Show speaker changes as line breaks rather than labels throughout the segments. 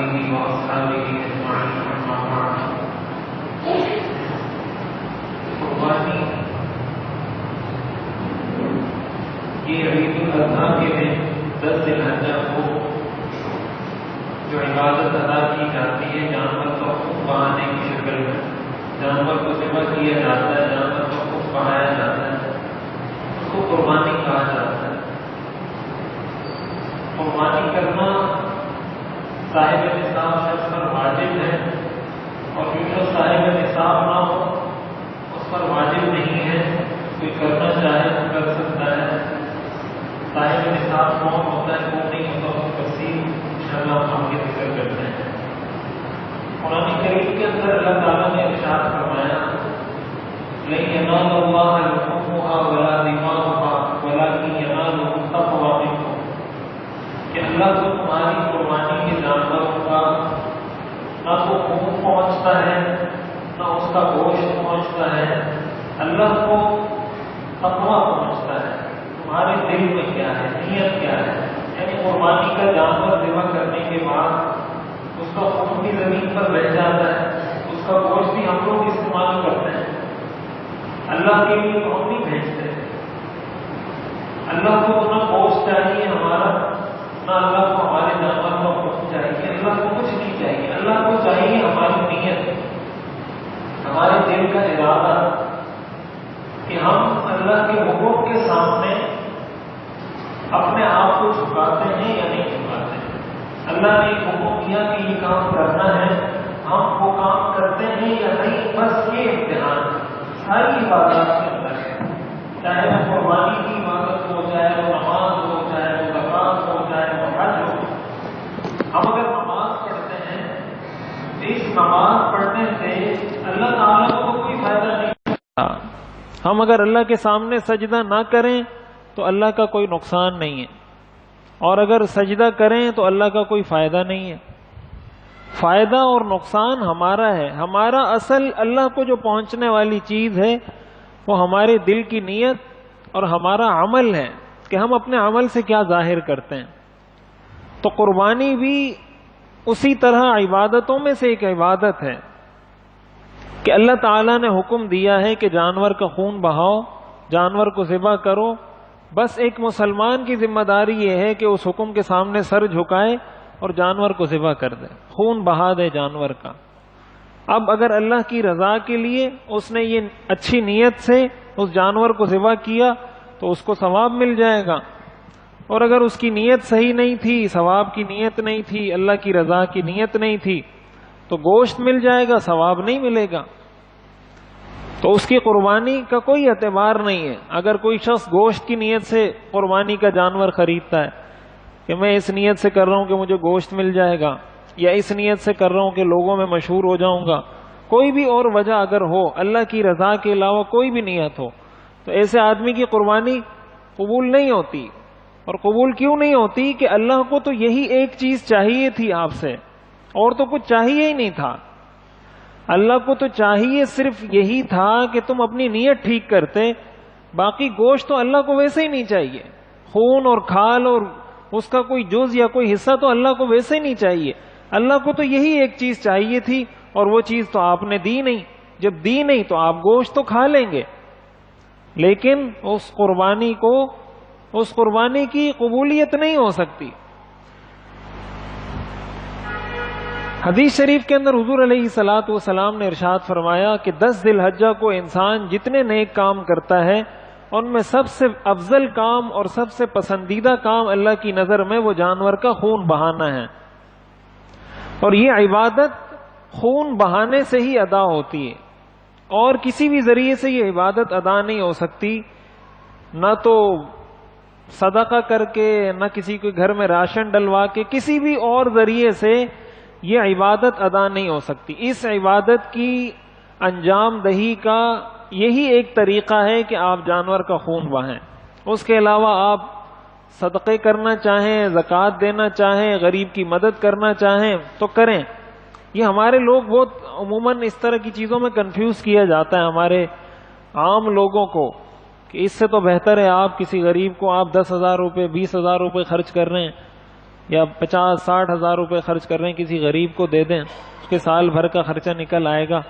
آله وأصحابه أجمعين أما بعد قربانی یہ عید الاضحیٰ کے دن 10 ذی الحجہ کو جو عبادت ادا کی جاتی ہے جانور کا خون بہانے کی شکل میں، جانور کو ذبح کیا جاتا ہے، جانور کا خون بہایا جاتا ہے، اس کو قربانی کہا جاتا ہے۔ قربانی کرنا صاحب نصاب شخص پر واجب ہے، اور جو شخص صاحب نصاب نہ ہو اس پر واجب نہیں ہے، کوئی کرنا چاہے تو کر سکتا ہے۔ صاحب نصاب کون ہوتا ہے کون نہیں ہوتا اس کی تفصیل انشاءاللہ ہم آگے ذکر کرتے ہیں۔ قرآن کریم کے اندر اللہ تعالیٰ نے ارشاد فرمایا لَن يَنَالَ اللَّهَ لُحُومُهَا وَلَا دِمَاؤُهَا وَلَٰكِن يَنَالُهُ التَّقْوَىٰ مِنكُمْ، کہ اللہ کو تمہاری قربانی کے جانوروں کا نہ تو خون پہنچتا ہے نہ اس کا گوشت پہنچتا ہے، اللہ کو تقویٰ پہنچتا ہے، تمہارے دل میں کیا ہے، نیت کیا ہے۔ یعنی قربانی کا جانور ذبح کرنے کے بعد اس کا خون بھی زمین پر بہ جاتا ہے، اس کا گوشت بھی ہم لوگ استعمال کرتے ہیں، اللہ کے لیے تو ہم نہیں بھیجتے۔ اللہ کو نہ گوشت چاہیے ہمارا، نہ اللہ کو ہمارے جانور کا خون چاہیے، اللہ کو کچھ نہیں چاہیے، اللہ کو چاہیے ہماری نیت، ہمارے دل کا ارادہ کہ ہم اللہ کے حکم کے سامنے اپنے آپ کو جھکاتے ہیں یا نہیں جھکاتے ہیں۔ اللہ نے ایک حکم دیا کہ یہ کام کرنا ہے، ہم وہ کام کرتے ہیں یا نہیں، بس یہ امتحان ساری عبادات کے اندر ہے، چاہے وہ قربانی کی عبادت ہو، چاہے وہ نماز ہو، چاہے وہ زکات ہو، چاہے وہ حج ہو۔ ہم اگر نماز پڑھتے ہیں تو اس نماز پڑھنے سے اللہ تعالیٰ کو کوئی فائدہ نہیں ہوتا۔ ہم اگر اللہ کے سامنے سجدہ نہ کریں تو اللہ کا کوئی نقصان نہیں ہے، اور اگر سجدہ کریں تو اللہ کا کوئی فائدہ نہیں ہے۔ فائدہ اور نقصان ہمارا ہے، ہمارا اصل اللہ کو جو پہنچنے والی چیز ہے وہ ہمارے دل کی نیت اور ہمارا عمل ہے کہ ہم اپنے عمل سے کیا ظاہر کرتے ہیں۔ تو قربانی بھی اسی طرح عبادتوں میں سے ایک عبادت ہے کہ اللہ تعالیٰ نے حکم دیا ہے کہ جانور کا خون بہاؤ، جانور کو ذبح کرو۔ بس ایک مسلمان کی ذمہ داری یہ ہے کہ اس حکم کے سامنے سر جھکائے اور جانور کو ذبح کر دے، خون بہا دے جانور کا۔ اب اگر اللہ کی رضا کے لیے اس نے یہ اچھی نیت سے اس جانور کو ذبح کیا تو اس کو ثواب مل جائے گا، اور اگر اس کی نیت صحیح نہیں تھی، ثواب کی نیت نہیں تھی، اللہ کی رضا کی نیت نہیں تھی، تو گوشت مل جائے گا، ثواب نہیں ملے گا۔ تو اس کی قربانی کا کوئی اعتبار نہیں ہے۔ اگر کوئی شخص گوشت کی نیت سے قربانی کا جانور خریدتا ہے کہ میں اس نیت سے کر رہا ہوں کہ مجھے گوشت مل جائے گا، یا اس نیت سے کر رہا ہوں کہ لوگوں میں مشہور ہو جاؤں گا، کوئی بھی اور وجہ اگر ہو، اللہ کی رضا کے علاوہ کوئی بھی نیت ہو، تو ایسے آدمی کی قربانی قبول نہیں ہوتی۔ اور قبول کیوں نہیں ہوتی؟ کہ اللہ کو تو یہی ایک چیز چاہیے تھی آپ سے، اور تو کچھ چاہیے ہی نہیں تھا۔ اللہ کو تو چاہیے صرف یہی تھا کہ تم اپنی نیت ٹھیک کرتے، باقی گوشت تو اللہ کو ویسے ہی نہیں چاہیے، خون اور کھال اور اس کا کوئی جز یا کوئی حصہ تو اللہ کو ویسے ہی نہیں چاہیے۔ اللہ کو تو یہی ایک چیز چاہیے تھی، اور وہ چیز تو آپ نے دی نہیں۔ جب دی نہیں تو آپ گوشت تو کھا لیں گے، لیکن اس قربانی کی قبولیت نہیں ہو سکتی۔ حدیث شریف کے اندر حضور علیہ الصلوۃ والسلام نے ارشاد فرمایا کہ 10 ذی الحجہ کو انسان جتنے نیک کام کرتا ہے ان میں سب سے افضل کام اور سب سے پسندیدہ کام اللہ کی نظر میں وہ جانور کا خون بہانا ہے، اور یہ عبادت خون بہانے سے ہی ادا ہوتی ہے، اور کسی بھی ذریعے سے یہ عبادت ادا نہیں ہو سکتی، نہ تو صدقہ کر کے، نہ کسی کے گھر میں راشن ڈلوا کے، کسی بھی اور ذریعے سے یہ عبادت ادا نہیں ہو سکتی۔ اس عبادت کی انجام دہی کا یہی ایک طریقہ ہے کہ آپ جانور کا خون بہائیں۔ اس کے علاوہ آپ صدقے کرنا چاہیں، زکوٰۃ دینا چاہیں، غریب کی مدد کرنا چاہیں تو کریں۔ یہ ہمارے لوگ بہت عموماً اس طرح کی چیزوں میں کنفیوز کیا جاتا ہے ہمارے عام لوگوں کو، کہ اس سے تو بہتر ہے آپ کسی غریب کو آپ 10,000 روپے 20,000 روپے خرچ کر رہے ہیں، یا 50-60 ہزار روپے خرچ کر رہے ہیں کسی غریب کو دے دیں، اس کے سال بھر کا خرچہ نکل آئے گا.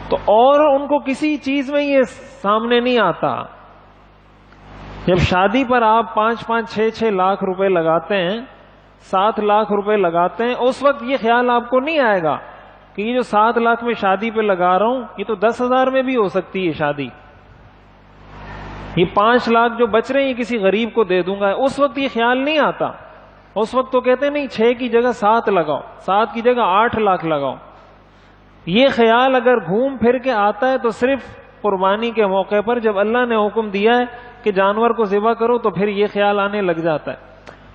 تو اور ان کو کسی چیز میں یہ سامنے نہیں آتا. جب شادی پر آپ 5-6 لاکھ روپے لگاتے ہیں، 7 لاکھ روپے لگاتے ہیں، اس وقت یہ خیال آپ کو نہیں آئے گا کہ یہ جو 7 لاکھ میں شادی پہ لگا رہا ہوں یہ تو 10,000 میں بھی ہو سکتی ہے شادی. یہ 5 لاکھ جو بچ رہے ہیں یہ کسی غریب کو دے دوں گا. اس وقت یہ خیال نہیں آتا. اس وقت تو کہتے ہیں نہیں 6 کی جگہ 7 لگاؤ، 7 کی جگہ 8 لاکھ لگاؤ. یہ خیال اگر گھوم پھر کے آتا ہے تو صرف قربانی کے موقع پر، جب اللہ نے حکم دیا ہے کہ جانور کو ذبح کرو تو پھر یہ خیال آنے لگ جاتا ہے.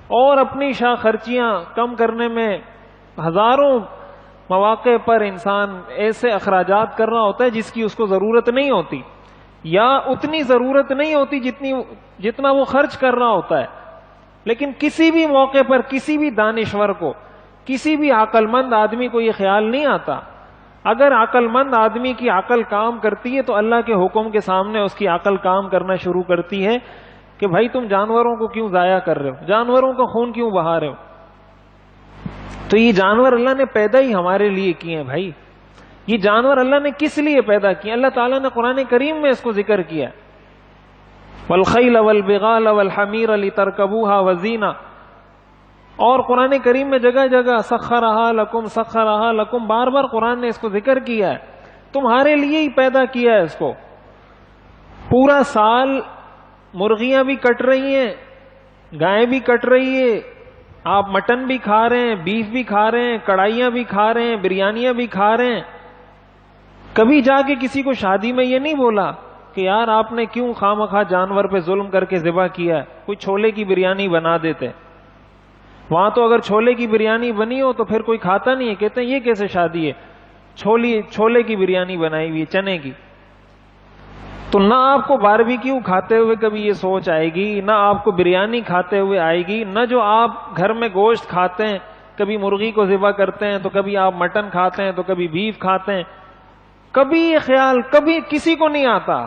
اور اپنی شاہ خرچیاں کم کرنے میں ہزاروں مواقع پر انسان ایسے اخراجات کر رہا ہوتا ہے جس کی اس کو ضرورت نہیں ہوتی، یا اتنی ضرورت نہیں ہوتی جتنا وہ خرچ کر رہا ہوتا ہے. لیکن کسی بھی موقع پر کسی بھی دانشور کو، کسی بھی عقل مند آدمی کو یہ خیال نہیں آتا. اگر عقل مند آدمی کی عقل کام کرتی ہے تو اللہ کے حکم کے سامنے اس کی عقل کام کرنا شروع کرتی ہے کہ بھائی تم جانوروں کو کیوں ضائع کر رہے ہو، جانوروں کا خون کیوں بہا رہے ہو. تو یہ جانور اللہ نے پیدا ہی ہمارے لیے کیے ہیں بھائی. یہ جانور اللہ نے کس لیے پیدا کیے؟ اللہ تعالیٰ نے قرآن کریم میں اس کو ذکر کیا. والخیل والبغال والحمیر لترکبوها وزینہ. اور قرآن کریم میں جگہ جگہ سخرہا لکم سخرہا لکم، بار بار قرآن نے اس کو ذکر کیا ہے. تمہارے لیے ہی پیدا کیا ہے اس کو. پورا سال مرغیاں بھی کٹ رہی ہیں، گائیں بھی کٹ رہی ہے، آپ مٹن بھی کھا رہے ہیں، بیف بھی کھا رہے ہیں، کڑھائیاں بھی کھا رہے ہیں، بریانیاں بھی کھا رہے ہیں. کبھی جا کے کسی کو شادی میں یہ نہیں بولا کہ یار آپ نے کیوں خواہ جانور پہ ظلم کر کے ذبح کیا ہے، کوئی چھولے کی بریانی بنا دیتے. وہاں تو اگر چھولے کی بریانی بنی ہو تو پھر کوئی کھاتا نہیں ہے، کہتے ہیں یہ کیسے شادی ہے، چھولے کی بریانی بنائی ہوئی ہے چنے کی. تو نہ آپ کو باربیکیو کھاتے ہوئے کبھی یہ سوچ آئے گی، نہ آپ کو بریانی کھاتے ہوئے آئے گی، نہ جو آپ گھر میں گوشت کھاتے ہیں، کبھی مرغی کو ذبح کرتے ہیں تو کبھی آپ مٹن کھاتے ہیں تو کبھی بیف کھاتے ہیں. کبھی یہ خیال کبھی کسی کو نہیں آتا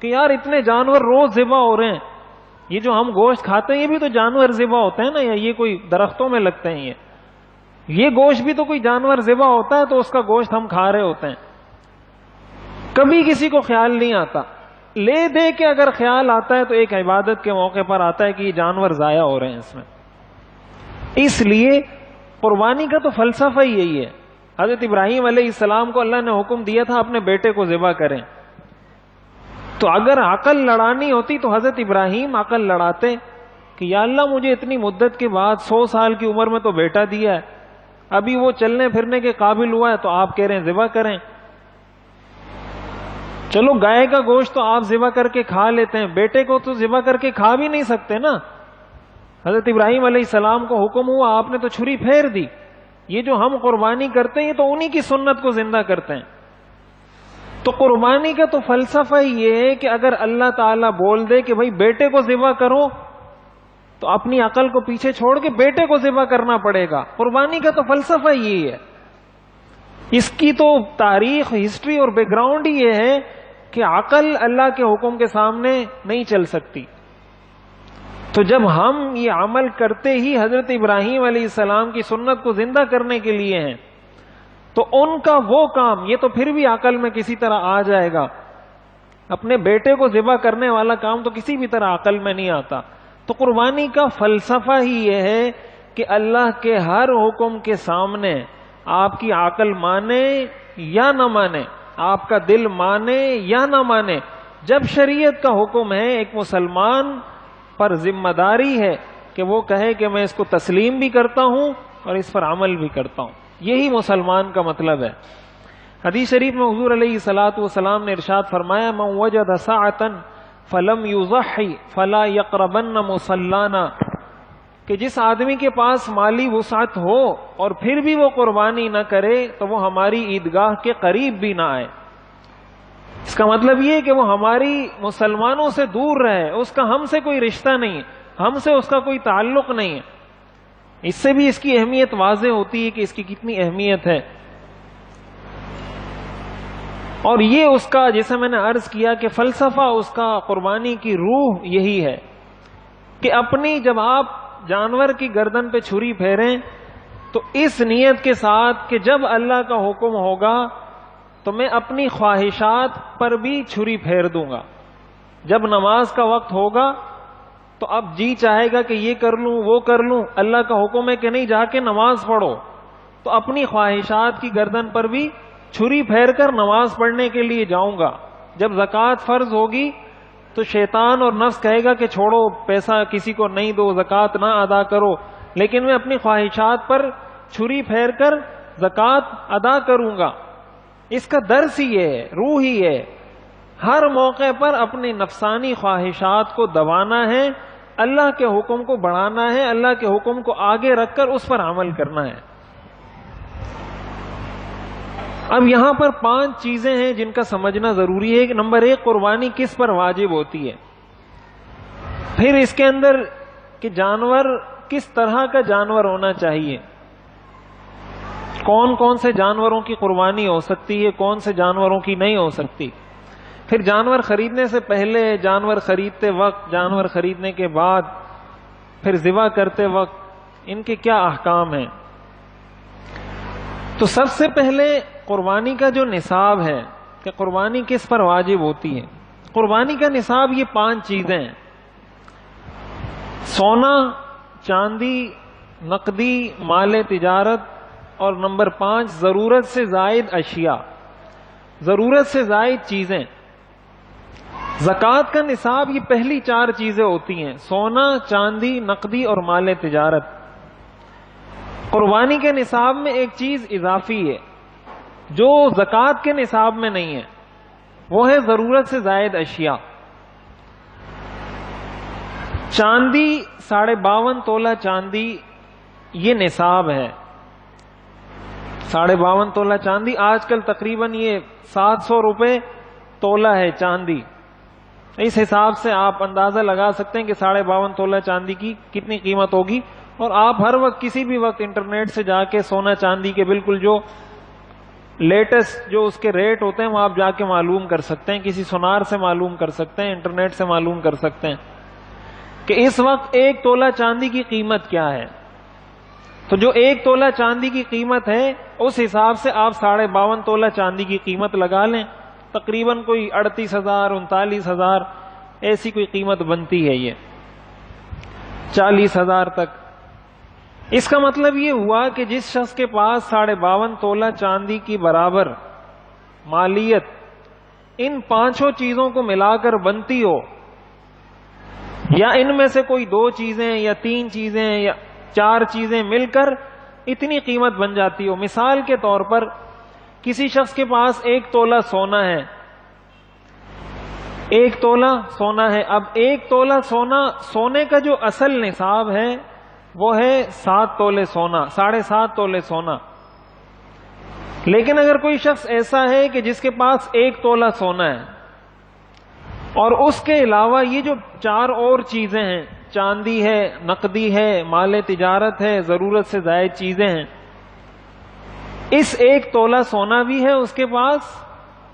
کہ یار اتنے جانور روز ذبح ہو رہے ہیں، یہ جو ہم گوشت کھاتے ہیں یہ بھی تو جانور ذبح ہوتے ہیں نا، یا یہ کوئی درختوں میں لگتے ہیں، یہ گوشت بھی تو کوئی جانور ذبح ہوتا ہے تو اس کا گوشت ہم کھا رہے ہوتے ہیں. کبھی کسی کو خیال نہیں آتا. لے دے کے اگر خیال آتا ہے تو ایک عبادت کے موقع پر آتا ہے کہ یہ جانور ضائع ہو رہے ہیں اس میں. اس لیے قربانی کا تو فلسفہ ہی یہی ہے. حضرت ابراہیم علیہ السلام کو اللہ نے حکم دیا تھا اپنے بیٹے کو ذبح کریں. تو اگر عقل لڑانی ہوتی تو حضرت ابراہیم عقل لڑاتے کہ یا اللہ مجھے اتنی مدت کے بعد 100 سال کی عمر میں تو بیٹا دیا ہے، ابھی وہ چلنے پھرنے کے قابل ہوا ہے تو آپ کہہ رہے ہیں ذبح کریں. چلو گائے کا گوشت تو آپ ذبح کر کے کھا لیتے ہیں، بیٹے کو تو ذبح کر کے کھا بھی نہیں سکتے نا. حضرت ابراہیم علیہ السلام کو حکم ہوا، آپ نے تو چھری پھیر دی. یہ جو ہم قربانی کرتے ہیں تو انہی کی سنت کو زندہ کرتے ہیں. تو قربانی کا تو فلسفہ یہ ہے کہ اگر اللہ تعالیٰ بول دے کہ بھائی بیٹے کو ذبح کرو تو اپنی عقل کو پیچھے چھوڑ کے بیٹے کو ذبح کرنا پڑے گا. قربانی کا تو فلسفہ یہی ہے. اس کی تو تاریخ، ہسٹری اور بیک گراؤنڈ ہی یہ ہے کہ عقل اللہ کے حکم کے سامنے نہیں چل سکتی. تو جب ہم یہ عمل کرتے ہی حضرت ابراہیم علیہ السلام کی سنت کو زندہ کرنے کے لیے ہیں تو ان کا وہ کام یہ تو پھر بھی عقل میں کسی طرح آ جائے گا. اپنے بیٹے کو ذبح کرنے والا کام تو کسی بھی طرح عقل میں نہیں آتا. تو قربانی کا فلسفہ ہی یہ ہے کہ اللہ کے ہر حکم کے سامنے آپ کی عقل مانے یا نہ مانے، آپ کا دل مانے یا نہ مانے، جب شریعت کا حکم ہے ایک مسلمان پر ذمہ داری ہے کہ وہ کہے کہ میں اس کو تسلیم بھی کرتا ہوں اور اس پر عمل بھی کرتا ہوں. یہی مسلمان کا مطلب ہے. حدیث شریف میں حضور علیہ الصلوۃ والسلام نے ارشاد فرمایا من وجد ساعۃ فلم یضحی فلا یقربن مصلانا، کہ جس آدمی کے پاس مالی وسعت ہو اور پھر بھی وہ قربانی نہ کرے تو وہ ہماری عیدگاہ کے قریب بھی نہ آئے. اس کا مطلب یہ کہ وہ ہماری مسلمانوں سے دور رہے، اس کا ہم سے کوئی رشتہ نہیں ہے، ہم سے اس کا کوئی تعلق نہیں ہے. اس سے بھی اس کی اہمیت واضح ہوتی ہے کہ اس کی کتنی اہمیت ہے. اور یہ اس کا، جیسے میں نے عرض کیا کہ فلسفہ اس کا، قربانی کی روح یہی ہے کہ اپنی، جب آپ جانور کی گردن پہ چھری پھیریں تو اس نیت کے ساتھ کہ جب اللہ کا حکم ہوگا تو میں اپنی خواہشات پر بھی چھری پھیر دوں گا. جب نماز کا وقت ہوگا تو اب جی چاہے گا کہ یہ کر لوں وہ کر لوں, اللہ کا حکم ہے کہ نہیں جا کے نماز پڑھو, تو اپنی خواہشات کی گردن پر بھی چھری پھیر کر نماز پڑھنے کے لیے جاؤں گا. جب زکوٰۃ فرض ہوگی تو شیطان اور نفس کہے گا کہ چھوڑو, پیسہ کسی کو نہیں دو, زکوٰۃ نہ ادا کرو, لیکن میں اپنی خواہشات پر چھری پھیر کر زکوٰۃ ادا کروں گا. اس کا درس ہی ہے, روح ہی ہے, ہر موقع پر اپنی نفسانی خواہشات کو دبانا ہے, اللہ کے حکم کو بڑھانا ہے, اللہ کے حکم کو آگے رکھ کر اس پر عمل کرنا ہے. اب یہاں پر 5 چیزیں ہیں جن کا سمجھنا ضروری ہے. نمبر 1, قربانی کس پر واجب ہوتی ہے. پھر اس کے اندر کہ جانور کس طرح کا جانور ہونا چاہیے, کون کون سے جانوروں کی قربانی ہو سکتی ہے, کون سے جانوروں کی نہیں ہو سکتی. پھر جانور خریدنے سے پہلے, جانور خریدتے وقت, جانور خریدنے کے بعد, پھر ذبح کرتے وقت ان کے کیا احکام ہیں. تو سب سے پہلے قربانی کا جو نصاب ہے کہ قربانی کس پر واجب ہوتی ہے. قربانی کا نصاب یہ 5 چیزیں ہیں: سونا, چاندی, نقدی, مال تجارت, اور نمبر 5 ضرورت سے زائد اشیاء, ضرورت سے زائد چیزیں. زکوٰۃ کا نصاب یہ پہلی 4 چیزیں ہوتی ہیں: سونا, چاندی, نقدی اور مال تجارت. قربانی کے نصاب میں ایک چیز اضافی ہے جو زکوٰۃ کے نصاب میں نہیں ہے, وہ ہے ضرورت سے زائد اشیاء. چاندی 52.5 تولہ چاندی یہ نصاب ہے. 52.5 تولہ چاندی آج کل تقریباً یہ 700 روپے تولہ ہے چاندی. اس حساب سے آپ اندازہ لگا سکتے ہیں کہ 52.5 تولہ چاندی کی کتنی قیمت ہوگی. اور آپ ہر وقت کسی بھی وقت انٹرنیٹ سے جا کے سونا چاندی کے بالکل جو لیٹسٹ جو اس کے ریٹ ہوتے ہیں وہ آپ جا کے معلوم کر سکتے ہیں, کسی سونار سے معلوم کر سکتے ہیں, انٹرنیٹ سے معلوم کر سکتے ہیں کہ اس وقت 1 تولہ چاندی کی قیمت کیا ہے. تو جو 1 تولہ چاندی کی قیمت ہے اس حساب سے آپ 52.5 تولہ چاندی کی قیمت لگا لیں. تقریباً کوئی 38,000 39,000 ایسی کوئی قیمت بنتی ہے, یہ 40,000 تک. اس کا مطلب یہ ہوا کہ جس شخص کے پاس 52.5 تولہ چاندی کی برابر مالیت ان 5 چیزوں کو ملا کر بنتی ہو, یا ان میں سے کوئی 2 چیزیں یا 3 چیزیں یا 4 چیزیں مل کر اتنی قیمت بن جاتی ہو. مثال کے طور پر کسی شخص کے پاس 1 تولہ سونا ہے, 1 تولہ سونا ہے. اب 1 تولہ سونے کا جو اصل نصاب ہے وہ ہے 7 تولے سونا, 7.5 تولے سونا. لیکن اگر کوئی شخص ایسا ہے کہ جس کے پاس 1 تولہ سونا ہے اور اس کے علاوہ یہ جو 4 اور چیزیں ہیں, چاندی ہے, نقدی ہے, مال تجارت ہے, ضرورت سے زائد چیزیں ہیں, اس 1 تولہ سونا بھی ہے اس کے پاس,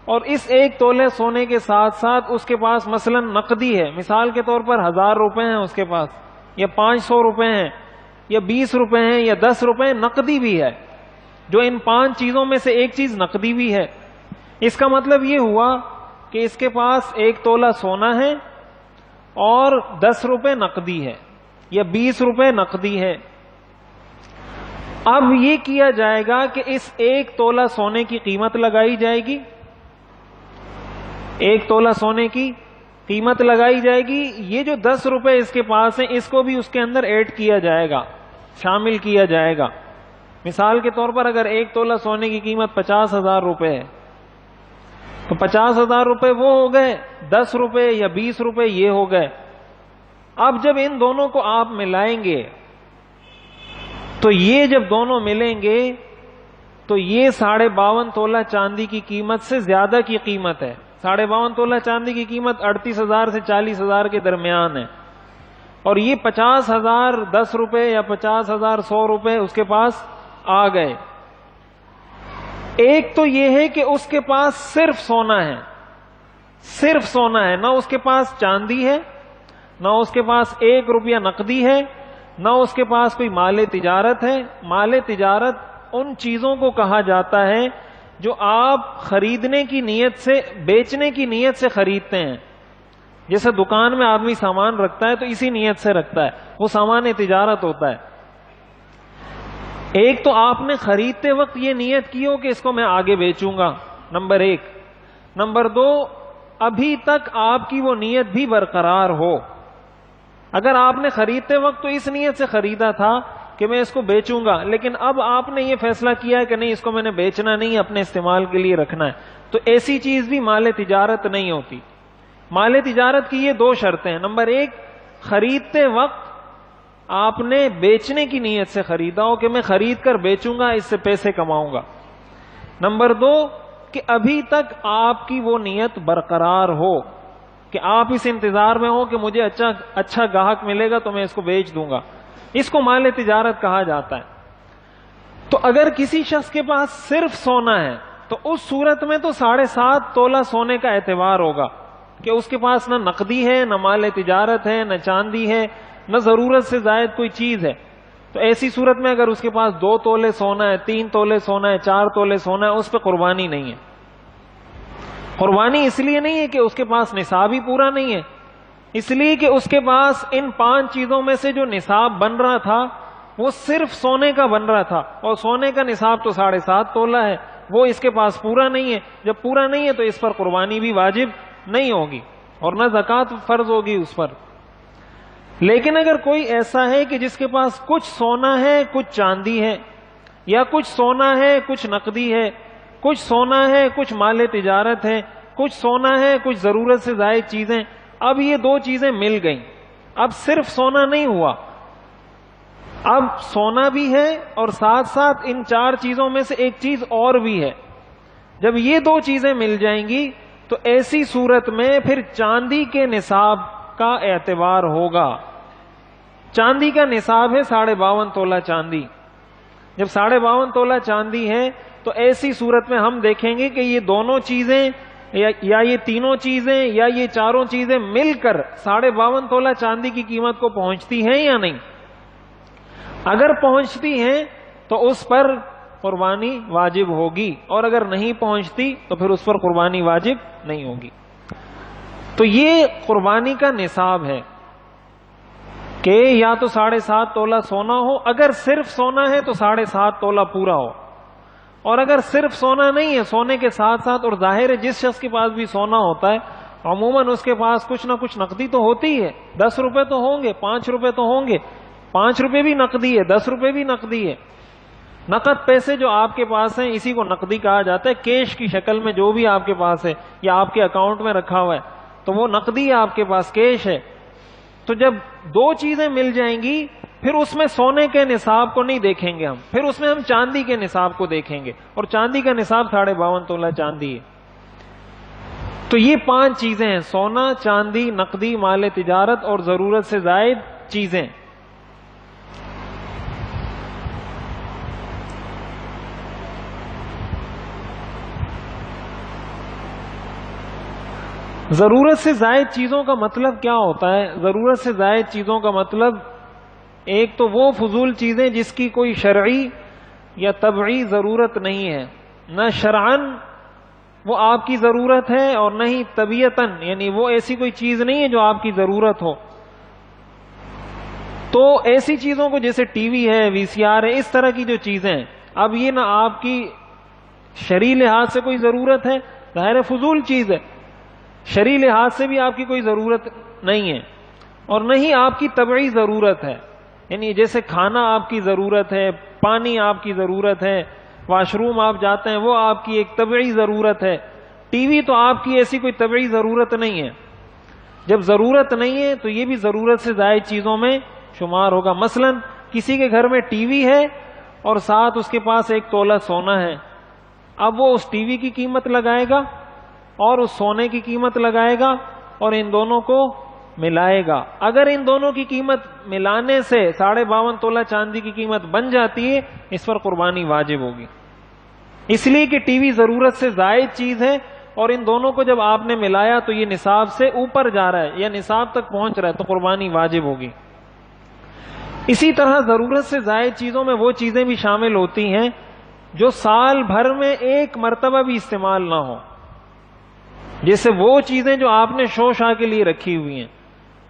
اور اس 1 تولے سونے کے ساتھ ساتھ اس کے پاس مثلا نقدی ہے. مثال کے طور پر 1,000 روپے ہیں اس کے پاس, یا 500 روپے ہیں, یا 20 روپے ہیں, یا 10 روپے, نقدی بھی ہے. جو ان 5 چیزوں میں سے ایک چیز نقدی بھی ہے. اس کا مطلب یہ ہوا کہ اس کے پاس 1 تولہ سونا ہے اور 10 روپے نقدی ہے, یا 20 روپے نقدی ہے. اب یہ کیا جائے گا کہ اس 1 تولہ سونے کی قیمت لگائی جائے گی, 1 تولہ سونے کی قیمت لگائی جائے گی. یہ جو 10 روپے اس کے پاس ہیں اس کو بھی اس کے اندر ایڈ کیا جائے گا, شامل کیا جائے گا. مثال کے طور پر اگر 1 تولہ سونے کی قیمت 50,000 روپے ہے تو 50,000 روپے وہ ہو گئے, 10 روپے یا 20 روپے یہ ہو گئے. اب جب ان دونوں کو آپ ملائیں گے تو یہ جب دونوں ملیں گے تو یہ 52.5 تولہ چاندی کی قیمت سے زیادہ کی قیمت ہے. 52.5 تولہ چاندی کی قیمت 38,000 سے 40,000 کے درمیان ہے, اور یہ 50,000 10 روپے یا 50,000 100 روپے اس کے پاس آ گئے. ایک تو یہ ہے کہ اس کے پاس صرف سونا ہے, صرف سونا ہے, نہ اس کے پاس چاندی ہے, نہ اس کے پاس 1 روپیہ نقدی ہے, نہ اس کے پاس کوئی مال تجارت ہے. مال تجارت ان چیزوں کو کہا جاتا ہے جو آپ خریدنے کی نیت سے، بیچنے کی نیت سے خریدتے ہیں. جیسے دکان میں آدمی سامان رکھتا ہے تو اسی نیت سے رکھتا ہے، وہ سامان تجارت ہوتا ہے. ایک تو آپ نے خریدتے وقت یہ نیت کی ہو کہ اس کو میں آگے بیچوں گا، نمبر 1. نمبر 2، ابھی تک آپ کی وہ نیت بھی برقرار ہو. اگر آپ نے خریدتے وقت تو اس نیت سے خریدا تھا کہ میں اس کو بیچوں گا، لیکن اب آپ نے یہ فیصلہ کیا ہے کہ نہیں، اس کو میں نے بیچنا نہیں، اپنے استعمال کے لیے رکھنا ہے، تو ایسی چیز بھی مال تجارت نہیں ہوتی. مال تجارت کی یہ 2 شرطیں ہیں. نمبر 1، خریدتے وقت آپ نے بیچنے کی نیت سے خریدا ہو کہ میں خرید کر بیچوں گا، اس سے پیسے کماؤں گا. نمبر 2، کہ ابھی تک آپ کی وہ نیت برقرار ہو کہ آپ اس انتظار میں ہو کہ مجھے اچھا گاہک ملے گا تو میں اس کو بیچ دوں گا. اس کو مال تجارت کہا جاتا ہے. تو اگر کسی شخص کے پاس صرف سونا ہے تو اس صورت میں تو 7.5 تولہ سونے کا اعتبار ہوگا کہ اس کے پاس نہ نقدی ہے، نہ مال تجارت ہے، نہ چاندی ہے، نہ ضرورت سے زائد کوئی چیز ہے. تو ایسی صورت میں اگر اس کے پاس 2 تولے سونا ہے، 3 تولے سونا ہے، 4 تولے سونا ہے، اس پہ قربانی نہیں ہے. قربانی اس لیے نہیں ہے کہ اس کے پاس نصاب ہی پورا نہیں ہے، اس لیے کہ اس کے پاس ان 5 چیزوں میں سے جو نصاب بن رہا تھا وہ صرف سونے کا بن رہا تھا، اور سونے کا نصاب تو 7.5 تولہ ہے، وہ اس کے پاس پورا نہیں ہے. جب پورا نہیں ہے تو اس پر قربانی بھی واجب نہیں ہوگی اور نہ زکوٰۃ فرض ہوگی اس پر. لیکن اگر کوئی ایسا ہے کہ جس کے پاس کچھ سونا ہے، کچھ چاندی ہے، یا کچھ سونا ہے کچھ نقدی ہے، کچھ سونا ہے کچھ مال تجارت ہے، کچھ سونا ہے کچھ ضرورت سے زائد چیزیں، اب یہ 2 چیزیں مل گئیں. اب صرف سونا نہیں ہوا، اب سونا بھی ہے اور ساتھ ساتھ ان 4 چیزوں میں سے ایک چیز اور بھی ہے. جب یہ 2 چیزیں مل جائیں گی تو ایسی صورت میں پھر چاندی کے نصاب کا اعتبار ہوگا. چاندی کا نصاب ہے 52.5 تولہ چاندی. جب 52.5 تولہ چاندی ہے تو ایسی صورت میں ہم دیکھیں گے کہ یہ دونوں چیزیں یا یہ تینوں چیزیں یا یہ 4 چیزیں مل کر 52.5 تولہ چاندی کی قیمت کو پہنچتی ہیں یا نہیں. اگر پہنچتی ہیں تو اس پر قربانی واجب ہوگی، اور اگر نہیں پہنچتی تو پھر اس پر قربانی واجب نہیں ہوگی. تو یہ قربانی کا نصاب ہے کہ یا تو 7.5 تولہ سونا ہو، اگر صرف سونا ہے تو 7.5 تولہ پورا ہو، اور اگر صرف سونا نہیں ہے، سونے کے ساتھ ساتھ، اور ظاہر ہے جس شخص کے پاس بھی سونا ہوتا ہے عموماً اس کے پاس کچھ نہ کچھ نقدی تو ہوتی ہے. 10 روپے تو ہوں گے، 5 روپے تو ہوں گے، 5 روپے بھی نقدی ہے، 10 روپے بھی نقدی ہے. نقد پیسے جو آپ کے پاس ہیں اسی کو نقدی کہا جاتا ہے. کیش کی شکل میں جو بھی آپ کے پاس ہے یا آپ کے اکاؤنٹ میں رکھا ہوا ہے تو وہ نقدی ہے، آپ کے پاس کیش ہے. تو جب 2 چیزیں مل جائیں گی پھر اس میں سونے کے نصاب کو نہیں دیکھیں گے ہم، پھر اس میں ہم چاندی کے نصاب کو دیکھیں گے، اور چاندی کا نصاب 52.5 تولہ چاندی ہے. تو یہ 5 چیزیں ہیں: سونا، چاندی، نقدی، مال تجارت اور ضرورت سے زائد چیزیں. ضرورت سے زائد چیزوں کا مطلب کیا ہوتا ہے؟ ضرورت سے زائد چیزوں کا مطلب ایک تو وہ فضول چیزیں جس کی کوئی شرعی یا طبعی ضرورت نہیں ہے، نہ شرعاً وہ آپ کی ضرورت ہے اور نہ ہی طبیعتاً، یعنی وہ ایسی کوئی چیز نہیں ہے جو آپ کی ضرورت ہو. تو ایسی چیزوں کو جیسے ٹی وی ہے، وی سی آر ہے، اس طرح کی جو چیزیں ہیں، اب یہ نہ آپ کی شرعی لحاظ سے کوئی ضرورت ہے، ظاہر فضول چیز ہے، شرعی لحاظ سے بھی آپ کی کوئی ضرورت نہیں ہے، اور نہ ہی آپ کی طبعی ضرورت ہے. یعنی جیسے کھانا آپ کی ضرورت ہے، پانی آپ کی ضرورت ہے، واش روم آپ جاتے ہیں وہ آپ کی ایک طبعی ضرورت ہے. ٹی وی تو آپ کی ایسی کوئی طبعی ضرورت نہیں ہے. جب ضرورت نہیں ہے تو یہ بھی ضرورت سے زائد چیزوں میں شمار ہوگا. مثلا کسی کے گھر میں ٹی وی ہے اور ساتھ اس کے پاس 1 تولہ سونا ہے، اب وہ اس ٹی وی کی قیمت لگائے گا اور اس سونے کی قیمت لگائے گا اور ان دونوں کو ملائے گا. اگر ان دونوں کی قیمت ملانے سے 52.5 تولہ چاندی کی قیمت بن جاتی ہے، اس پر قربانی واجب ہوگی، اس لیے کہ ٹی وی ضرورت سے زائد چیز ہے، اور ان دونوں کو جب آپ نے ملایا تو یہ نصاب سے اوپر جا رہا ہے یا نصاب تک پہنچ رہا ہے تو قربانی واجب ہوگی. اسی طرح ضرورت سے زائد چیزوں میں وہ چیزیں بھی شامل ہوتی ہیں جو سال بھر میں ایک مرتبہ بھی استعمال نہ ہو، جیسے وہ چیزیں جو آپ نے شو شاہ کے لیے رکھی ہوئی ہیں،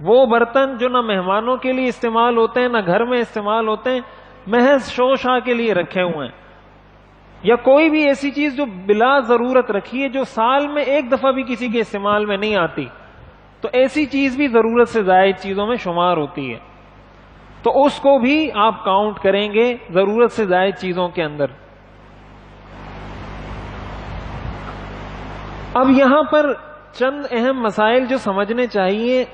وہ برتن جو نہ مہمانوں کے لیے استعمال ہوتے ہیں نہ گھر میں استعمال ہوتے ہیں، محض شو شاہ کے لیے رکھے ہوئے ہیں، یا کوئی بھی ایسی چیز جو بلا ضرورت رکھی ہے جو سال میں ایک دفعہ بھی کسی کے استعمال میں نہیں آتی، تو ایسی چیز بھی ضرورت سے زائد چیزوں میں شمار ہوتی ہے، تو اس کو بھی آپ کاؤنٹ کریں گے ضرورت سے زائد چیزوں کے اندر۔ اب یہاں پر چند اہم مسائل جو سمجھنے چاہیے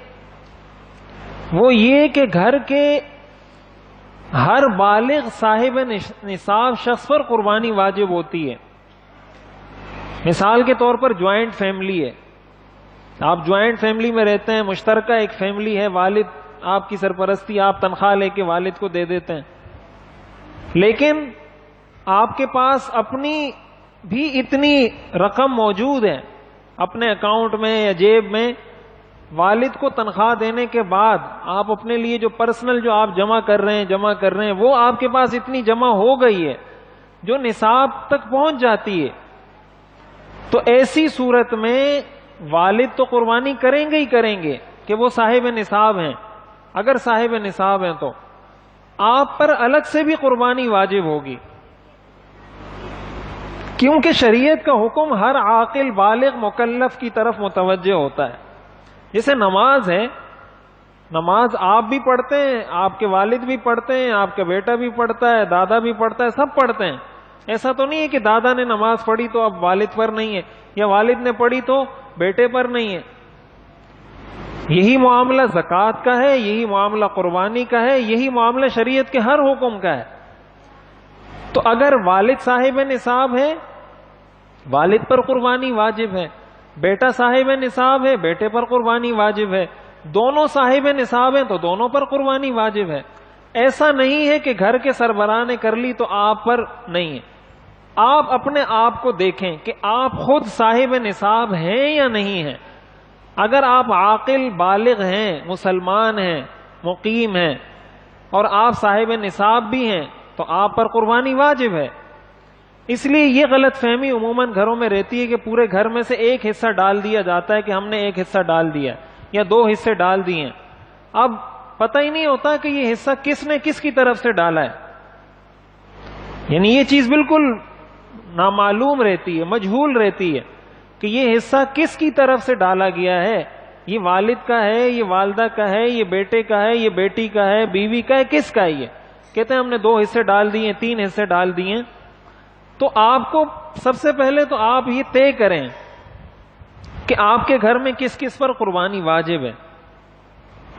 وہ یہ کہ گھر کے ہر بالغ صاحب نصاب شخص پر قربانی واجب ہوتی ہے۔ مثال کے طور پر جوائنٹ فیملی ہے، آپ جوائنٹ فیملی میں رہتے ہیں، مشترکہ ایک فیملی ہے، والد آپ کی سرپرستی، آپ تنخواہ لے کے والد کو دے دیتے ہیں، لیکن آپ کے پاس اپنی بھی اتنی رقم موجود ہے اپنے اکاؤنٹ میں یا جیب میں، والد کو تنخواہ دینے کے بعد آپ اپنے لیے جو پرسنل جو آپ جمع کر رہے ہیں وہ آپ کے پاس اتنی جمع ہو گئی ہے جو نصاب تک پہنچ جاتی ہے، تو ایسی صورت میں والد تو قربانی کریں گے ہی کریں گے کہ وہ صاحب نصاب ہیں، اگر صاحب نصاب ہیں تو آپ پر الگ سے بھی قربانی واجب ہوگی، کیونکہ شریعت کا حکم ہر عاقل بالغ مکلف کی طرف متوجہ ہوتا ہے۔ جیسے نماز ہے، نماز آپ بھی پڑھتے ہیں، آپ کے والد بھی پڑھتے ہیں، آپ کا بیٹا بھی پڑھتا ہے، دادا بھی پڑھتا ہے، سب پڑھتے ہیں، ایسا تو نہیں ہے کہ دادا نے نماز پڑھی تو اب والد پر نہیں ہے، یا والد نے پڑھی تو بیٹے پر نہیں ہے۔ یہی معاملہ زکوٰۃ کا ہے، یہی معاملہ قربانی کا ہے، یہی معاملہ شریعت کے ہر حکم کا ہے۔ تو اگر والد صاحب نصاب ہے، والد پر قربانی واجب ہے، بیٹا صاحب نصاب ہے، بیٹے پر قربانی واجب ہے، دونوں صاحب نصاب ہیں تو دونوں پر قربانی واجب ہے۔ ایسا نہیں ہے کہ گھر کے سربراہ نے کر لی تو آپ پر نہیں ہے، آپ اپنے آپ کو دیکھیں کہ آپ خود صاحب نصاب ہیں یا نہیں ہیں۔ اگر آپ عاقل بالغ ہیں، مسلمان ہیں، مقیم ہیں اور آپ صاحب نصاب بھی ہیں تو آپ پر قربانی واجب ہے۔ اس لیے یہ غلط فہمی عموماً گھروں میں رہتی ہے کہ پورے گھر میں سے ایک حصہ ڈال دیا جاتا ہے کہ ہم نے ایک حصہ ڈال دیا یا دو حصے ڈال دیے، اب پتہ ہی نہیں ہوتا کہ یہ حصہ کس نے کس کی طرف سے ڈالا ہے، یعنی یہ چیز بالکل نامعلوم رہتی ہے، مجہول رہتی ہے کہ یہ حصہ کس کی طرف سے ڈالا گیا ہے، یہ والد کا ہے، یہ والدہ کا ہے، یہ بیٹے کا ہے، یہ بیٹی کا ہے، بیوی کا ہے، کس کا ہے؟ یہ کہتے ہیں ہم نے 2 حصے ڈال دیے، 3 حصے ڈال دیے۔ تو آپ کو سب سے پہلے تو آپ یہ طے کریں کہ آپ کے گھر میں کس کس پر قربانی واجب ہے۔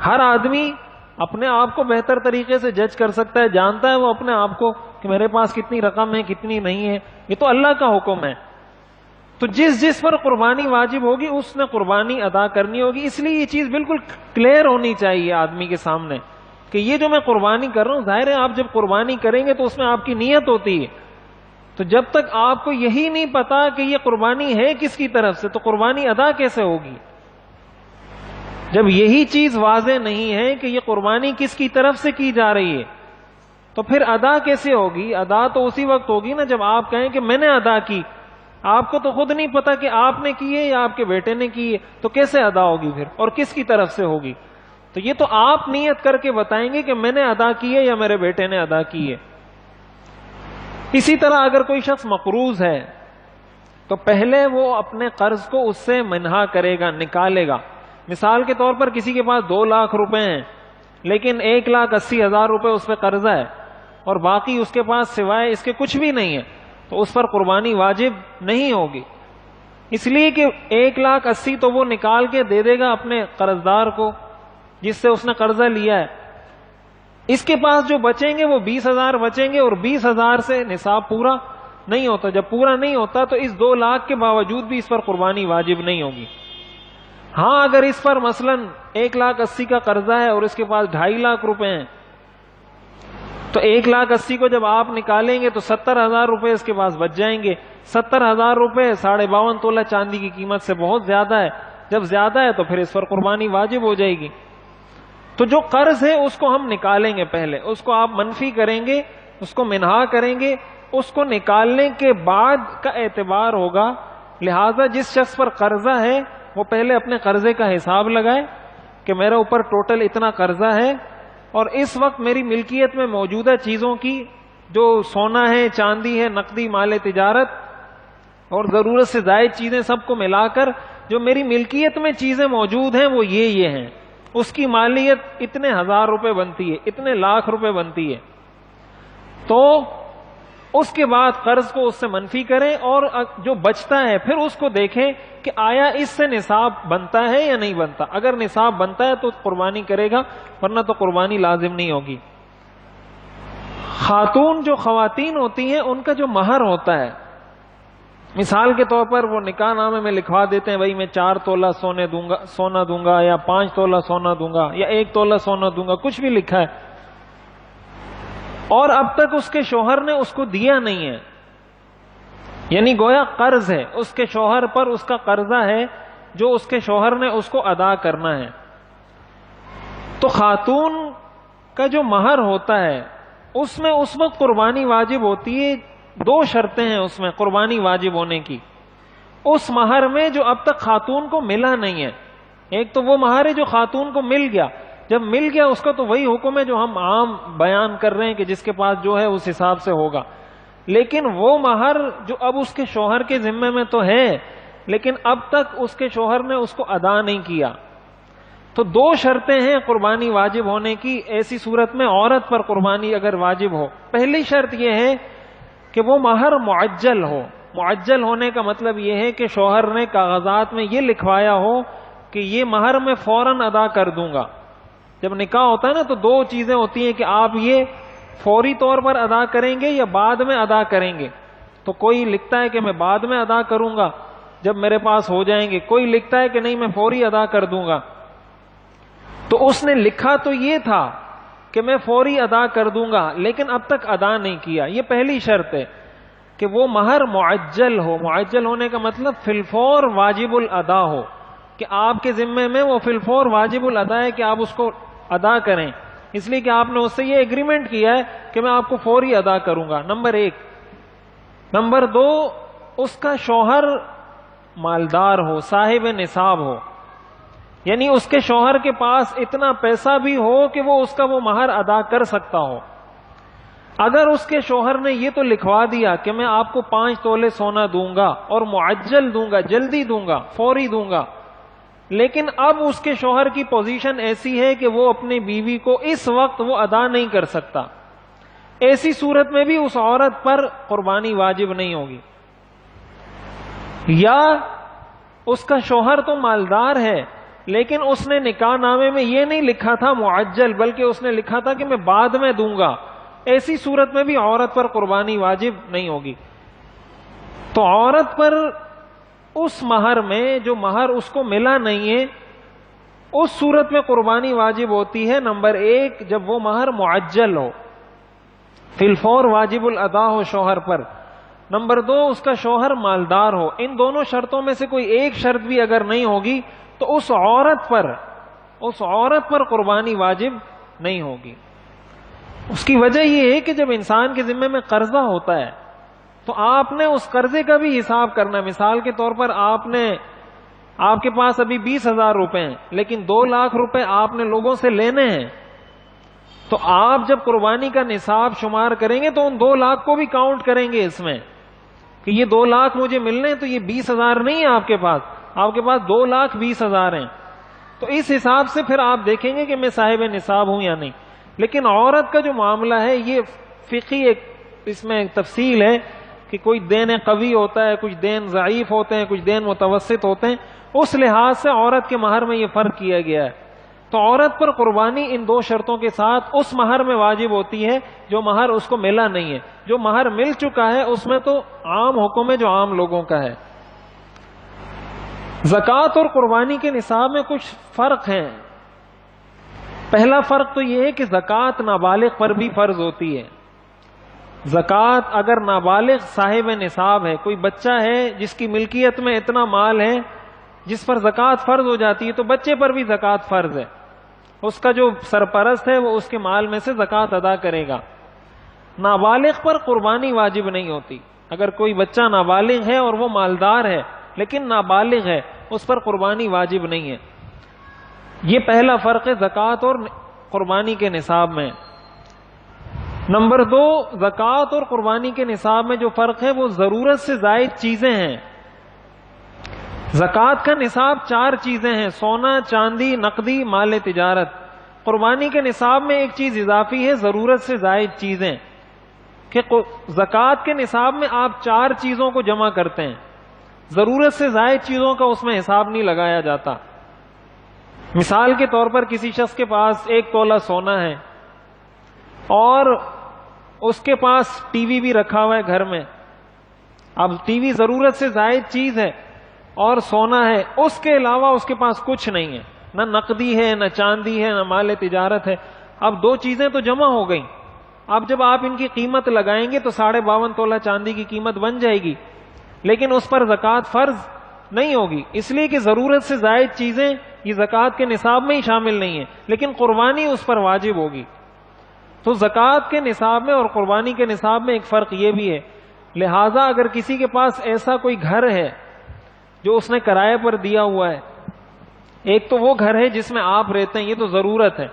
ہر آدمی اپنے آپ کو بہتر طریقے سے جج کر سکتا ہے، جانتا ہے وہ اپنے آپ کو کہ میرے پاس کتنی رقم ہے کتنی نہیں ہے، یہ تو اللہ کا حکم ہے۔ تو جس جس پر قربانی واجب ہوگی اس نے قربانی ادا کرنی ہوگی۔ اس لیے یہ چیز بالکل کلیئر ہونی چاہیے آدمی کے سامنے کہ یہ جو میں قربانی کر رہا ہوں، ظاہر ہے آپ جب قربانی کریں گے تو اس میں آپ کی نیت ہوتی ہے، تو جب تک آپ کو یہی نہیں پتا کہ یہ قربانی ہے کس کی طرف سے تو قربانی ادا کیسے ہوگی؟ جب یہی چیز واضح نہیں ہے کہ یہ قربانی کس کی طرف سے کی جا رہی ہے تو پھر ادا کیسے ہوگی؟ ادا تو اسی وقت ہوگی نا جب آپ کہیں کہ میں نے ادا کی، آپ کو تو خود نہیں پتا کہ آپ نے کی ہے یا آپ کے بیٹے نے کی ہے، تو کیسے ادا ہوگی پھر اور کس کی طرف سے ہوگی؟ تو یہ تو آپ نیت کر کے بتائیں گے کہ میں نے ادا کی ہے یا میرے بیٹے نے ادا کی ہے۔ اسی طرح اگر کوئی شخص مقروض ہے تو پہلے وہ اپنے قرض کو اس سے منہا کرے گا، نکالے گا۔ مثال کے طور پر کسی کے پاس 2 لاکھ روپے ہیں لیکن 1,80,000 روپے اس پہ قرضہ ہے اور باقی اس کے پاس سوائے اس کے کچھ بھی نہیں ہے، تو اس پر قربانی واجب نہیں ہوگی، اس لیے کہ 1,80,000 تو وہ نکال کے دے دے گا اپنے قرضدار کو جس سے اس نے قرضہ لیا ہے، اس کے پاس جو بچیں گے وہ 20,000 بچیں گے، اور 20,000 سے نصاب پورا نہیں ہوتا۔ جب پورا نہیں ہوتا تو اس 2 لاکھ کے باوجود بھی اس پر قربانی واجب نہیں ہوگی۔ ہاں اگر اس پر مثلا 1,80,000 کا قرضہ ہے اور اس کے پاس 2.5 لاکھ روپے ہیں تو 1,80,000 کو جب آپ نکالیں گے تو 70,000 روپے اس کے پاس بچ جائیں گے۔ 70,000 روپے 52.5 تولہ چاندی کی قیمت سے بہت زیادہ ہے، جب زیادہ ہے تو پھر اس پر قربانی واجب ہو جائے گی۔ تو جو قرض ہے اس کو ہم نکالیں گے، پہلے اس کو آپ منفی کریں گے، اس کو منہا کریں گے، اس کو نکالنے کے بعد کا اعتبار ہوگا. لہذا جس شخص پر قرضہ ہے وہ پہلے اپنے قرضے کا حساب لگائے کہ میرے اوپر ٹوٹل اتنا قرضہ ہے، اور اس وقت میری ملکیت میں موجودہ چیزوں کی، جو سونا ہے، چاندی ہے، نقدی مال تجارت اور ضرورت سے زائد چیزیں، سب کو ملا کر جو میری ملکیت میں چیزیں موجود ہیں وہ یہ ہیں، اس کی مالیت اتنے 1000 روپے بنتی ہے، اتنے لاکھ روپے بنتی ہے. تو اس کے بعد قرض کو اس سے منفی کریں، اور جو بچتا ہے پھر اس کو دیکھیں کہ آیا اس سے نصاب بنتا ہے یا نہیں بنتا. اگر نصاب بنتا ہے تو قربانی کرے گا، ورنہ تو قربانی لازم نہیں ہوگی. خاتون جو خواتین ہوتی ہیں ان کا جو مہر ہوتا ہے، مثال کے طور پر وہ نکاح نامے میں لکھوا دیتے ہیں بھائی میں 4 تولہ سونا دوں گا، یا 5 تولہ سونا دوں گا، یا 1 تولہ سونا دوں گا، کچھ بھی لکھا ہے، اور اب تک اس کے شوہر نے اس کو دیا نہیں ہے، یعنی گویا قرض ہے، اس کے شوہر پر اس کا قرضہ ہے جو اس کے شوہر نے اس کو ادا کرنا ہے. تو خاتون کا جو مہر ہوتا ہے اس میں اس وقت قربانی واجب ہوتی ہے. 2 شرطیں ہیں اس میں قربانی واجب ہونے کی، اس مہر میں جو اب تک خاتون کو ملا نہیں ہے. ایک تو وہ مہر ہے جو خاتون کو مل گیا، جب مل گیا اس کا تو وہی حکم ہے جو ہم عام بیان کر رہے ہیں کہ جس کے پاس جو ہے اس حساب سے ہوگا. لیکن وہ مہر جو اب اس کے شوہر کے ذمے میں تو ہے، لیکن اب تک اس کے شوہر نے اس کو ادا نہیں کیا. تو 2 شرطیں ہیں قربانی واجب ہونے کی. ایسی صورت میں عورت پر قربانی اگر واجب ہو، پہلی شرط یہ ہے کہ وہ مہر معجل ہو. معجل ہونے کا مطلب یہ ہے کہ شوہر نے کاغذات میں یہ لکھوایا ہو کہ یہ مہر میں فوراً ادا کر دوں گا. جب نکاح ہوتا ہے نا تو 2 چیزیں ہوتی ہیں کہ آپ یہ فوری طور پر ادا کریں گے یا بعد میں ادا کریں گے. تو کوئی لکھتا ہے کہ میں بعد میں ادا کروں گا جب میرے پاس ہو جائیں گے، کوئی لکھتا ہے کہ نہیں میں فوری ادا کر دوں گا. تو اس نے لکھا تو یہ تھا کہ میں فوری ادا کر دوں گا، لیکن اب تک ادا نہیں کیا. یہ پہلی شرط ہے کہ وہ مہر معجل ہو. معجل ہونے کا مطلب فی الفور واجب الادا ہو، کہ آپ کے ذمے میں وہ فی الفور واجب الادا ہے کہ آپ اس کو ادا کریں، اس لیے کہ آپ نے اس سے یہ ایگریمنٹ کیا ہے کہ میں آپ کو فوری ادا کروں گا. نمبر 1. نمبر 2، اس کا شوہر مالدار ہو، صاحب نصاب ہو، یعنی اس کے شوہر کے پاس اتنا پیسہ بھی ہو کہ وہ اس کا وہ مہر ادا کر سکتا ہو. اگر اس کے شوہر نے یہ تو لکھوا دیا کہ میں آپ کو 5 تولے سونا دوں گا اور معجل دوں گا، جلدی دوں گا، فوری دوں گا، لیکن اب اس کے شوہر کی پوزیشن ایسی ہے کہ وہ اپنی بیوی کو اس وقت وہ ادا نہیں کر سکتا، ایسی صورت میں بھی اس عورت پر قربانی واجب نہیں ہوگی. یا اس کا شوہر تو مالدار ہے لیکن اس نے نکاح نامے میں یہ نہیں لکھا تھا معجل، بلکہ اس نے لکھا تھا کہ میں بعد میں دوں گا، ایسی صورت میں بھی عورت پر قربانی واجب نہیں ہوگی. تو عورت پر اس مہر میں جو مہر اس کو ملا نہیں ہے اس صورت میں قربانی واجب ہوتی ہے. نمبر 1، جب وہ مہر معجل ہو، فی الفور واجب الادا ہو شوہر پر. نمبر 2، اس کا شوہر مالدار ہو. ان دونوں شرطوں میں سے کوئی ایک شرط بھی اگر نہیں ہوگی تو اس عورت پر قربانی واجب نہیں ہوگی. اس کی وجہ یہ ہے کہ جب انسان کے ذمے میں قرضہ ہوتا ہے تو آپ نے اس قرضے کا بھی حساب کرنا ہے. مثال کے طور پر آپ کے پاس ابھی 20,000 روپے ہیں لیکن 2 لاکھ روپے آپ نے لوگوں سے لینے ہیں، تو آپ جب قربانی کا نصاب شمار کریں گے تو ان 2 لاکھ کو بھی کاؤنٹ کریں گے اس میں کہ یہ 2 لاکھ مجھے ملنے ہیں، تو یہ 20,000 نہیں ہے آپ کے پاس 2,20,000 ہیں. تو اس حساب سے پھر آپ دیکھیں گے کہ میں صاحب نصاب ہوں یا نہیں. لیکن عورت کا جو معاملہ ہے یہ فقہی ایک اس میں تفصیل ہے کہ کوئی دین قوی ہوتا ہے، کچھ دین ضعیف ہوتے ہیں، کچھ دین متوسط ہوتے ہیں. اس لحاظ سے عورت کے مہر میں یہ فرق کیا گیا ہے. تو عورت پر قربانی ان 2 شرطوں کے ساتھ اس مہر میں واجب ہوتی ہے جو مہر اس کو ملا نہیں ہے. جو مہر مل چکا ہے اس میں تو عام حکم ہے جو عام لوگوں کا ہے. زکوٰۃ اور قربانی کے نصاب میں کچھ فرق ہیں. پہلا فرق تو یہ ہے کہ زکوٰۃ نابالغ پر بھی فرض ہوتی ہے. زکوٰۃ اگر نابالغ صاحب نصاب ہے، کوئی بچہ ہے جس کی ملکیت میں اتنا مال ہے جس پر زکوٰۃ فرض ہو جاتی ہے، تو بچے پر بھی زکوٰۃ فرض ہے. اس کا جو سرپرست ہے وہ اس کے مال میں سے زکوٰۃ ادا کرے گا۔ نابالغ پر قربانی واجب نہیں ہوتی۔ اگر کوئی بچہ نابالغ ہے اور وہ مالدار ہے لیکن نابالغ ہے، اس پر قربانی واجب نہیں ہے۔ یہ پہلا فرق ہے زکوٰۃ اور قربانی کے نصاب میں۔ نمبر 2، زکوٰۃ اور قربانی کے نصاب میں جو فرق ہے وہ ضرورت سے زائد چیزیں ہیں۔ زکوٰۃ کا نصاب 4 چیزیں ہیں: سونا، چاندی، نقدی، مال تجارت۔ قربانی کے نصاب میں ایک چیز اضافی ہے، ضرورت سے زائد چیزیں، کہ زکوٰۃ کے نصاب میں آپ 4 چیزوں کو جمع کرتے ہیں، ضرورت سے زائد چیزوں کا اس میں حساب نہیں لگایا جاتا۔ مثال کے طور پر کسی شخص کے پاس 1 تولہ سونا ہے اور اس کے پاس ٹی وی بھی رکھا ہوا ہے گھر میں۔ اب ٹی وی ضرورت سے زائد چیز ہے اور سونا ہے، اس کے علاوہ اس کے پاس کچھ نہیں ہے، نہ نقدی ہے، نہ چاندی ہے، نہ مال تجارت ہے۔ اب 2 چیزیں تو جمع ہو گئیں۔ اب جب آپ ان کی قیمت لگائیں گے تو 52.5 تولہ چاندی کی قیمت بن جائے گی، لیکن اس پر زکوٰۃ فرض نہیں ہوگی، اس لیے کہ ضرورت سے زائد چیزیں یہ زکوٰۃ کے نصاب میں ہی شامل نہیں ہیں، لیکن قربانی اس پر واجب ہوگی۔ تو زکوٰۃ کے نصاب میں اور قربانی کے نصاب میں ایک فرق یہ بھی ہے۔ لہٰذا اگر کسی کے پاس ایسا کوئی گھر ہے جو اس نے کرائے پر دیا ہوا ہے، ایک تو وہ گھر ہے جس میں آپ رہتے ہیں، یہ تو ضرورت ہے،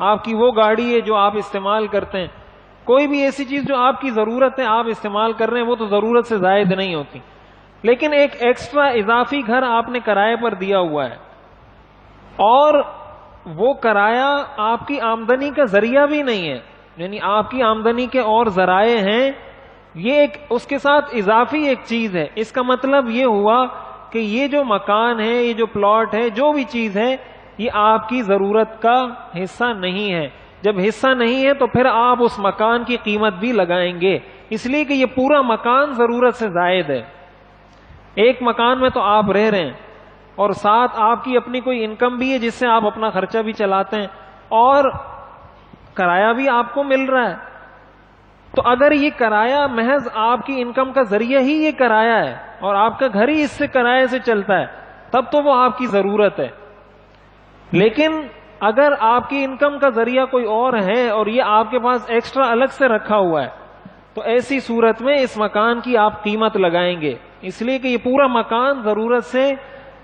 آپ کی وہ گاڑی ہے جو آپ استعمال کرتے ہیں، کوئی بھی ایسی چیز جو آپ کی ضرورت ہے آپ استعمال کر رہے ہیں، وہ تو ضرورت سے زائد نہیں ہوتی۔ لیکن ایک ایکسٹرا اضافی گھر آپ نے کرائے پر دیا ہوا ہے اور وہ کرایہ آپ کی آمدنی کا ذریعہ بھی نہیں ہے، یعنی آپ کی آمدنی کے اور ذرائع ہیں، یہ ایک اس کے ساتھ اضافی ایک چیز ہے۔ اس کا مطلب یہ ہوا کہ یہ جو مکان ہے، یہ جو پلاٹ ہے، جو بھی چیز ہے، یہ آپ کی ضرورت کا حصہ نہیں ہے۔ جب حصہ نہیں ہے تو پھر آپ اس مکان کی قیمت بھی لگائیں گے، اس لیے کہ یہ پورا مکان ضرورت سے زائد ہے۔ ایک مکان میں تو آپ رہ رہے ہیں اور ساتھ آپ کی اپنی کوئی انکم بھی ہے جس سے آپ اپنا خرچہ بھی چلاتے ہیں اور کرایہ بھی آپ کو مل رہا ہے۔ تو اگر یہ کرایہ محض آپ کی انکم کا ذریعہ ہی یہ کرایہ ہے اور آپ کا گھر ہی اس سے کرایہ سے چلتا ہے، تب تو وہ آپ کی ضرورت ہے۔ لیکن اگر آپ کی انکم کا ذریعہ کوئی اور ہے اور یہ آپ کے پاس ایکسٹرا الگ سے رکھا ہوا ہے، تو ایسی صورت میں اس مکان کی آپ قیمت لگائیں گے، اس لیے کہ یہ پورا مکان ضرورت سے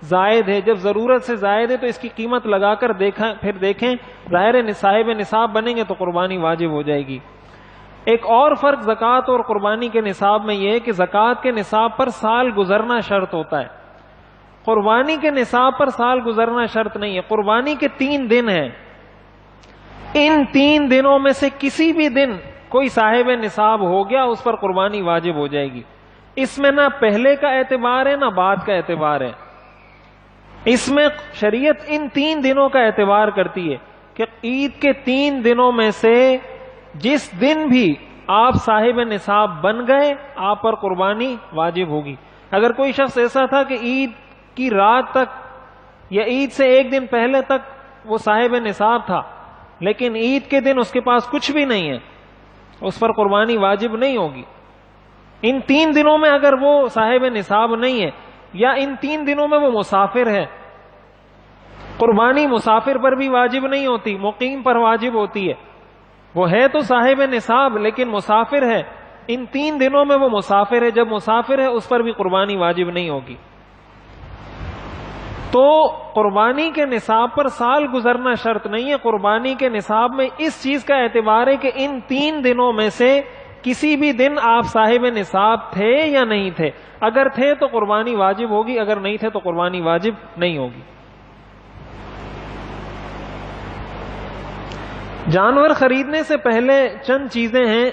زائد ہے۔ جب ضرورت سے زائد ہے تو اس کی قیمت لگا کر پھر دیکھیں، ظاہر صاحب نصاب بنیں گے تو قربانی واجب ہو جائے گی۔ ایک اور فرق زکوٰۃ اور قربانی کے نصاب میں یہ ہے کہ زکوٰۃ کے نصاب پر سال گزرنا شرط ہوتا ہے، قربانی کے نصاب پر سال گزرنا شرط نہیں ہے۔ قربانی کے 3 دن ہیں، ان 3 دنوں میں سے کسی بھی دن کوئی صاحب نصاب ہو گیا اس پر قربانی واجب ہو جائے گی۔ اس میں نہ پہلے کا اعتبار ہے نہ بعد کا اعتبار ہے، اس میں شریعت ان 3 دنوں کا اعتبار کرتی ہے کہ عید کے 3 دنوں میں سے جس دن بھی آپ صاحب نصاب بن گئے آپ پر قربانی واجب ہوگی۔ اگر کوئی شخص ایسا تھا کہ عید کی رات تک یا عید سے 1 دن پہلے تک وہ صاحب نصاب تھا لیکن عید کے دن اس کے پاس کچھ بھی نہیں ہے، اس پر قربانی واجب نہیں ہوگی۔ ان 3 دنوں میں اگر وہ صاحب نصاب نہیں ہے یا ان 3 دنوں میں وہ مسافر ہے، قربانی مسافر پر بھی واجب نہیں ہوتی، مقیم پر واجب ہوتی ہے۔ وہ ہے تو صاحب نصاب لیکن مسافر ہے، ان 3 دنوں میں وہ مسافر ہے، جب مسافر ہے اس پر بھی قربانی واجب نہیں ہوگی۔ تو قربانی کے نصاب پر سال گزرنا شرط نہیں ہے، قربانی کے نصاب میں اس چیز کا اعتبار ہے کہ ان 3 دنوں میں سے کسی بھی دن آپ صاحب نصاب تھے یا نہیں تھے، اگر تھے تو قربانی واجب ہوگی، اگر نہیں تھے تو قربانی واجب نہیں ہوگی۔ جانور خریدنے سے پہلے چند چیزیں ہیں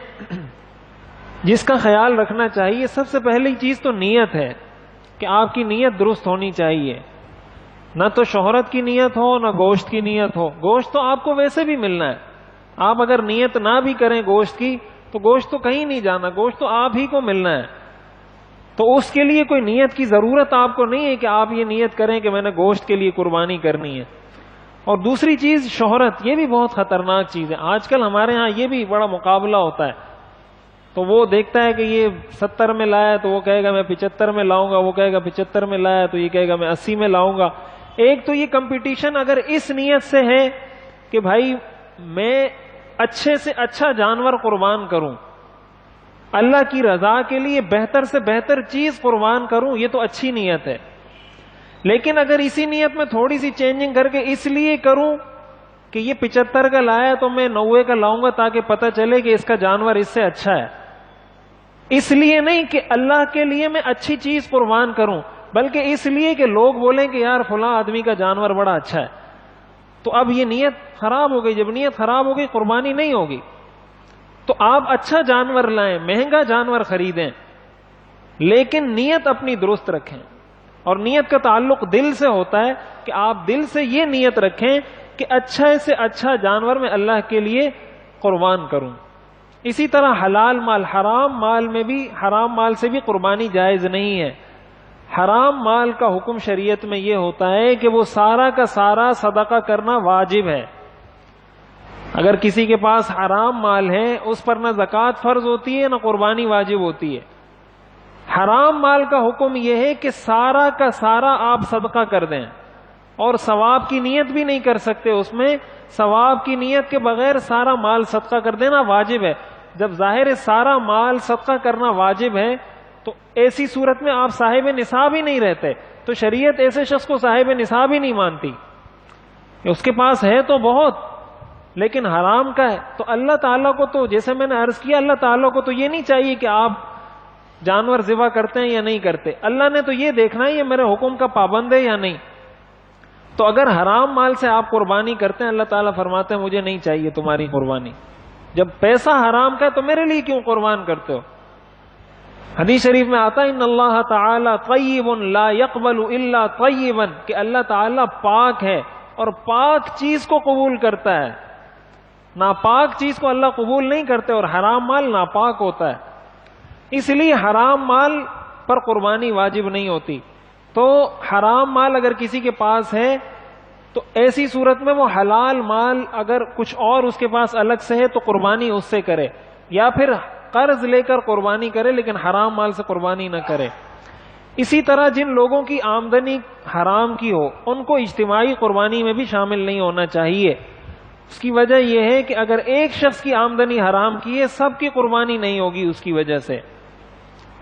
جس کا خیال رکھنا چاہیے۔ سب سے پہلی چیز تو نیت ہے کہ آپ کی نیت درست ہونی چاہیے، نہ تو شہرت کی نیت ہو نہ گوشت کی نیت ہو۔ گوشت تو آپ کو ویسے بھی ملنا ہے، آپ اگر نیت نہ بھی کریں گوشت کی تو گوشت تو کہیں نہیں جانا، گوشت تو آپ ہی کو ملنا ہے۔ تو اس کے لیے کوئی نیت کی ضرورت آپ کو نہیں ہے کہ آپ یہ نیت کریں کہ میں نے گوشت کے لیے قربانی کرنی ہے۔ اور دوسری چیز شہرت، یہ بھی بہت خطرناک چیز ہے۔ آج کل ہمارے ہاں یہ بھی بڑا مقابلہ ہوتا ہے، تو وہ دیکھتا ہے کہ یہ 70 میں لایا تو وہ کہے گا میں 75 میں لاؤں گا، وہ کہے گا 75 میں لایا تو یہ کہے گا میں 80 میں لاؤں گا۔ ایک تو یہ کمپٹیشن اگر اس نیت سے ہے کہ بھائی میں اچھے سے اچھا جانور قربان کروں، اللہ کی رضا کے لیے بہتر سے بہتر چیز قربان کروں، یہ تو اچھی نیت ہے. لیکن اگر اسی نیت میں تھوڑی سی چینجنگ کر کے اس لیے کروں کہ یہ 75 کا لایا تو میں 90 کا لاؤں گا تاکہ پتہ چلے کہ اس کا جانور اس سے اچھا ہے، اس لیے نہیں کہ اللہ کے لیے میں اچھی چیز قربان کروں، بلکہ اس لیے کہ لوگ بولیں کہ یار فلاں آدمی کا جانور بڑا اچھا ہے، تو اب یہ نیت خراب ہو گئی. جب نیت خراب ہو گئی قربانی نہیں ہوگی. تو آپ اچھا جانور لائیں، مہنگا جانور خریدیں، لیکن نیت اپنی درست رکھیں. اور نیت کا تعلق دل سے ہوتا ہے کہ آپ دل سے یہ نیت رکھیں کہ اچھا سے اچھا جانور میں اللہ کے لیے قربان کروں. اسی طرح حلال مال، حرام مال میں بھی، حرام مال سے بھی قربانی جائز نہیں ہے. حرام مال کا حکم شریعت میں یہ ہوتا ہے کہ وہ سارا کا سارا صدقہ کرنا واجب ہے. اگر کسی کے پاس حرام مال ہے اس پر نہ زکوٰۃ فرض ہوتی ہے نہ قربانی واجب ہوتی ہے. حرام مال کا حکم یہ ہے کہ سارا کا سارا آپ صدقہ کر دیں، اور ثواب کی نیت بھی نہیں کر سکتے اس میں. ثواب کی نیت کے بغیر سارا مال صدقہ کر دینا واجب ہے. جب ظاہر سارا مال صدقہ کرنا واجب ہے تو ایسی صورت میں آپ صاحب نصاب ہی نہیں رہتے. تو شریعت ایسے شخص کو صاحب نصاب ہی نہیں مانتی کہ اس کے پاس ہے تو بہت لیکن حرام کا ہے. تو اللہ تعالیٰ کو تو، جیسے میں نے عرض کیا، اللہ تعالیٰ کو تو یہ نہیں چاہیے کہ آپ جانور ذبح کرتے ہیں یا نہیں کرتے. اللہ نے تو یہ دیکھنا ہے یہ میرے حکم کا پابند ہے یا نہیں. تو اگر حرام مال سے آپ قربانی کرتے ہیں، اللہ تعالیٰ فرماتے ہیں مجھے نہیں چاہیے تمہاری قربانی. جب پیسہ حرام کا ہے تو میرے لیے کیوں قربان کرتے ہو؟ حدیث شریف میں آتا ہے ان اللہ تعالی طیب لا يقبل الا طیبا، کہ اللہ تعالیٰ پاک ہے اور پاک چیز کو قبول کرتا ہے. ناپاک چیز کو اللہ قبول نہیں کرتے، اور حرام مال ناپاک ہوتا ہے. اس لیے حرام مال پر قربانی واجب نہیں ہوتی. تو حرام مال اگر کسی کے پاس ہے تو ایسی صورت میں وہ حلال مال اگر کچھ اور اس کے پاس الگ سے ہے تو قربانی اس سے کرے، یا پھر قرض لے کر قربانی کرے لیکن حرام مال سے قربانی نہ کرے. اسی طرح جن لوگوں کی آمدنی حرام کی ہو ان کو اجتماعی قربانی میں بھی شامل نہیں ہونا چاہیے. اس کی وجہ یہ ہے کہ اگر ایک شخص کی آمدنی حرام کی ہے سب کی قربانی نہیں ہوگی اس کی وجہ سے.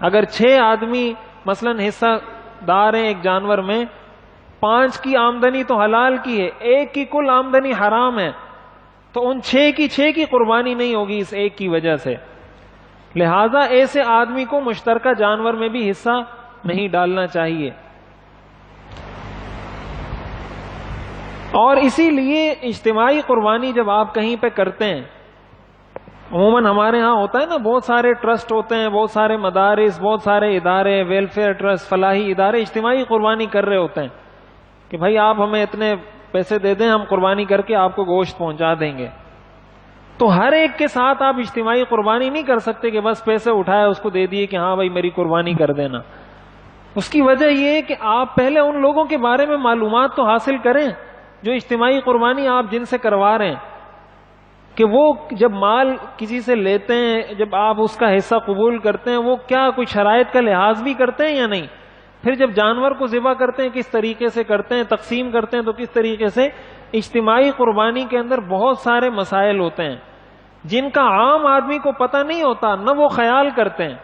اگر 6 آدمی مثلا حصہ دار ہیں ایک جانور میں، 5 کی آمدنی تو حلال کی ہے، ایک کی کل آمدنی حرام ہے، تو ان 6 کی قربانی نہیں ہوگی اس ایک کی وجہ سے. لہذا ایسے آدمی کو مشترکہ جانور میں بھی حصہ نہیں ڈالنا چاہیے. اور اسی لیے اجتماعی قربانی جب آپ کہیں پہ کرتے ہیں، عموماً ہمارے ہاں ہوتا ہے نا، بہت سارے ٹرسٹ ہوتے ہیں، بہت سارے مدارس، بہت سارے ادارے، ویلفیئر ٹرسٹ، فلاحی ادارے اجتماعی قربانی کر رہے ہوتے ہیں کہ بھائی آپ ہمیں اتنے پیسے دے دیں، ہم قربانی کر کے آپ کو گوشت پہنچا دیں گے. تو ہر ایک کے ساتھ آپ اجتماعی قربانی نہیں کر سکتے کہ بس پیسے اٹھائے اس کو دے دیے کہ ہاں بھائی میری قربانی کر دینا. اس کی وجہ یہ ہے کہ آپ پہلے ان لوگوں کے بارے میں معلومات تو حاصل کریں جو اجتماعی قربانی آپ جن سے کروا رہے ہیں، کہ وہ جب مال کسی سے لیتے ہیں، جب آپ اس کا حصہ قبول کرتے ہیں، وہ کیا کوئی شرائط کا لحاظ بھی کرتے ہیں یا نہیں. پھر جب جانور کو ذبح کرتے ہیں کس طریقے سے کرتے ہیں، تقسیم کرتے ہیں تو کس طریقے سے. اجتماعی قربانی کے اندر بہت سارے مسائل ہوتے ہیں جن کا عام آدمی کو پتہ نہیں ہوتا، نہ وہ خیال کرتے ہیں.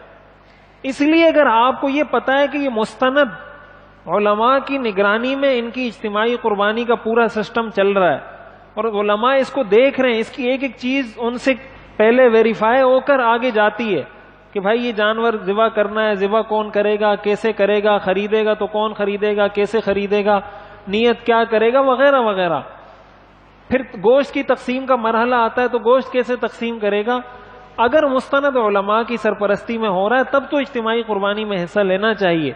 اس لیے اگر آپ کو یہ پتا ہے کہ یہ مستند علماء کی نگرانی میں ان کی اجتماعی قربانی کا پورا سسٹم چل رہا ہے اور علماء اس کو دیکھ رہے ہیں، اس کی ایک ایک چیز ان سے پہلے ویریفائی ہو کر آگے جاتی ہے کہ بھائی یہ جانور ذبح کرنا ہے، ذبح کون کرے گا، کیسے کرے گا، خریدے گا تو کون خریدے گا، کیسے خریدے گا، نیت کیا کرے گا، وغیرہ وغیرہ. پھر گوشت کی تقسیم کا مرحلہ آتا ہے تو گوشت کیسے تقسیم کرے گا. اگر مستند علماء کی سرپرستی میں ہو رہا ہے تب تو اجتماعی قربانی میں حصہ لینا چاہیے،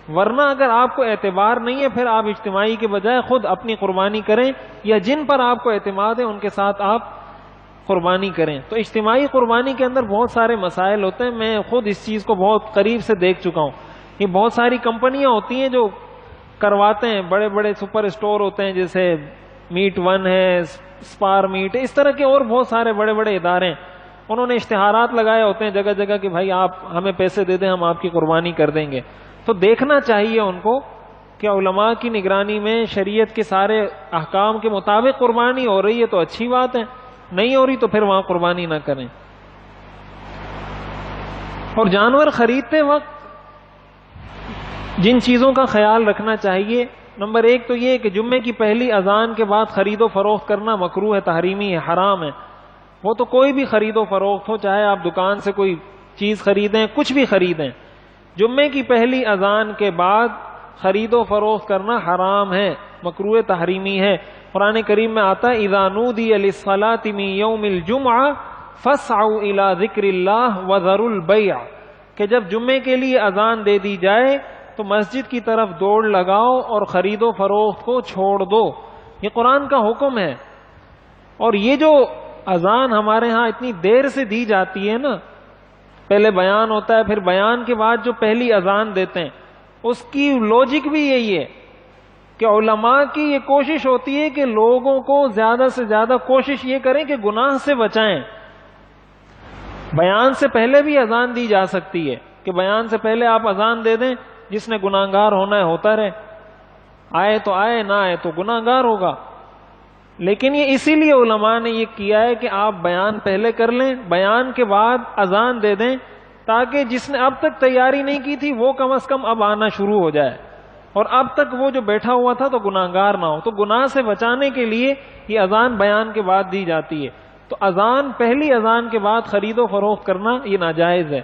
ورنہ اگر آپ کو اعتبار نہیں ہے پھر آپ اجتماعی کے بجائے خود اپنی قربانی کریں یا جن پر آپ کو اعتماد ہے ان کے ساتھ آپ قربانی کریں. تو اجتماعی قربانی کے اندر بہت سارے مسائل ہوتے ہیں. میں خود اس چیز کو بہت قریب سے دیکھ چکا ہوں. یہ بہت ساری کمپنیاں ہوتی ہیں جو کرواتے ہیں، بڑے بڑے سپر اسٹور ہوتے ہیں جیسے میٹ ون ہے، اسپار میٹ، اس طرح کے اور بہت سارے بڑے بڑے ادارے ہیں. انہوں نے اشتہارات لگائے ہوتے ہیں جگہ جگہ کہ بھائی آپ ہمیں پیسے دے دیں ہم آپ کی قربانی کر دیں گے. تو دیکھنا چاہیے ان کو کہ علماء کی نگرانی میں شریعت کے سارے احکام کے مطابق قربانی ہو رہی ہے تو اچھی بات ہے، نہیں ہو رہی تو پھر وہاں قربانی نہ کریں۔ اور جانور خریدتے وقت جن چیزوں کا خیال رکھنا چاہیے، نمبر ایک تو یہ کہ جمعے کی پہلی اذان کے بعد خرید و فروخت کرنا مکروہ ہے، تحریمی ہے، حرام ہے۔ وہ تو کوئی بھی خرید و فروخت ہو، چاہے آپ دکان سے کوئی چیز خریدیں، کچھ بھی خریدیں، جمعے کی پہلی اذان کے بعد خرید و فروخت کرنا حرام ہے، مکروہ تحریمی ہے۔ قرآن کریم میں آتا ہے اذا نودی للصلاۃ من یوم الجمعہ فاسعوا الی ذکر اللہ وذروا البیع، کہ جب جمعے کے لیے اذان دے دی جائے تو مسجد کی طرف دوڑ لگاؤ اور خرید و فروخت کو چھوڑ دو۔ یہ قرآن کا حکم ہے۔ اور یہ جو اذان ہمارے ہاں اتنی دیر سے دی جاتی ہے نا، پہلے بیان ہوتا ہے، پھر بیان کے بعد جو پہلی اذان دیتے ہیں، اس کی لوجک بھی یہی ہے کہ علماء کی یہ کوشش ہوتی ہے کہ لوگوں کو زیادہ سے زیادہ کوشش یہ کریں کہ گناہ سے بچائیں۔ بیان سے پہلے بھی اذان دی جا سکتی ہے کہ بیان سے پہلے آپ اذان دے دیں، جس نے گناہگار ہونا ہے ہوتا رہے، آئے تو آئے، نہ آئے تو گناہگار ہوگا۔ لیکن یہ اسی لیے علماء نے یہ کیا ہے کہ آپ بیان پہلے کر لیں، بیان کے بعد اذان دے دیں، تاکہ جس نے اب تک تیاری نہیں کی تھی وہ کم از کم اب آنا شروع ہو جائے، اور اب تک وہ جو بیٹھا ہوا تھا تو گناہگار نہ ہو۔ تو گناہ سے بچانے کے لیے یہ اذان بیان کے بعد دی جاتی ہے۔ تو اذان، پہلی اذان کے بعد خرید و فروخت کرنا یہ ناجائز ہے۔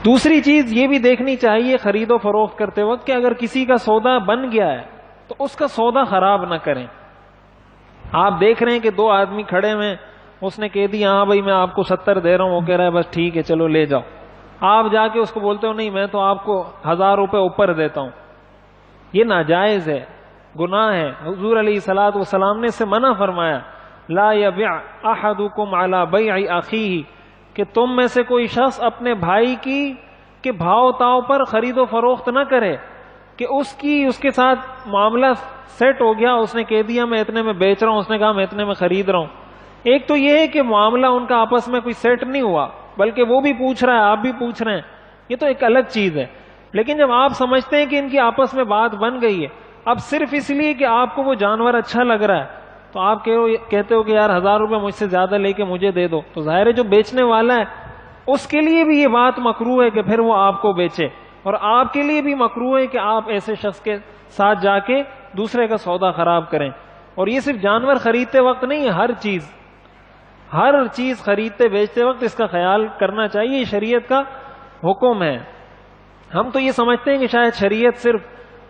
دوسری چیز یہ بھی دیکھنی چاہیے خرید و فروخت کرتے وقت کہ اگر کسی کا سودا بن گیا ہے تو اس کا سودا خراب نہ کریں۔ آپ دیکھ رہے ہیں کہ دو آدمی کھڑے ہوئے، اس نے کہہ دیا ہاں بھائی میں آپ کو 70 دے رہا ہوں، وہ کہہ رہا ہے بس ٹھیک ہے چلو لے جاؤ۔ آپ جا کے اس کو بولتے ہو نہیں میں تو آپ کو 1000 روپے اوپر دیتا ہوں، یہ ناجائز ہے، گناہ ہے۔ حضور علیہ الصلوۃ والسلام نے اس سے منع فرمایا، لا یبع احدکم علی بیع اخیہ، کہ تم میں سے کوئی شخص اپنے بھائی کی کہ بھاؤ تاؤ پر خرید و فروخت نہ کرے، کہ اس کے ساتھ معاملہ سیٹ ہو گیا، اس نے کہہ دیا میں اتنے میں بیچ رہا ہوں، اس نے کہا میں اتنے میں خرید رہا ہوں۔ ایک تو یہ ہے کہ معاملہ ان کا آپس میں کوئی سیٹ نہیں ہوا، بلکہ وہ بھی پوچھ رہا ہے آپ بھی پوچھ رہے ہیں، یہ تو ایک الگ چیز ہے۔ لیکن جب آپ سمجھتے ہیں کہ ان کی آپس میں بات بن گئی ہے، اب صرف اس لیے کہ آپ کو وہ جانور اچھا لگ رہا ہے تو آپ کہتے ہو کہ یار 1000 روپے مجھ سے زیادہ لے کے مجھے دے دو، تو ظاہر ہے جو بیچنے والا ہے اس کے لیے بھی یہ بات مکروہ ہے کہ پھر وہ آپ کو بیچے، اور آپ کے لیے بھی مکروہ ہے کہ آپ ایسے شخص کے ساتھ جا کے دوسرے کا سودا خراب کریں۔ اور یہ صرف جانور خریدتے وقت نہیں ہے، ہر چیز خریدتے بیچتے وقت اس کا خیال کرنا چاہیے، یہ شریعت کا حکم ہے۔ ہم تو یہ سمجھتے ہیں کہ شاید شریعت صرف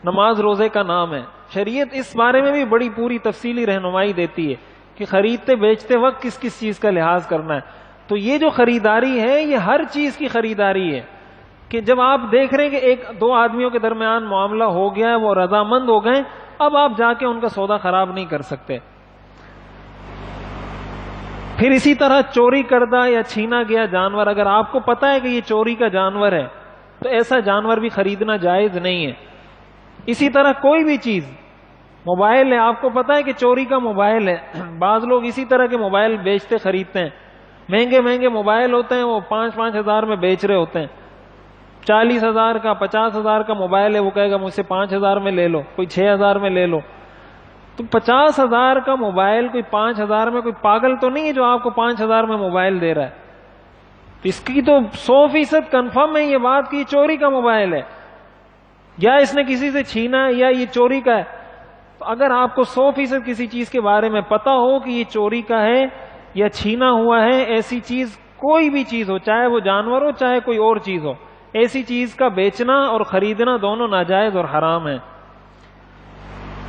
نماز روزے کا نام ہے، شریعت اس بارے میں بھی بڑی پوری تفصیلی رہنمائی دیتی ہے کہ خریدتے بیچتے وقت کس کس چیز کا لحاظ کرنا ہے۔ تو یہ جو خریداری ہے یہ ہر چیز کی خریداری ہے، کہ جب آپ دیکھ رہے ہیں کہ ایک دو آدمیوں کے درمیان معاملہ ہو گیا ہے، وہ رضامند ہو گئے، اب آپ جا کے ان کا سودا خراب نہیں کر سکتے۔ پھر اسی طرح چوری کردہ یا چھینا گیا جانور، اگر آپ کو پتا ہے کہ یہ چوری کا جانور ہے تو ایسا جانور بھی خریدنا جائز نہیں ہے۔ اسی طرح کوئی بھی چیز، موبائل ہے، آپ کو پتا ہے کہ چوری کا موبائل ہے، بعض لوگ اسی طرح کے موبائل بیچتے خریدتے ہیں، مہنگے مہنگے موبائل ہوتے ہیں، وہ 5-5 ہزار میں بیچ رہے ہوتے ہیں، 40,000 کا 50,000 کا موبائل ہے، وہ کہے گا مجھ سے 5,000 میں لے لو، کوئی 6,000 میں لے لو۔ تو 50,000 کا موبائل کوئی 5,000 میں، کوئی پاگل تو نہیں ہے جو آپ کو 5,000 میں موبائل دے رہا ہے۔ اس کی تو 100% کنفرم ہے یہ بات کہ یہ چوری کا موبائل ہے، یا اس نے کسی سے چھینا ہے یا یہ چوری کا ہے۔ تو اگر آپ کو 100% کسی چیز کے بارے میں پتا ہو کہ یہ چوری کا ہے یا چھینا ہوا ہے، ایسی چیز کوئی بھی چیز ہو، چاہے وہ جانور ہو چاہے کوئی اور چیز ہو، ایسی چیز کا بیچنا اور خریدنا دونوں ناجائز اور حرام ہے۔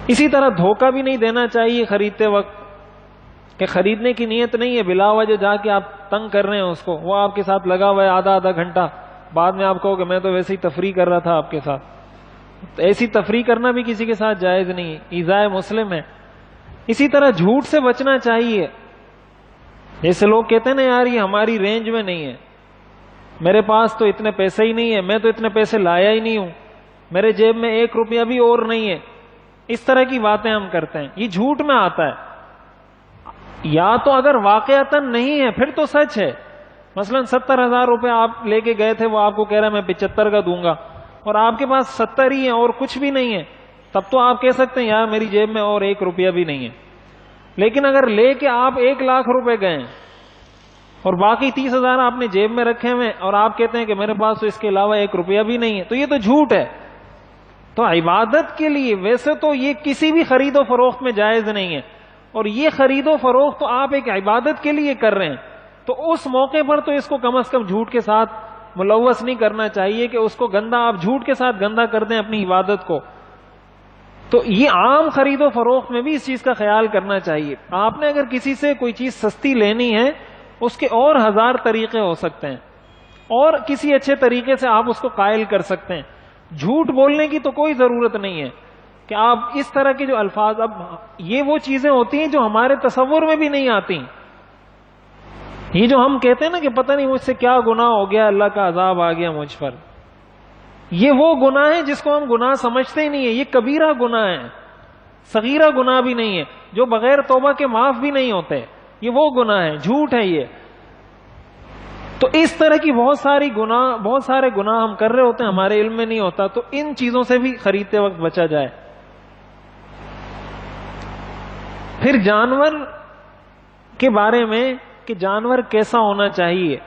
اسی طرح دھوکہ بھی نہیں دینا چاہیے خریدتے وقت، کہ خریدنے کی نیت نہیں ہے، بلا وجہ جا کے آپ تنگ کر رہے ہیں اس کو، وہ آپ کے ساتھ لگا ہوا ہے آدھا گھنٹہ، بعد میں آپ کہو کہ میں تو ویسے ہی تفریح کر رہا تھا آپ کے ساتھ، تو ایسی تفریح کرنا بھی کسی کے ساتھ جائز نہیں ہے، ایذاء مسلم ہے۔ اسی طرح جھوٹ سے بچنا چاہیے، جیسے لوگ کہتے ہیں نا یار یہ ہماری رینج میں نہیں ہے، میرے پاس تو اتنے پیسے ہی نہیں ہے، میں تو اتنے پیسے لایا ہی نہیں ہوں، میرے جیب میں 1 روپیہ بھی اور نہیں ہے، اس طرح کی باتیں ہم کرتے ہیں، یہ جھوٹ میں آتا ہے۔ یا تو اگر واقعتاً نہیں ہے پھر تو سچ ہے، مثلا 70,000 روپے آپ لے کے گئے تھے، وہ آپ کو کہہ رہا ہے میں 75 کا دوں گا، اور آپ کے پاس 70 ہی ہیں اور کچھ بھی نہیں ہے، تب تو آپ کہہ سکتے ہیں یار میری جیب میں اور 1 روپیہ بھی نہیں ہے. لیکن اگر لے کے آپ 1 لاکھ روپے گئے اور باقی 30,000 آپ نے جیب میں رکھے ہوئے اور آپ کہتے ہیں کہ میرے پاس تو اس کے علاوہ 1 روپیہ بھی نہیں ہے، تو یہ تو جھوٹ ہے. تو عبادت کے لیے ویسے تو یہ کسی بھی خرید و فروخت میں جائز نہیں ہے، اور یہ خرید و فروخت تو آپ ایک عبادت کے لیے کر رہے ہیں، تو اس موقع پر تو اس کو کم از کم جھوٹ کے ساتھ ملوث نہیں کرنا چاہیے کہ اس کو گندا، آپ جھوٹ کے ساتھ گندا کر دیں اپنی عبادت کو. تو یہ عام خرید و فروخت میں بھی اس چیز کا خیال کرنا چاہیے. آپ نے اگر کسی سے کوئی چیز سستی لینی ہے، اس کے اور 1000 طریقے ہو سکتے ہیں، اور کسی اچھے طریقے سے آپ اس کو قائل کر سکتے ہیں. جھوٹ بولنے کی تو کوئی ضرورت نہیں ہے کہ آپ اس طرح کے جو الفاظ، اب یہ وہ چیزیں ہوتی ہیں جو ہمارے تصور میں بھی نہیں آتی. یہ جو ہم کہتے ہیں نا کہ پتہ نہیں مجھ سے کیا گناہ ہو گیا، اللہ کا عذاب آ گیا مجھ پر، یہ وہ گناہ ہے جس کو ہم گناہ سمجھتے ہی نہیں ہے. یہ کبیرہ گناہ ہے، صغیرہ گناہ بھی نہیں ہے، جو بغیر توبہ کے معاف بھی نہیں ہوتے. یہ وہ گناہ ہے، جھوٹ ہے یہ. تو اس طرح کی بہت سارے گناہ ہم کر رہے ہوتے ہیں، ہمارے علم میں نہیں ہوتا. تو ان چیزوں سے بھی خریدتے وقت بچا جائے. پھر جانور کے بارے میں کہ جانور کیسا ہونا چاہیے،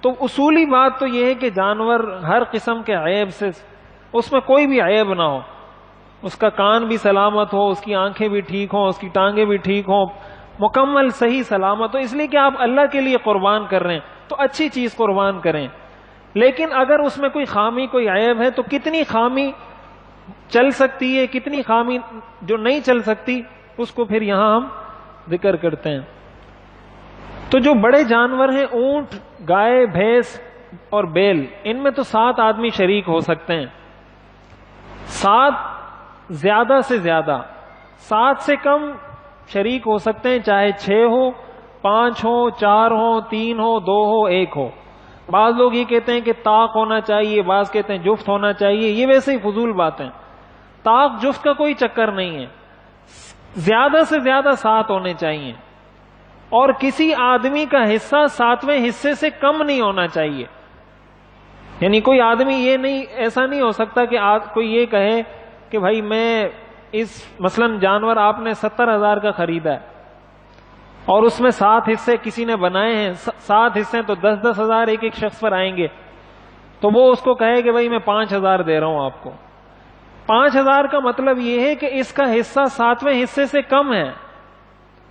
تو اصولی بات تو یہ ہے کہ جانور ہر قسم کے عیب سے، اس میں کوئی بھی عیب نہ ہو. اس کا کان بھی سلامت ہو، اس کی آنکھیں بھی ٹھیک ہوں، اس کی ٹانگیں بھی ٹھیک ہوں، مکمل صحیح سلامت ہو. اس لیے کہ آپ اللہ کے لیے قربان کر رہے ہیں تو اچھی چیز قربان کریں. لیکن اگر اس میں کوئی خامی، کوئی عیب ہے، تو کتنی خامی چل سکتی ہے، کتنی خامی جو نہیں چل سکتی، اس کو پھر یہاں ہم ذکر کرتے ہیں. تو جو بڑے جانور ہیں، اونٹ، گائے، بھینس اور بیل، ان میں تو 7 آدمی شریک ہو سکتے ہیں. 7 زیادہ سے زیادہ، 7 سے کم شریک ہو سکتے ہیں، چاہے 6 ہو، 5 ہو، 4 ہو، 3 ہو، 2 ہو، 1 ہو. بعض لوگ یہ کہتے ہیں کہ طاق ہونا چاہیے، بعض کہتے ہیں جفت ہونا چاہیے. یہ ویسے ہی فضول بات ہے. طاق جفت کا کوئی چکر نہیں ہے، زیادہ سے زیادہ 7 ہونے چاہیے. اور کسی آدمی کا حصہ 7ویں حصے سے کم نہیں ہونا چاہیے. یعنی کوئی آدمی یہ نہیں، ایسا نہیں ہو سکتا کہ کوئی یہ کہے کہ بھائی میں مثلا جانور آپ نے 70,000 کا خریدا ہے اور اس میں 7 حصے کسی نے بنائے ہیں، 7 حصے تو 10,000 ایک شخص پر آئیں گے. تو وہ اس کو کہے کہ بھائی میں 5,000 دے رہا ہوں آپ کو. 5,000 کا مطلب یہ ہے کہ اس کا حصہ 7ویں حصے سے کم ہے،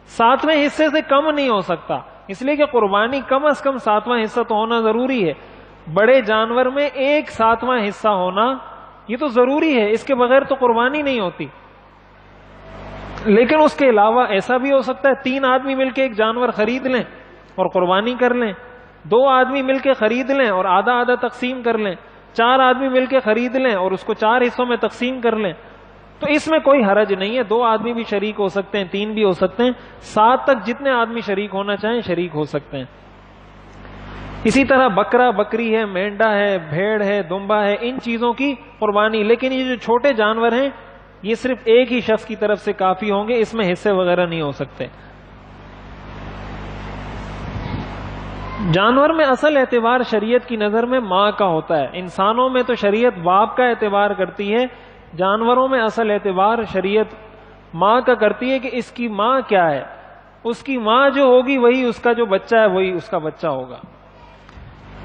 7ویں حصے سے کم نہیں ہو سکتا. اس لیے کہ قربانی کم از کم 7واں حصہ تو ہونا ضروری ہے. بڑے جانور میں 1/7واں حصہ ہونا یہ تو ضروری ہے، اس کے بغیر تو قربانی نہیں ہوتی. لیکن اس کے علاوہ ایسا بھی ہو سکتا ہے 3 آدمی مل کے ایک جانور خرید لیں اور قربانی کر لیں، 2 آدمی مل کے خرید لیں اور آدھا آدھا تقسیم کر لیں، 4 آدمی مل کے خرید لیں اور اس کو 4 حصوں میں تقسیم کر لیں. تو اس میں کوئی حرج نہیں ہے. 2 آدمی بھی شریک ہو سکتے ہیں، 3 بھی ہو سکتے ہیں، 7 تک جتنے آدمی شریک ہونا چاہیں شریک ہو سکتے ہیں. اسی طرح بکرا، بکری ہے، مینڈا ہے، بھیڑ ہے، دمبا ہے، ان چیزوں کی قربانی. لیکن یہ جو چھوٹے جانور ہیں یہ صرف ایک ہی شخص کی طرف سے کافی ہوں گے، اس میں حصے وغیرہ نہیں ہو سکتے. جانور میں اصل اعتبار شریعت کی نظر میں ماں کا ہوتا ہے. انسانوں میں تو شریعت باپ کا اعتبار کرتی ہے، جانوروں میں اصل اعتبار شریعت ماں کا کرتی ہے کہ اس کی ماں کیا ہے. اس کی ماں جو ہوگی وہی اس کا جو بچہ ہے وہی اس کا بچہ ہوگا.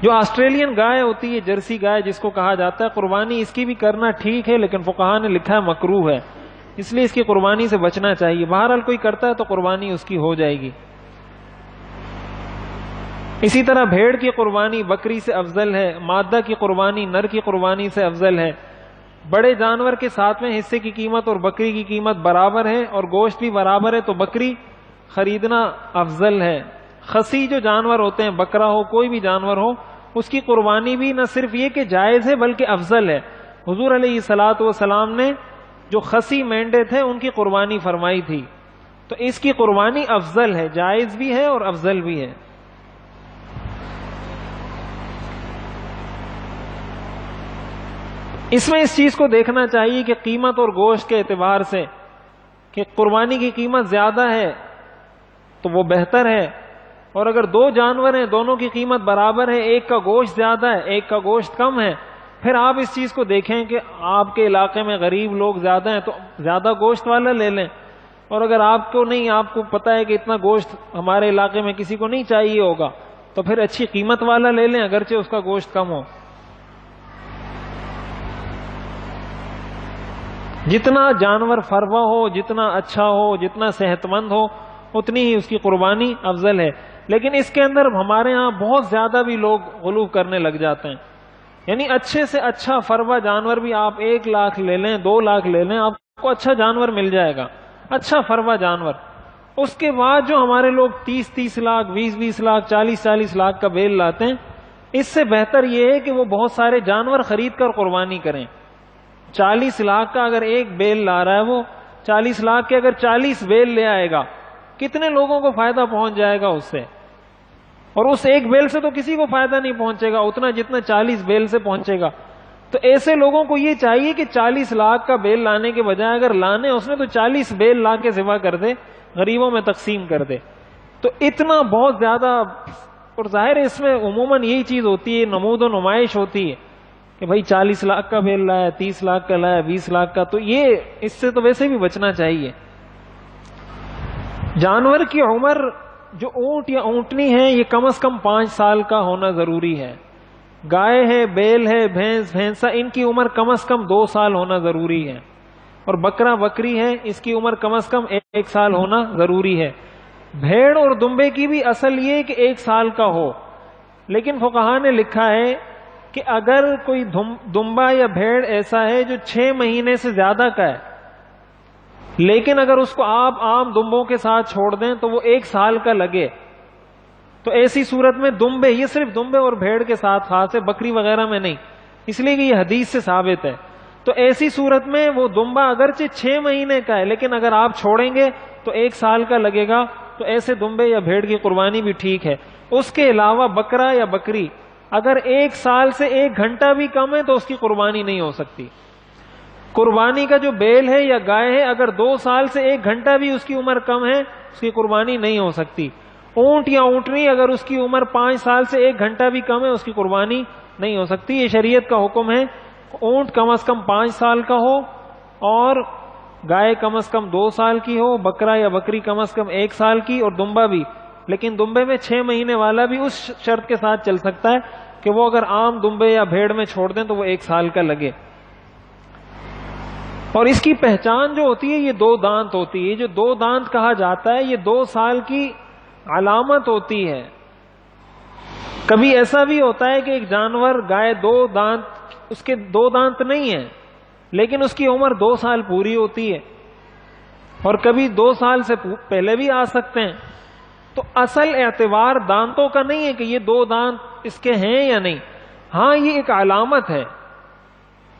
جو آسٹریلین گائے ہوتی ہے، جرسی گائے جس کو کہا جاتا ہے، قربانی اس کی بھی کرنا ٹھیک ہے، لیکن فقہاء نے لکھا ہے مکروہ ہے، اس لیے اس کی قربانی سے بچنا چاہیے. بہرحال کوئی کرتا ہے تو قربانی اس کی ہو جائے گی. اسی طرح بھیڑ کی قربانی بکری سے افضل ہے، مادہ کی قربانی نر کی قربانی سے افضل ہے. بڑے جانور کے 7ویں حصے کی قیمت اور بکری کی قیمت برابر ہے اور گوشت بھی برابر ہے تو بکری خریدنا افضل ہے. خسی جو جانور ہوتے ہیں، بکرا ہو کوئی بھی جانور ہو، اس کی قربانی بھی نہ صرف یہ کہ جائز ہے بلکہ افضل ہے. حضور علیہ الصلوۃ والسلام نے جو خسی مینڈے تھے ان کی قربانی فرمائی تھی، تو اس کی قربانی افضل ہے، جائز بھی ہے اور افضل بھی ہے. اس میں اس چیز کو دیکھنا چاہیے کہ قیمت اور گوشت کے اعتبار سے کہ قربانی کی قیمت زیادہ ہے تو وہ بہتر ہے، اور اگر 2 جانور ہیں دونوں کی قیمت برابر ہے، ایک کا گوشت زیادہ ہے ایک کا گوشت کم ہے، پھر آپ اس چیز کو دیکھیں کہ آپ کے علاقے میں غریب لوگ زیادہ ہیں تو زیادہ گوشت والا لے لیں، اور اگر آپ کو نہیں، آپ کو پتہ ہے کہ اتنا گوشت ہمارے علاقے میں کسی کو نہیں چاہیے ہوگا، تو پھر اچھی قیمت والا لے لیں اگرچہ اس کا گوشت کم ہو۔ جتنا جانور فروا ہو، جتنا اچھا ہو، جتنا صحت مند ہو، اتنی ہی اس کی قربانی افضل ہے۔ لیکن اس کے اندر ہمارے ہاں بہت زیادہ بھی لوگ غلو کرنے لگ جاتے ہیں، یعنی اچھے سے اچھا فروا جانور بھی آپ 1 لاکھ لے لیں، 2 لاکھ لے لیں، آپ کو اچھا جانور مل جائے گا، اچھا فروا جانور۔ اس کے بعد جو ہمارے لوگ 30 لاکھ، 20 لاکھ، 40 لاکھ کا بیل لاتے ہیں، اس سے بہتر یہ ہے کہ وہ بہت سارے جانور خرید کر قربانی کریں۔ 40 لاکھ کا اگر ایک بیل لا رہا ہے، وہ 40 لاکھ کے اگر 40 بیل لے آئے گا، کتنے لوگوں کو فائدہ پہنچ جائے گا اس سے؟ اور اس ایک بیل سے تو کسی کو فائدہ نہیں پہنچے گا اتنا جتنا 40 بیل سے پہنچے گا۔ تو ایسے لوگوں کو یہ چاہیے کہ 40 لاکھ کا بیل لانے کے بجائے اگر لانے اس نے تو 40 بیل لا کے ذبح کر دے، غریبوں میں تقسیم کر دے۔ تو اتنا بہت زیادہ، اور ظاہر ہے اس میں عموماً یہی چیز ہوتی ہے، نمود و نمائش ہوتی ہے کہ بھائی 40 لاکھ کا بیل لایا، 30 لاکھ کا لایا، 20 لاکھ کا، تو یہ اس سے تو ویسے بھی بچنا چاہیے۔ جانور کی عمر جو اونٹ یا اونٹنی ہے یہ کم از کم 5 سال کا ہونا ضروری ہے۔ گائے ہے، بیل ہے، بھینس، بھینسا، ان کی عمر کم از کم 2 سال ہونا ضروری ہے، اور بکرا بکری ہے اس کی عمر کم از کم 1 سال ہونا ضروری ہے۔ بھیڑ اور دمبے کی بھی اصل یہ کہ 1 سال کا ہو، لیکن فقہا نے لکھا ہے کہ اگر کوئی دمبا یا بھیڑ ایسا ہے جو 6 مہینے سے زیادہ کا ہے، لیکن اگر اس کو آپ عام دمبوں کے ساتھ چھوڑ دیں تو وہ 1 سال کا لگے، تو ایسی صورت میں دمبے، یہ صرف دمبے اور بھیڑ کے ساتھ خاص ہے، بکری وغیرہ میں نہیں، اس لیے کہ یہ حدیث سے ثابت ہے۔ تو ایسی صورت میں وہ دمبا اگرچہ 6 مہینے کا ہے لیکن اگر آپ چھوڑیں گے تو 1 سال کا لگے گا، تو ایسے دمبے یا بھیڑ کی قربانی بھی ٹھیک ہے۔ اس کے علاوہ بکرا یا بکری اگر 1 سال سے 1 گھنٹہ بھی کم ہے تو اس کی قربانی نہیں ہو سکتی۔ قربانی کا جو بیل ہے یا گائے ہے اگر 2 سال سے 1 گھنٹہ بھی اس کی عمر کم ہے اس کی قربانی نہیں ہو سکتی۔ اونٹ یا اونٹنی اگر اس کی عمر 5 سال سے 1 گھنٹہ بھی کم ہے اس کی قربانی نہیں ہو سکتی۔ یہ شریعت کا حکم ہے، اونٹ کم از کم 5 سال کا ہو، اور گائے کم از کم 2 سال کی ہو، بکرا یا بکری کم از کم 1 سال کی، اور دمبا بھی، لیکن دمبے میں 6 مہینے والا بھی اس شرط کے ساتھ چل سکتا ہے کہ وہ اگر عام دمبے یا بھیڑ میں چھوڑ دیں تو وہ 1 سال کا لگے۔ اور اس کی پہچان جو ہوتی ہے یہ 2 دانت ہوتی ہے، یہ جو 2 دانت کہا جاتا ہے یہ 2 سال کی علامت ہوتی ہے۔ کبھی ایسا بھی ہوتا ہے کہ ایک جانور گائے 2 دانت، اس کے 2 دانت نہیں ہیں لیکن اس کی عمر 2 سال پوری ہوتی ہے، اور کبھی 2 سال سے پہلے بھی آ سکتے ہیں۔ تو اصل اعتبار دانتوں کا نہیں ہے کہ یہ 2 دانت اس کے ہیں یا نہیں، ہاں یہ ایک علامت ہے،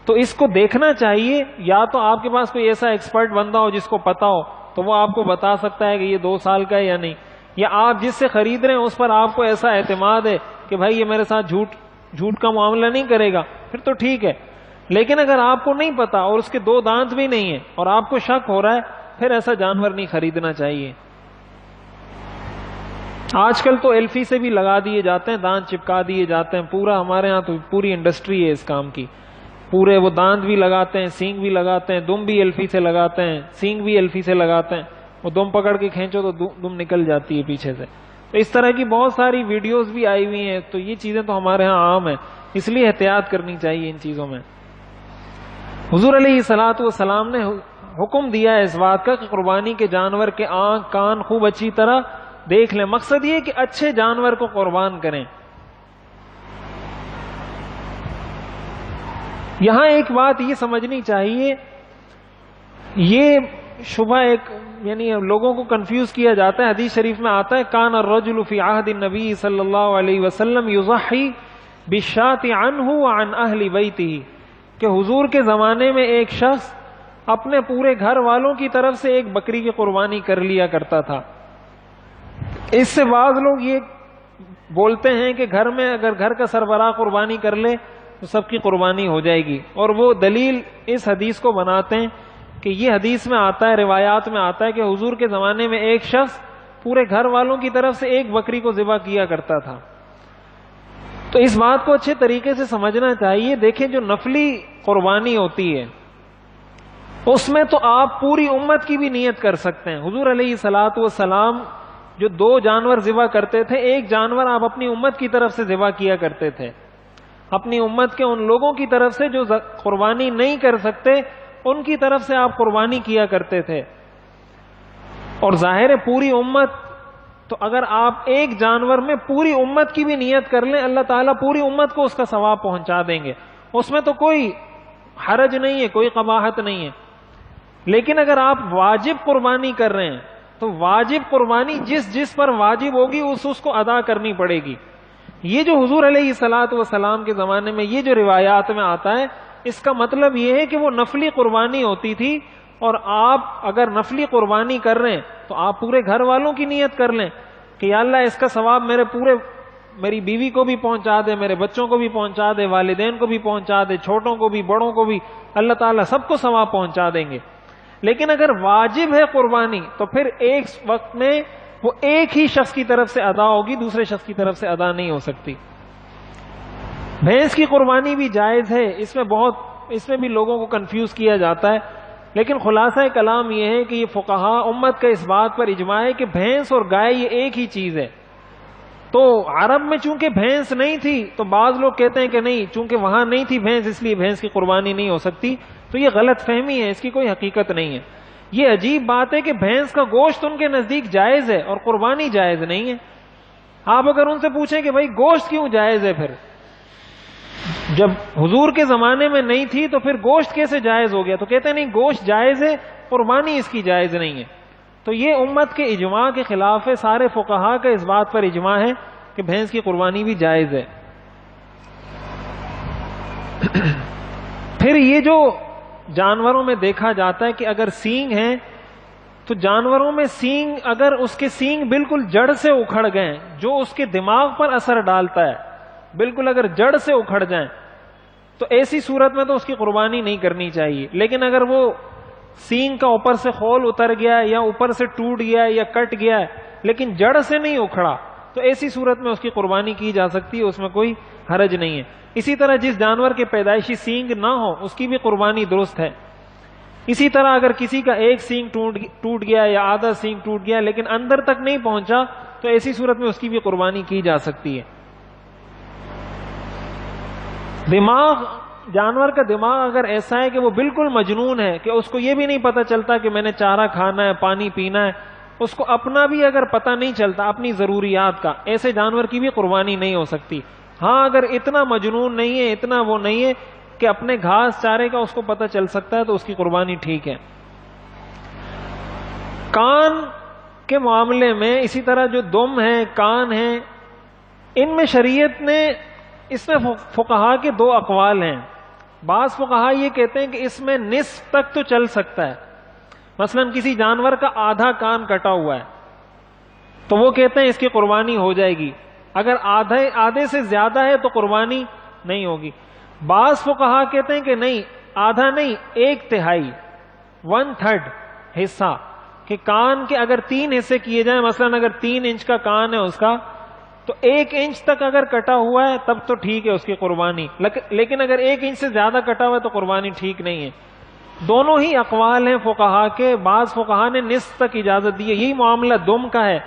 تو اس کو دیکھنا چاہیے۔ یا تو آپ کے پاس کوئی ایسا ایکسپرٹ بندہ ہو جس کو پتا ہو تو وہ آپ کو بتا سکتا ہے کہ یہ 2 سال کا ہے یا نہیں، یا آپ جس سے خرید رہے ہیں اس پر آپ کو ایسا اعتماد ہے کہ بھائی یہ میرے ساتھ جھوٹ کا معاملہ نہیں کرے گا، پھر تو ٹھیک ہے۔ لیکن اگر آپ کو نہیں پتا اور اس کے 2 دانت بھی نہیں ہیں اور آپ کو شک ہو رہا ہے، پھر ایسا جانور نہیں خریدنا چاہیے۔ آج کل تو ایلفی سے بھی لگا دیے جاتے ہیں، دانت چپکا دیے جاتے ہیں، پورا ہمارے ہاں تو پوری انڈسٹری ہے اس کام کی، پورے وہ دانت بھی لگاتے ہیں، سینگ بھی لگاتے ہیں، دم بھی ایلفی سے لگاتے ہیں، سینگ بھی ایلفی سے لگاتے ہیں، وہ دم پکڑ کے کھینچو تو دم نکل جاتی ہے پیچھے سے۔ تو اس طرح کی بہت ساری ویڈیوز بھی آئی ہوئی ہیں، تو یہ چیزیں تو ہمارے ہاں عام ہیں، اس لیے احتیاط کرنی چاہیے ان چیزوں میں۔ حضور علیہ الصلوۃ والسلام نے حکم دیا ہے اس بات کا کہ قربانی کے جانور کے آنکھ کان خوب اچھی طرح دیکھ لیں، مقصد یہ کہ اچھے جانور کو قربان کریں۔ یہاں ایک بات یہ سمجھنی چاہیے، یہ شبہ ایک یعنی لوگوں کو کنفیوز کیا جاتا ہے، حدیث شریف میں آتا ہے کان الرجل فی عہد النبی صلی اللہ علیہ وسلم یضحی بالشاۃ عنہ وعن اہل بیتہ، کہ حضور کے زمانے میں ایک شخص اپنے پورے گھر والوں کی طرف سے ایک بکری کی قربانی کر لیا کرتا تھا۔ اس سے بعض لوگ یہ بولتے ہیں کہ گھر میں اگر گھر کا سربراہ قربانی کر لے تو سب کی قربانی ہو جائے گی، اور وہ دلیل اس حدیث کو بناتے ہیں کہ یہ حدیث میں آتا ہے، روایات میں آتا ہے کہ حضور کے زمانے میں ایک شخص پورے گھر والوں کی طرف سے ایک بکری کو ذبح کیا کرتا تھا۔ تو اس بات کو اچھے طریقے سے سمجھنا چاہیے. دیکھیں جو نفلی قربانی ہوتی ہے اس میں تو آپ پوری امت کی بھی نیت کر سکتے ہیں. حضور علیہ الصلوۃ والسلام جو 2 جانور ذبح کرتے تھے، ایک جانور آپ اپنی امت کی طرف سے ذبح کیا کرتے تھے، اپنی امت کے ان لوگوں کی طرف سے جو قربانی نہیں کر سکتے ان کی طرف سے آپ قربانی کیا کرتے تھے. اور ظاہر ہے پوری امت، تو اگر آپ ایک جانور میں پوری امت کی بھی نیت کر لیں اللہ تعالیٰ پوری امت کو اس کا ثواب پہنچا دیں گے، اس میں تو کوئی حرج نہیں ہے، کوئی قباحت نہیں ہے. لیکن اگر آپ واجب قربانی کر رہے ہیں تو واجب قربانی جس پر واجب ہوگی اس کو ادا کرنی پڑے گی. یہ جو حضور علیہ الصلوۃ والسلام کے زمانے میں یہ جو روایات میں آتا ہے، اس کا مطلب یہ ہے کہ وہ نفلی قربانی ہوتی تھی، اور آپ اگر نفلی قربانی کر رہے ہیں تو آپ پورے گھر والوں کی نیت کر لیں کہ یا اللہ اس کا ثواب میری بیوی کو بھی پہنچا دے، میرے بچوں کو بھی پہنچا دے، والدین کو بھی پہنچا دے، چھوٹوں کو بھی بڑوں کو بھی، اللہ تعالیٰ سب کو ثواب پہنچا دیں گے. لیکن اگر واجب ہے قربانی تو پھر ایک وقت میں وہ ایک ہی شخص کی طرف سے ادا ہوگی، دوسرے شخص کی طرف سے ادا نہیں ہو سکتی. بھینس کی قربانی بھی جائز ہے، اس میں بھی لوگوں کو کنفیوز کیا جاتا ہے، لیکن خلاصہ کلام یہ ہے کہ یہ فقہاء امت کا اس بات پر اجماع ہے کہ بھینس اور گائے یہ ایک ہی چیز ہے. تو عرب میں چونکہ بھینس نہیں تھی تو بعض لوگ کہتے ہیں کہ نہیں، چونکہ وہاں نہیں تھی بھینس اس لیے بھینس کی قربانی نہیں ہو سکتی. تو یہ غلط فہمی ہے، اس کی کوئی حقیقت نہیں ہے. یہ عجیب بات ہے کہ بھینس کا گوشت ان کے نزدیک جائز ہے اور قربانی جائز نہیں ہے. آپ اگر ان سے پوچھیں کہ بھائی گوشت کیوں جائز ہے، پھر جب حضور کے زمانے میں نہیں تھی تو پھر گوشت کیسے جائز ہو گیا؟ تو کہتے ہیں نہیں گوشت جائز ہے، قربانی اس کی جائز نہیں ہے. تو یہ امت کے اجماع کے خلاف ہے. سارے فقہاء کا اس بات پر اجماع ہے کہ بھینس کی قربانی بھی جائز ہے. پھر یہ جو جانوروں میں دیکھا جاتا ہے کہ اگر سینگ ہیں تو جانوروں میں سینگ، اگر اس کے سینگ بالکل جڑ سے اکھڑ گئے جو اس کے دماغ پر اثر ڈالتا ہے، بالکل اگر جڑ سے اکھڑ جائیں تو ایسی صورت میں تو اس کی قربانی نہیں کرنی چاہیے. لیکن اگر وہ سینگ کا اوپر سے خول اتر گیا یا اوپر سے ٹوٹ گیا یا کٹ گیا لیکن جڑ سے نہیں اکھڑا تو ایسی صورت میں اس کی قربانی کی جا سکتی ہے، اس میں کوئی حرج نہیں ہے. اسی طرح جس جانور کے پیدائشی سینگ نہ ہو اس کی بھی قربانی درست ہے. اسی طرح اگر کسی کا ایک سینگ ٹوٹ گیا یا آدھا سینگ ٹوٹ گیا لیکن اندر تک نہیں پہنچا تو ایسی صورت میں اس کی بھی قربانی کی جا سکتی ہے. دماغ، جانور کا دماغ اگر ایسا ہے کہ وہ بالکل مجنون ہے کہ اس کو یہ بھی نہیں پتا چلتا کہ میں نے چارہ کھانا ہے، پانی پینا ہے، اس کو اپنا بھی اگر پتہ نہیں چلتا اپنی ضروریات کا، ایسے جانور کی بھی قربانی نہیں ہو سکتی. ہاں اگر اتنا مجنون نہیں ہے، اتنا وہ نہیں ہے کہ اپنے گھاس چارے کا اس کو پتہ چل سکتا ہے تو اس کی قربانی ٹھیک ہے. کان کے معاملے میں اسی طرح جو دم ہے، کان ہے، ان میں شریعت نے، اس میں فقہاء کے 2 اقوال ہیں. بعض فقہاء یہ کہتے ہیں کہ اس میں نصف تک تو چل سکتا ہے. مثلا کسی جانور کا آدھا کان کٹا ہوا ہے تو وہ کہتے ہیں اس کی قربانی ہو جائے گی. اگر آدھے سے زیادہ ہے تو قربانی نہیں ہوگی. بعض فقہاء کہتے ہیں کہ نہیں، آدھا نہیں، 1/3 1/3 حصہ، کہ کان کے اگر 3 حصے کیے جائیں، مثلا اگر 3 انچ کا کان ہے اس کا تو 1 انچ تک اگر کٹا ہوا ہے تب تو ٹھیک ہے اس کی قربانی، لیکن اگر 1 انچ سے زیادہ کٹا ہوا ہے تو قربانی ٹھیک نہیں ہے. دونوں ہی اقوال ہیں فقہاء کے. بعض فقہاء نے نصف تک اجازت دی ہے. یہی معاملہ دم کا ہے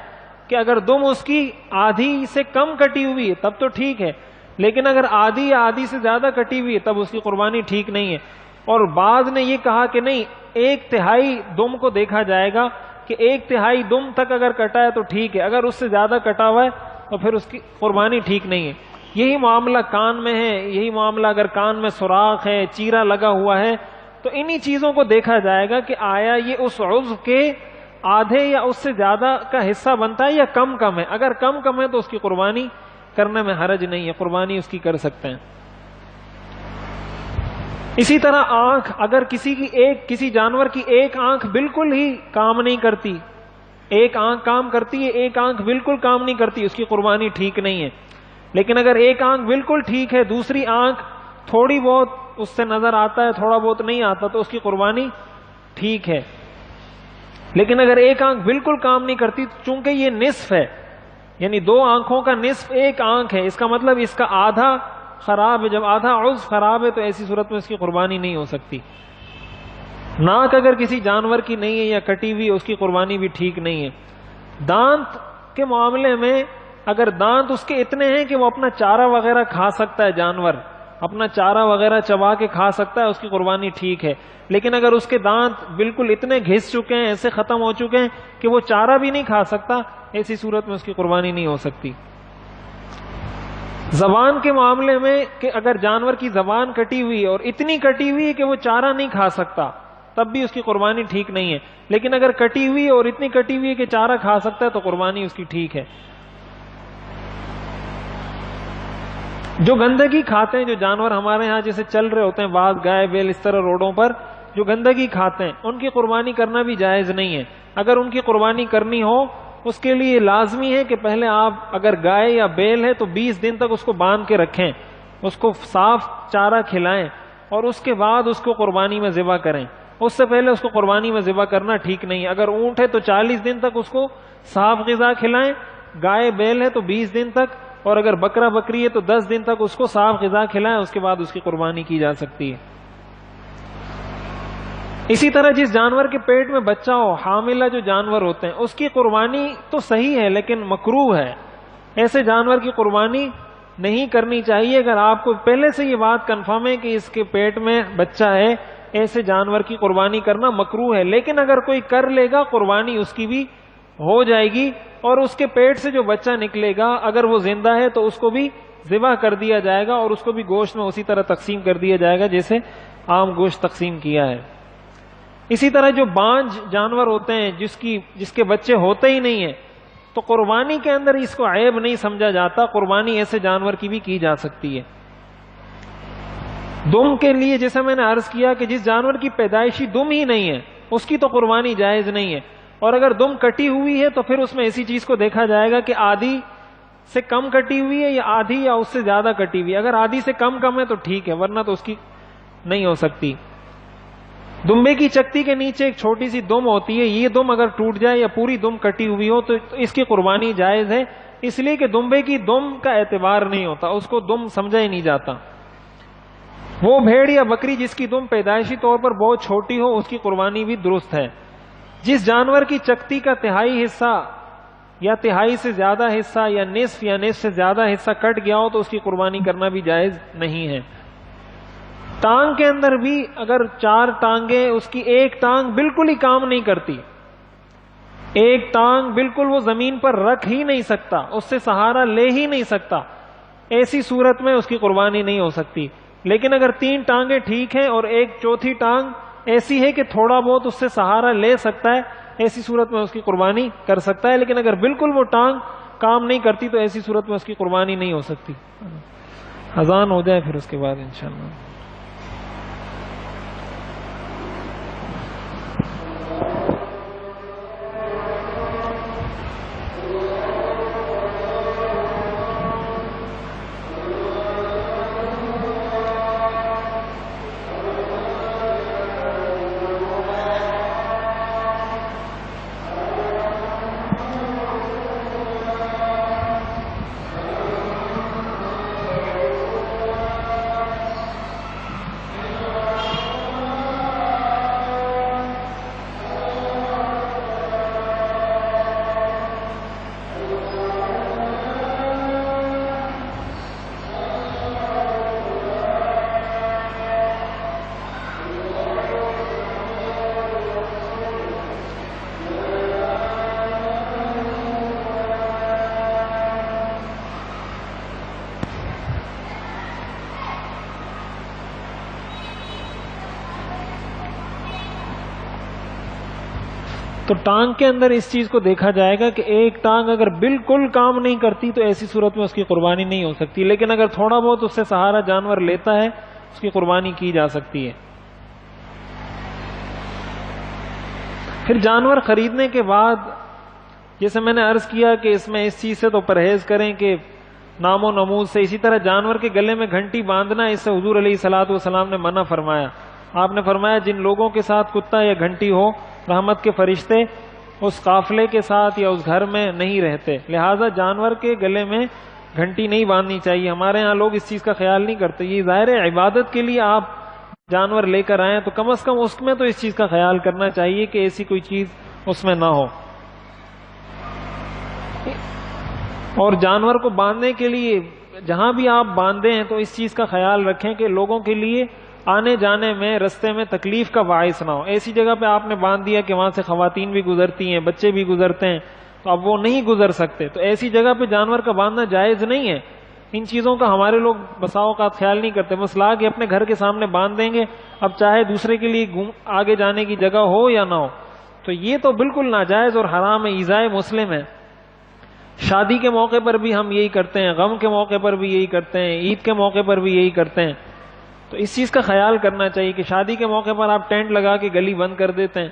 کہ اگر دم اس کی آدھی سے کم کٹی ہوئی ہے تب تو ٹھیک ہے، لیکن اگر آدھی یا آدھی سے زیادہ کٹی ہوئی ہے تب اس کی قربانی ٹھیک نہیں ہے. اور بعض نے یہ کہا کہ نہیں، 1/3 دم کو دیکھا جائے گا کہ 1/3 دم تک اگر کٹا ہے تو ٹھیک ہے، اگر اس سے زیادہ کٹا ہوا ہے تو پھر اس کی قربانی ٹھیک نہیں ہے. یہی معاملہ کان میں ہے. یہی معاملہ اگر کان میں سوراخ ہے، چیرا لگا ہوا ہے تو انہی چیزوں کو دیکھا جائے گا کہ آیا یہ اس عضو کے آدھے یا اس سے زیادہ کا حصہ بنتا ہے یا کم ہے. اگر کم ہے تو اس کی قربانی کرنے میں حرج نہیں ہے، قربانی اس کی کر سکتے ہیں. اسی طرح آنکھ، اگر کسی جانور کی ایک آنکھ بالکل ہی کام نہیں کرتی، ایک آنکھ کام کرتی ہے، ایک آنکھ بالکل کام نہیں کرتی، اس کی قربانی ٹھیک نہیں ہے. لیکن اگر ایک آنکھ بالکل ٹھیک ہے، دوسری آنکھ تھوڑی بہت اس سے نظر آتا ہے، تھوڑا بہت نہیں آتا، تو اس کی قربانی ٹھیک ہے. لیکن اگر ایک آنکھ بالکل کام نہیں کرتی، چونکہ یہ نصف ہے، یعنی 2 آنکھوں کا نصف 1 آنکھ ہے، اس کا مطلب اس کا آدھا خراب ہے. جب آدھا عضو خراب ہے تو ایسی صورت میں اس کی قربانی نہیں ہو سکتی. ناک اگر کسی جانور کی نہیں ہے یا کٹی ہوئی، اس کی قربانی بھی ٹھیک نہیں ہے. دانت کے معاملے میں اگر دانت اس کے اتنے ہیں کہ وہ اپنا چارہ وغیرہ کھا سکتا ہے، جانور اپنا چارہ وغیرہ چبا کے کھا سکتا ہے، اس کی قربانی ٹھیک ہے. لیکن اگر اس کے دانت بالکل اتنے گھس چکے ہیں، ایسے ختم ہو چکے ہیں کہ وہ چارہ بھی نہیں کھا سکتا، ایسی صورت میں اس کی قربانی نہیں ہو سکتی. زبان کے معاملے میں کہ اگر جانور کی زبان کٹی ہوئی اور اتنی کٹی ہوئی ہے کہ وہ چارہ نہیں کھا سکتا، تب بھی اس کی قربانی ٹھیک نہیں ہے. لیکن اگر کٹی ہوئی اور اتنی کٹی ہوئی ہے کہ چارہ کھا سکتا ہے تو قربانی اس کی ٹھیک ہے. جو گندگی کھاتے ہیں، جو جانور ہمارے ہاں جیسے چل رہے ہوتے ہیں، بعض گائے بیل اس طرح روڈوں پر جو گندگی کھاتے ہیں، ان کی قربانی کرنا بھی جائز نہیں ہے. اگر ان کی قربانی کرنی ہو، اس کے لیے لازمی ہے کہ پہلے آپ اگر گائے یا بیل ہے تو 20 دن تک اس کو باندھ کے رکھیں، اس کو صاف چارہ کھلائیں اور اس کے بعد اس کو قربانی میں ذبح کریں. اس سے پہلے اس کو قربانی میں ذبح کرنا ٹھیک نہیں ہے. اگر اونٹ ہے تو 40 دن تک اس کو صاف غذا کھلائیں، گائے بیل ہے تو 20 دن تک، اور اگر بکرا بکری ہے تو 10 دن تک اس کو صاف غذا کھلائیں، اس کے بعد اس کی قربانی کی جا سکتی ہے. اسی طرح جس جانور کے پیٹ میں بچہ ہو، حاملہ جو جانور ہوتے ہیں، اس کی قربانی تو صحیح ہے لیکن مکروہ ہے. ایسے جانور کی قربانی نہیں کرنی چاہیے. اگر آپ کو پہلے سے یہ بات کنفرم ہے کہ اس کے پیٹ میں بچہ ہے، ایسے جانور کی قربانی کرنا مکروہ ہے. لیکن اگر کوئی کر لے گا، قربانی اس کی بھی ہو جائے گی، اور اس کے پیٹ سے جو بچہ نکلے گا اگر وہ زندہ ہے تو اس کو بھی ذبح کر دیا جائے گا، اور اس کو بھی گوشت میں اسی طرح تقسیم کر دیا جائے گا جیسے عام گوشت تقسیم کیا ہے. اسی طرح جو بانجھ جانور ہوتے ہیں جس کے بچے ہوتے ہی نہیں ہیں، تو قربانی کے اندر اس کو عیب نہیں سمجھا جاتا. قربانی ایسے جانور کی بھی کی جا سکتی ہے. دم کے لیے جیسے میں نے عرض کیا کہ جس جانور کی پیدائشی دم ہی نہیں ہے، اس کی تو قربانی جائز نہیں ہے. اور اگر دم کٹی ہوئی ہے تو پھر اس میں ایسی چیز کو دیکھا جائے گا کہ آدھی سے کم کٹی ہوئی ہے یا آدھی یا اس سے زیادہ کٹی ہوئی ہے. اگر آدھی سے کم ہے تو ٹھیک ہے، ورنہ تو اس کی نہیں ہو سکتی. دمبے کی چکتی کے نیچے ایک چھوٹی سی دم ہوتی ہے، یہ دم اگر ٹوٹ جائے یا پوری دم کٹی ہوئی ہو تو اس کی قربانی جائز ہے، اس لیے کہ دمبے کی دم کا اعتبار نہیں ہوتا، اس کو دم سمجھا ہی نہیں جاتا. وہ بھیڑ یا بکری جس کی دم پیدائشی طور پر بہت چھوٹی ہو، اس کی قربانی بھی درست ہے. جس جانور کی چکتی کا تہائی حصہ یا تہائی سے زیادہ حصہ یا نصف سے زیادہ حصہ کٹ گیا ہو تو اس کی قربانی کرنا بھی جائز نہیں ہے. ٹانگ کے اندر بھی اگر 4 ٹانگیں، اس کی ایک ٹانگ بالکل ہی کام نہیں کرتی، ایک ٹانگ بالکل وہ زمین پر رکھ ہی نہیں سکتا، اس سے سہارا لے ہی نہیں سکتا، ایسی صورت میں اس کی قربانی نہیں ہو سکتی. لیکن اگر 3 ٹانگیں ٹھیک ہیں اور ایک چوتھی ٹانگ ایسی ہے کہ تھوڑا بہت اس سے سہارا لے سکتا ہے، ایسی صورت میں اس کی قربانی کر سکتا ہے. لیکن اگر بالکل وہ ٹانگ کام نہیں کرتی تو ایسی صورت میں اس کی قربانی نہیں ہو سکتی. اذان ہو جائے پھر اس کے بعد انشاءاللہ. تو ٹانگ کے اندر اس چیز کو دیکھا جائے گا کہ ایک ٹانگ اگر بالکل کام نہیں کرتی تو ایسی صورت میں اس کی قربانی نہیں ہو سکتی. لیکن اگر تھوڑا بہت اس سے سہارا جانور لیتا ہے اس کی قربانی کی جا سکتی ہے. پھر جانور خریدنے کے بعد جیسے میں نے عرض کیا کہ اس میں اس چیز سے تو پرہیز کریں کہ نام و نمود سے. اسی طرح جانور کے گلے میں گھنٹی باندھنا، اس سے حضور علیہ الصلوۃ والسلام نے منع فرمایا. آپ نے فرمایا جن لوگوں کے ساتھ کتا یا گھنٹی ہو، رحمت کے فرشتے اس قافلے کے ساتھ یا اس گھر میں نہیں رہتے، لہٰذا جانور کے گلے میں گھنٹی نہیں باندھنی چاہیے۔ ہمارے ہاں لوگ اس چیز کا خیال نہیں کرتے، یہ ظاہر ہے عبادت کے لیے آپ جانور لے کر آئیں تو کم از کم اس میں تو اس چیز کا خیال کرنا چاہیے کہ ایسی کوئی چیز اس میں نہ ہو۔ اور جانور کو باندھنے کے لیے جہاں بھی آپ باندھیں ہیں تو اس چیز کا خیال رکھیں کہ لوگوں کے لیے آنے جانے میں رستے میں تکلیف کا باعث نہ ہو۔ ایسی جگہ پہ آپ نے باندھ دیا کہ وہاں سے خواتین بھی گزرتی ہیں، بچے بھی گزرتے ہیں، تو اب وہ نہیں گزر سکتے، تو ایسی جگہ پہ جانور کا باندھنا جائز نہیں ہے۔ ان چیزوں کا ہمارے لوگ بسا اوقات خیال نہیں کرتے، بس لا کے اپنے گھر کے سامنے باندھ دیں گے، اب چاہے دوسرے کے لیے آگے جانے کی جگہ ہو یا نہ ہو، تو یہ تو بالکل ناجائز اور حرام ہے، ایذائے مسلم ہے۔ شادی کے موقع پر بھی ہم یہی کرتے ہیں، غم کے موقع پر بھی یہی کرتے ہیں، عید کے موقع پر بھی یہی کرتے ہیں، تو اس چیز کا خیال کرنا چاہیے کہ شادی کے موقع پر آپ ٹینٹ لگا کے گلی بند کر دیتے ہیں،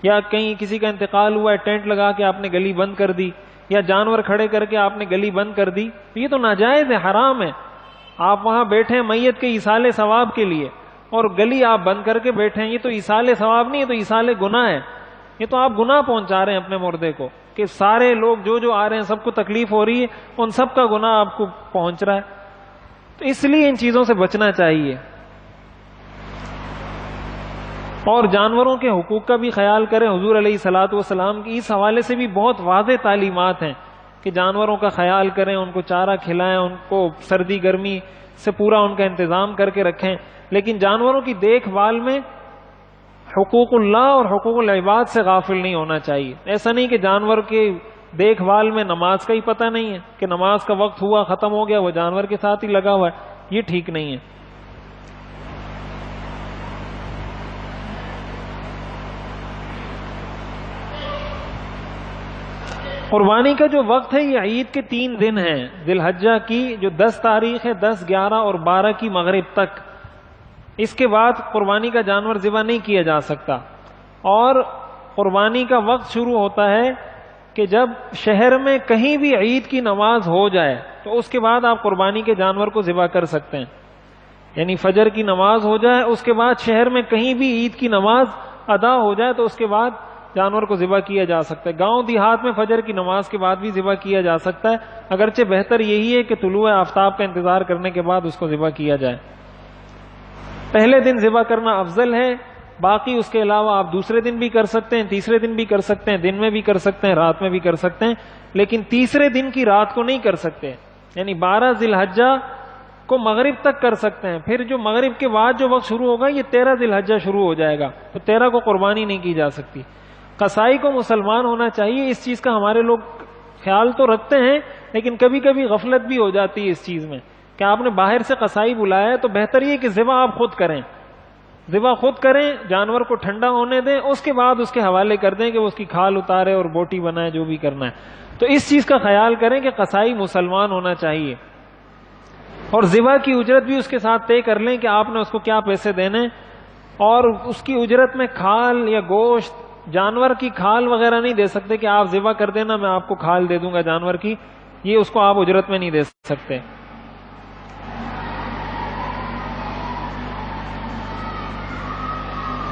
یا کہیں کسی کا انتقال ہوا ہے ٹینٹ لگا کے آپ نے گلی بند کر دی، یا جانور کھڑے کر کے آپ نے گلی بند کر دی، تو یہ تو ناجائز ہے، حرام ہے۔ آپ وہاں بیٹھے ہیں میت کے ایصال ثواب کے لیے اور گلی آپ بند کر کے بیٹھے ہیں، یہ تو ایصال ثواب نہیں ہے، تو ایصال گناہ ہے، یہ تو آپ گناہ پہنچا رہے ہیں اپنے مردے کو، کہ سارے لوگ جو آ رہے ہیں سب کو تکلیف ہو رہی ہے، ان سب کا گناہ آپ کو پہنچ رہا ہے، تو اس لیے ان چیزوں سے بچنا چاہیے۔ اور جانوروں کے حقوق کا بھی خیال کریں، حضور علیہ الصلوۃ والسلام کی اس حوالے سے بھی بہت واضح تعلیمات ہیں کہ جانوروں کا خیال کریں، ان کو چارہ کھلائیں، ان کو سردی گرمی سے پورا ان کا انتظام کر کے رکھیں، لیکن جانوروں کی دیکھ بھال میں حقوق اللہ اور حقوق العباد سے غافل نہیں ہونا چاہیے۔ ایسا نہیں کہ جانور کے دیکھ بھال میں نماز کا ہی پتہ نہیں ہے کہ نماز کا وقت ہوا ختم ہو گیا وہ جانور کے ساتھ ہی لگا ہوا ہے، یہ ٹھیک نہیں ہے۔ قربانی کا جو وقت ہے یہ عید کے 3 دن ہیں، ذی الحجہ کی جو 10 تاریخ ہے، 10، 11 اور 12 کی مغرب تک، اس کے بعد قربانی کا جانور ذبح نہیں کیا جا سکتا۔ اور قربانی کا وقت شروع ہوتا ہے کہ جب شہر میں کہیں بھی عید کی نماز ہو جائے تو اس کے بعد آپ قربانی کے جانور کو ذبح کر سکتے ہیں، یعنی فجر کی نماز ہو جائے، اس کے بعد شہر میں کہیں بھی عید کی نماز ادا ہو جائے تو اس کے بعد جانور کو ذبح کیا جا سکتا ہے۔ گاؤں دیہات میں فجر کی نماز کے بعد بھی ذبح کیا جا سکتا ہے، اگرچہ بہتر یہی ہے کہ طلوع آفتاب کا انتظار کرنے کے بعد اس کو ذبح کیا جائے۔ پہلے دن ذبح کرنا افضل ہے، باقی اس کے علاوہ آپ دوسرے دن بھی کر سکتے ہیں، تیسرے دن بھی کر سکتے ہیں، دن میں بھی کر سکتے ہیں، رات میں بھی کر سکتے ہیں، لیکن تیسرے دن کی رات کو نہیں کر سکتے، یعنی 12 ذی الحجہ کو مغرب تک کر سکتے ہیں، پھر جو مغرب کے بعد جو وقت شروع ہوگا یہ 13 ذی الحجہ شروع ہو جائے گا، تو 13 کو قربانی نہیں کی جا سکتی۔ قصائی کو مسلمان ہونا چاہیے، اس چیز کا ہمارے لوگ خیال تو رکھتے ہیں لیکن کبھی کبھی غفلت بھی ہو جاتی ہے اس چیز میں کہ آپ نے باہر سے قصائی بلایا ہے، تو بہتر یہ کہ ذبح آپ خود کریں، ذبح خود کریں، جانور کو ٹھنڈا ہونے دیں، اس کے بعد اس کے حوالے کر دیں کہ وہ اس کی کھال اتارے اور بوٹی بنائے، جو بھی کرنا ہے، تو اس چیز کا خیال کریں کہ قصائی مسلمان ہونا چاہیے، اور ذبح کی اجرت بھی اس کے ساتھ طے کر لیں کہ آپ نے اس کو کیا پیسے دینے، اور اس کی اجرت میں کھال یا گوشت، جانور کی کھال وغیرہ نہیں دے سکتے کہ آپ ذبح کر دینا میں آپ کو کھال دے دوں گا جانور کی، یہ اس کو آپ اجرت میں نہیں دے سکتے۔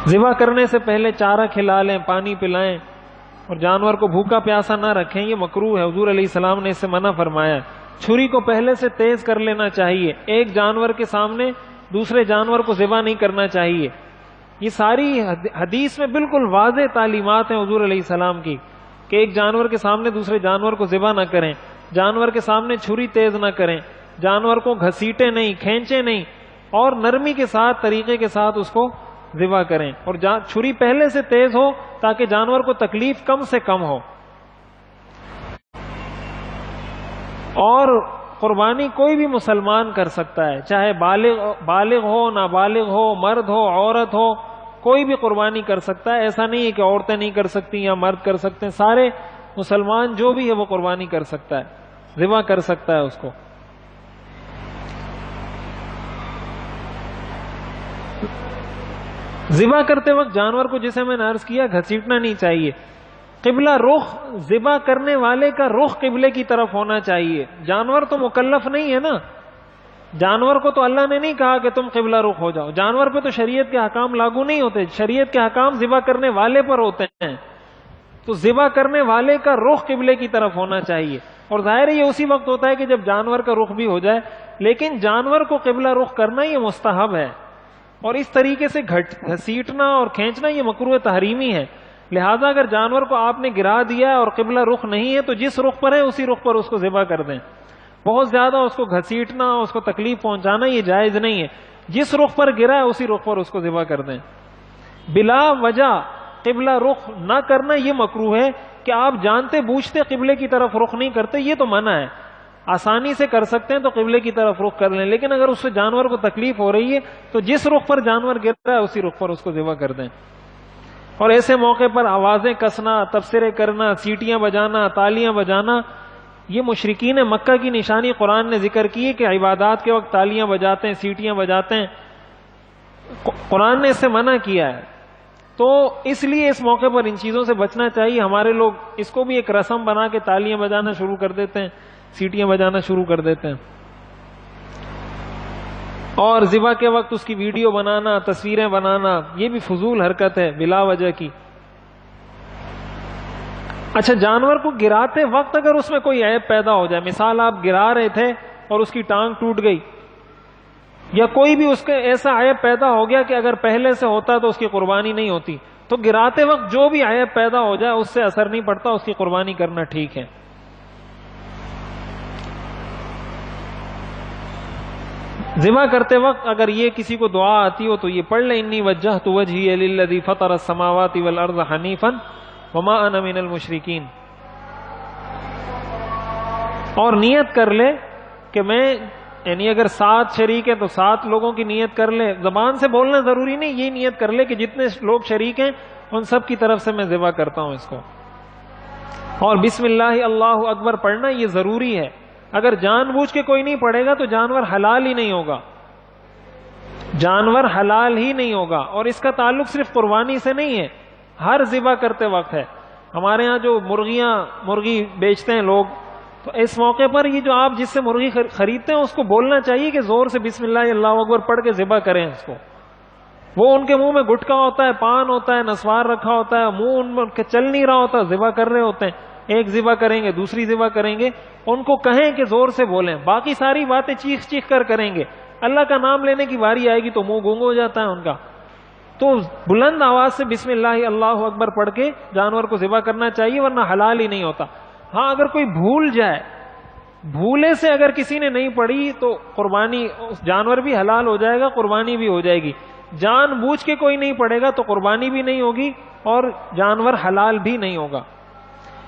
ذبح کرنے سے پہلے چارہ کھلا لیں، پانی پلائیں، اور جانور کو بھوکا پیاسا نہ رکھیں، یہ مکروہ ہے، حضور علیہ السلام نے اس سے منع فرمایا۔ چھری کو پہلے سے تیز کر لینا چاہیے، ایک جانور کے سامنے دوسرے جانور کو ذبح نہیں کرنا چاہیے، یہ ساری حدیث میں بالکل واضح تعلیمات ہیں حضور علیہ السلام کی کہ ایک جانور کے سامنے دوسرے جانور کو ذبح نہ کریں، جانور کے سامنے چھری تیز نہ کریں، جانور کو گھسیٹے نہیں، کھینچے نہیں، اور نرمی کے ساتھ، طریقے کے ساتھ اس کو ذبح کریں، اور چھری پہلے سے تیز ہو تاکہ جانور کو تکلیف کم سے کم ہو۔ اور قربانی کوئی بھی مسلمان کر سکتا ہے، چاہے بالغ ہو، نابالغ ہو، مرد ہو، عورت ہو، کوئی بھی قربانی کر سکتا ہے، ایسا نہیں ہے کہ عورتیں نہیں کر سکتی یا مرد کر سکتے ہیں، سارے مسلمان جو بھی ہے وہ قربانی کر سکتا ہے، ذبح کر سکتا ہے اس کو۔ ذبح کرتے وقت جانور کو، جیسے میں نے عرض کیا، گھسیٹنا نہیں چاہیے، قبلہ رخ، ذبح کرنے والے کا رخ قبلے کی طرف ہونا چاہیے، جانور تو مکلف نہیں ہے نا، جانور کو تو اللہ نے نہیں کہا کہ تم قبلہ رخ ہو جاؤ، جانور پہ تو شریعت کے احکام لاگو نہیں ہوتے، شریعت کے احکام ذبح کرنے والے پر ہوتے ہیں، تو ذبح کرنے والے کا رخ قبلے کی طرف ہونا چاہیے. اور ظاہر ہے یہ اسی وقت ہوتا ہے کہ جب جانور کا رخ بھی ہو جائے، لیکن جانور کو قبلہ رخ کرنا یہ مستحب ہے، اور اس طریقے سے گھسیٹنا اور کھینچنا یہ مکروہ تحریمی ہے. لہذا اگر جانور کو آپ نے گرا دیا اور قبلہ رخ نہیں ہے تو جس رخ پر ہے اسی رخ پر اس کو ذبح کر دیں. بہت زیادہ اس کو گھسیٹنا، اس کو تکلیف پہنچانا یہ جائز نہیں ہے. جس رخ پر گرا ہے اسی رخ پر اس کو ذبح کر دیں. بلا وجہ قبلہ رخ نہ کرنا یہ مکروہ ہے کہ آپ جانتے بوجھتے قبلے کی طرف رخ نہیں کرتے، یہ تو منع ہے. آسانی سے کر سکتے ہیں تو قبلے کی طرف رخ کر لیں، لیکن اگر اس سے جانور کو تکلیف ہو رہی ہے تو جس رخ پر جانور گر رہا ہے اسی رخ پر اس کو ذبح کر دیں. اور ایسے موقع پر آوازیں کسنا، تبصرے کرنا، سیٹیاں بجانا، تالیاں بجانا، یہ مشرکین مکہ کی نشانی قرآن نے ذکر کی ہے کہ عبادات کے وقت تالیاں بجاتے ہیں، سیٹیاں بجاتے ہیں. قرآن نے اس سے منع کیا ہے. تو اس لیے اس موقع پر ان چیزوں سے بچنا چاہیے. ہمارے لوگ اس کو بھی ایک رسم بنا کے تالیاں بجانا شروع کر دیتے ہیں، سیٹیاں بجانا شروع کر دیتے ہیں، اور ذبح کے وقت اس کی ویڈیو بنانا، تصویریں بنانا، یہ بھی فضول حرکت ہے بلا وجہ کی. اچھا، جانور کو گراتے وقت اگر اس میں کوئی عیب پیدا ہو جائے، مثال آپ گرا رہے تھے اور اس کی ٹانگ ٹوٹ گئی، یا کوئی بھی اس کے ایسا عیب پیدا ہو گیا کہ اگر پہلے سے ہوتا تو اس کی قربانی نہیں ہوتی، تو گراتے وقت جو بھی عیب پیدا ہو جائے اس سے اثر نہیں پڑتا، اس کی قربانی کرنا ٹھیک ہے. ذبح کرتے وقت اگر یہ کسی کو دعا آتی ہو تو یہ پڑھ لیں، انی وجہت وجہی للذی فطر السماوات والارض حنیفا وما انا من المشرکین. اور نیت کر لے کہ میں، یعنی اگر 7 شریک ہیں تو 7 لوگوں کی نیت کر لے. زبان سے بولنا ضروری نہیں، یہ نیت کر لے کہ جتنے لوگ شریک ہیں ان سب کی طرف سے میں ذبح کرتا ہوں اس کو. اور بسم اللہ اللہ اکبر پڑھنا یہ ضروری ہے. اگر جان بوجھ کے کوئی نہیں پڑھے گا تو جانور حلال ہی نہیں ہوگا، جانور حلال ہی نہیں ہوگا. اور اس کا تعلق صرف قربانی سے نہیں ہے، ہر ذبح کرتے وقت ہے. ہمارے ہاں جو مرغی بیچتے ہیں لوگ، تو اس موقع پر یہ جو آپ جس سے مرغی خریدتے ہیں اس کو بولنا چاہیے کہ زور سے بسم اللہ اللہ اکبر پڑھ کے ذبح کریں اس کو. وہ ان کے منہ میں گٹکا ہوتا ہے، پان ہوتا ہے، نسوار رکھا ہوتا ہے، منہ ان میں چل نہیں رہا ہوتا، ذبح کر رہے ہوتے ہیں. ایک ذبح کریں گے، دوسری ذبح کریں گے، ان کو کہیں کہ زور سے بولیں. باقی ساری باتیں چیخ چیخ کر کریں گے، اللہ کا نام لینے کی باری آئے گی تو منہ گونگ ہو جاتا ہے ان کا. تو بلند آواز سے بسم اللہ اللہ اکبر پڑھ کے جانور کو ذبح کرنا چاہیے، ورنہ حلال ہی نہیں ہوتا. ہاں اگر کوئی بھول جائے، بھولے سے اگر کسی نے نہیں پڑھی تو قربانی، جانور بھی حلال ہو جائے گا، قربانی بھی ہو جائے گی. جان بوجھ کے کوئی نہیں پڑھے گا تو قربانی بھی نہیں ہوگی اور جانور حلال بھی نہیں ہوگا.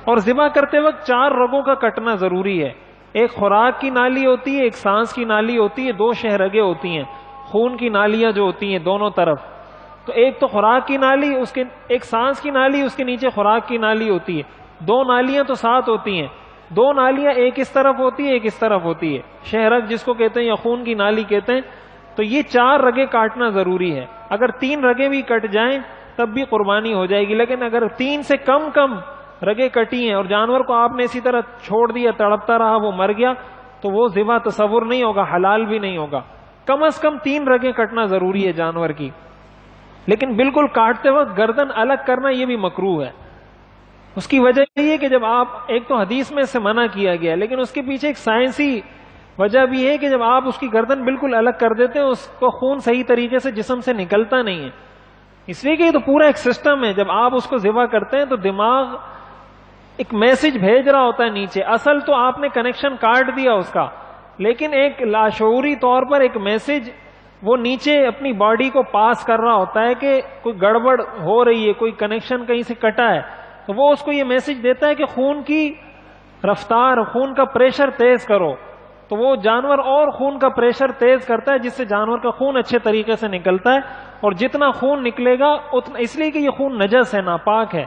اور ذبح کرتے وقت 4 رگوں کا کٹنا ضروری ہے. ایک خوراک کی نالی ہوتی ہے، ایک سانس کی نالی ہوتی ہے، 2 شہرگیں ہوتی ہیں، خون کی نالیاں جو ہوتی ہیں دونوں طرف. تو ایک تو خوراک کی نالی، اس کے ایک سانس کی نالی، اس کے نیچے خوراک کی نالی ہوتی ہے. 2 نالیاں تو 7 ہوتی ہیں، 2 نالیاں ایک اس طرف ہوتی ہے، ایک اس طرف ہوتی ہے، شہرگ جس کو کہتے ہیں یا خون کی نالی کہتے ہیں. تو یہ 4 رگیں کاٹنا ضروری ہے. اگر 3 رگیں بھی کٹ جائیں تب بھی قربانی ہو جائے گی. لیکن اگر 3 سے کم رگیں کٹی ہیں اور جانور کو آپ نے اسی طرح چھوڑ دیا، تڑپتا رہا، وہ مر گیا، تو وہ ذبح تصور نہیں ہوگا، حلال بھی نہیں ہوگا. کم از کم 3 رگیں کٹنا ضروری ہے جانور کی. لیکن بالکل کاٹتے وقت گردن الگ کرنا یہ بھی مکروہ ہے. اس کی وجہ یہ ہے کہ جب آپ، ایک تو حدیث میں سے منع کیا گیا، لیکن اس کے پیچھے ایک سائنسی وجہ بھی ہے کہ جب آپ اس کی گردن بالکل الگ کر دیتے ہیں اس کو خون صحیح طریقے سے جسم سے نکلتا نہیں ہے. اس لیے کہ یہ تو پورا ایک سسٹم ہے. جب آپ اس کو ذبح کرتے ہیں تو دماغ ایک میسج بھیج رہا ہوتا ہے نیچے. اصل تو آپ نے کنیکشن کاٹ دیا اس کا، لیکن ایک لاشعوری طور پر ایک میسج وہ نیچے اپنی باڈی کو پاس کر رہا ہوتا ہے کہ کوئی گڑبڑ ہو رہی ہے، کوئی کنیکشن کہیں سے کٹا ہے. تو وہ اس کو یہ میسج دیتا ہے کہ خون کی رفتار، خون کا پریشر تیز کرو. تو وہ جانور اور خون کا پریشر تیز کرتا ہے، جس سے جانور کا خون اچھے طریقے سے نکلتا ہے. اور جتنا خون نکلے گا اتنا، اس لیے کہ یہ خون نجس ہے، ناپاک ہے،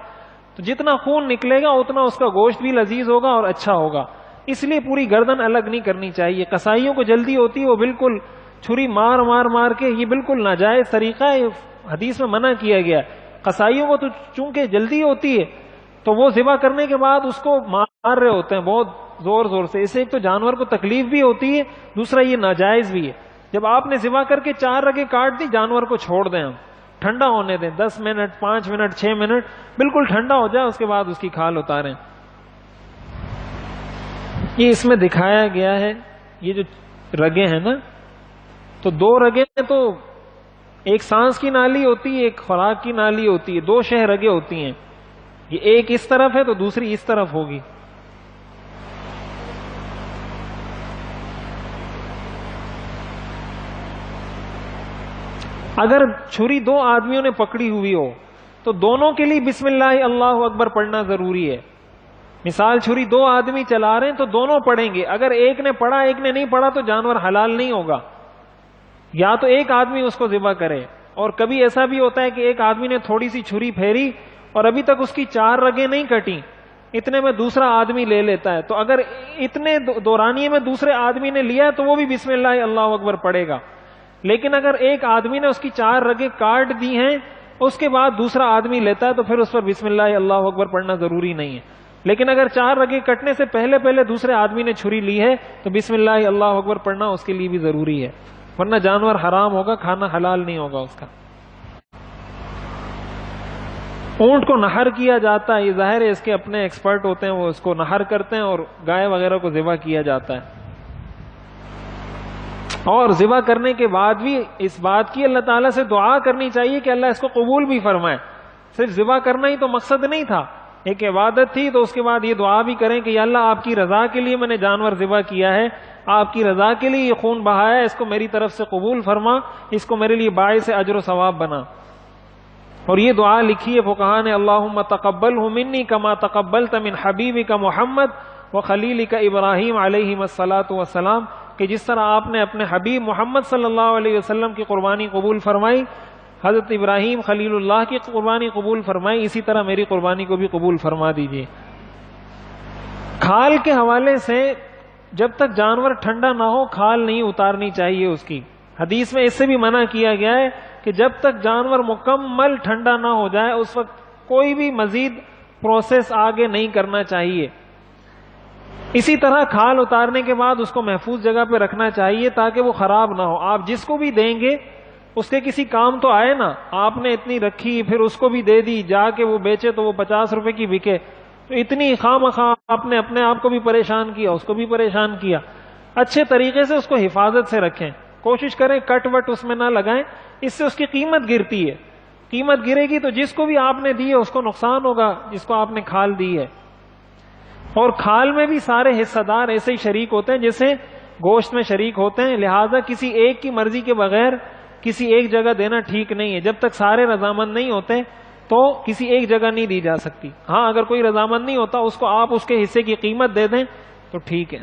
تو جتنا خون نکلے گا اتنا اس کا گوشت بھی لذیذ ہوگا اور اچھا ہوگا. اس لیے پوری گردن الگ نہیں کرنی چاہیے. قصائیوں کو جلدی ہوتی ہے، وہ بالکل چھری مار کے، یہ بالکل ناجائز طریقہ ہے، حدیث میں منع کیا گیا. قصائیوں کو تو چونکہ جلدی ہوتی ہے تو وہ ذبح کرنے کے بعد اس کو مار رہے ہوتے ہیں بہت زور سے. اسے ایک تو جانور کو تکلیف بھی ہوتی ہے، دوسرا یہ ناجائز بھی ہے. جب آپ نے ذبح کر کے 4 رگیں کاٹ دی، جانور کو چھوڑ دیں. ہم
ٹھنڈا ہونے دیں، 10 منٹ 5 منٹ 6 منٹ بالکل ٹھنڈا ہو جائے، اس کے بعد اس کی کھال اتاریں۔ یہ اس میں دکھایا گیا ہے، یہ جو رگیں ہیں نا، تو 2 رگیں تو ایک سانس کی نالی ہوتی ہے، ایک خوراک کی نالی ہوتی ہے، 2 شہ رگیں ہوتی ہیں، یہ ایک اس طرف ہے تو دوسری اس طرف ہوگی۔ اگر چھری 2 آدمیوں نے پکڑی ہوئی ہو تو دونوں کے لیے بسم اللہ اللہ اکبر پڑھنا ضروری ہے۔ مثال چھری 2 آدمی چلا رہے ہیں تو دونوں پڑھیں گے، اگر ایک نے پڑھا ایک نے نہیں پڑھا تو جانور حلال نہیں ہوگا، یا تو ایک آدمی اس کو ذبح کرے۔ اور کبھی ایسا بھی ہوتا ہے کہ ایک آدمی نے تھوڑی سی چھری پھیری اور ابھی تک اس کی 4 رگیں نہیں کٹیں، اتنے میں دوسرا آدمی لے لیتا ہے، تو اگر اتنے دورانیے میں دوسرے آدمی نے لیا تو وہ بھی بسم اللہ اللہ اکبر پڑھے گا۔ لیکن اگر ایک آدمی نے اس کی 4 رگیں کاٹ دی ہیں، اس کے بعد دوسرا آدمی لیتا ہے تو پھر اس پر بسم اللہ اللہ اکبر پڑھنا ضروری نہیں ہے۔ لیکن اگر 4 رگیں کٹنے سے پہلے دوسرے آدمی نے چھری لی ہے تو بسم اللہ اللہ اکبر پڑھنا اس کے لیے بھی ضروری ہے، ورنہ جانور حرام ہوگا، کھانا حلال نہیں ہوگا اس کا۔ اونٹ کو نہر کیا جاتا ہے، یہ ظاہر ہے اس کے اپنے ایکسپرٹ ہوتے ہیں، وہ اس کو نہر کرتے ہیں، اور گائے وغیرہ کو ذبح کیا جاتا ہے۔ اور ذبح کرنے کے بعد بھی اس بات کی اللہ تعالیٰ سے دعا کرنی چاہیے کہ اللہ اس کو قبول بھی فرمائے۔ صرف ذبح کرنا ہی تو مقصد نہیں تھا، ایک عبادت تھی، تو اس کے بعد یہ دعا بھی کریں کہ یا اللہ آپ کی رضا کے لیے میں نے جانور ذبح کیا ہے، آپ کی رضا کے لیے یہ خون بہایا ہے، اس کو میری طرف سے قبول فرما، اس کو میرے لیے باعث اجر و ثواب بنا۔ اور یہ دعا لکھی ہے فقہا نے، اللہم تقبلہ منی کما تقبلت من حبیبک محمد وخلیلک ابراہیم علیہم الصلاۃ والسلام، کہ جس طرح آپ نے اپنے حبیب محمد صلی اللہ علیہ وسلم کی قربانی قبول فرمائی، حضرت ابراہیم خلیل اللہ کی قربانی قبول فرمائی، اسی طرح میری قربانی کو بھی قبول فرما دیجیے۔ کھال کے حوالے سے جب تک جانور ٹھنڈا نہ ہو کھال نہیں اتارنی چاہیے اس کی، حدیث میں اس سے بھی منع کیا گیا ہے کہ جب تک جانور مکمل ٹھنڈا نہ ہو جائے اس وقت کوئی بھی مزید پروسیس آگے نہیں کرنا چاہیے۔ اسی طرح کھال اتارنے کے بعد اس کو محفوظ جگہ پہ رکھنا چاہیے تاکہ وہ خراب نہ ہو۔ آپ جس کو بھی دیں گے اس کے کسی کام تو آئے نا، آپ نے اتنی رکھی پھر اس کو بھی دے دی، جا کے وہ بیچے تو وہ 50 روپے کی بکے، تو اتنی خواہ آپ نے اپنے آپ کو بھی پریشان کیا، اس کو بھی پریشان کیا۔ اچھے طریقے سے اس کو حفاظت سے رکھیں، کوشش کریں کٹ وٹ اس میں نہ لگائیں، اس سے اس کی قیمت گرتی ہے، قیمت گرے گی تو جس کو بھی آپ نے دی ہے اس کو نقصان ہوگا، جس کو آپ نے کھال دی ہے۔ اور کھال میں بھی سارے حصہ دار ایسے ہی شریک ہوتے ہیں جیسے گوشت میں شریک ہوتے ہیں، لہذا کسی ایک کی مرضی کے بغیر کسی ایک جگہ دینا ٹھیک نہیں ہے۔ جب تک سارے رضامند نہیں ہوتے تو کسی ایک جگہ نہیں دی جا سکتی۔ ہاں اگر کوئی رضامند نہیں ہوتا اس کو آپ اس کے حصے کی قیمت دے دیں تو ٹھیک ہے۔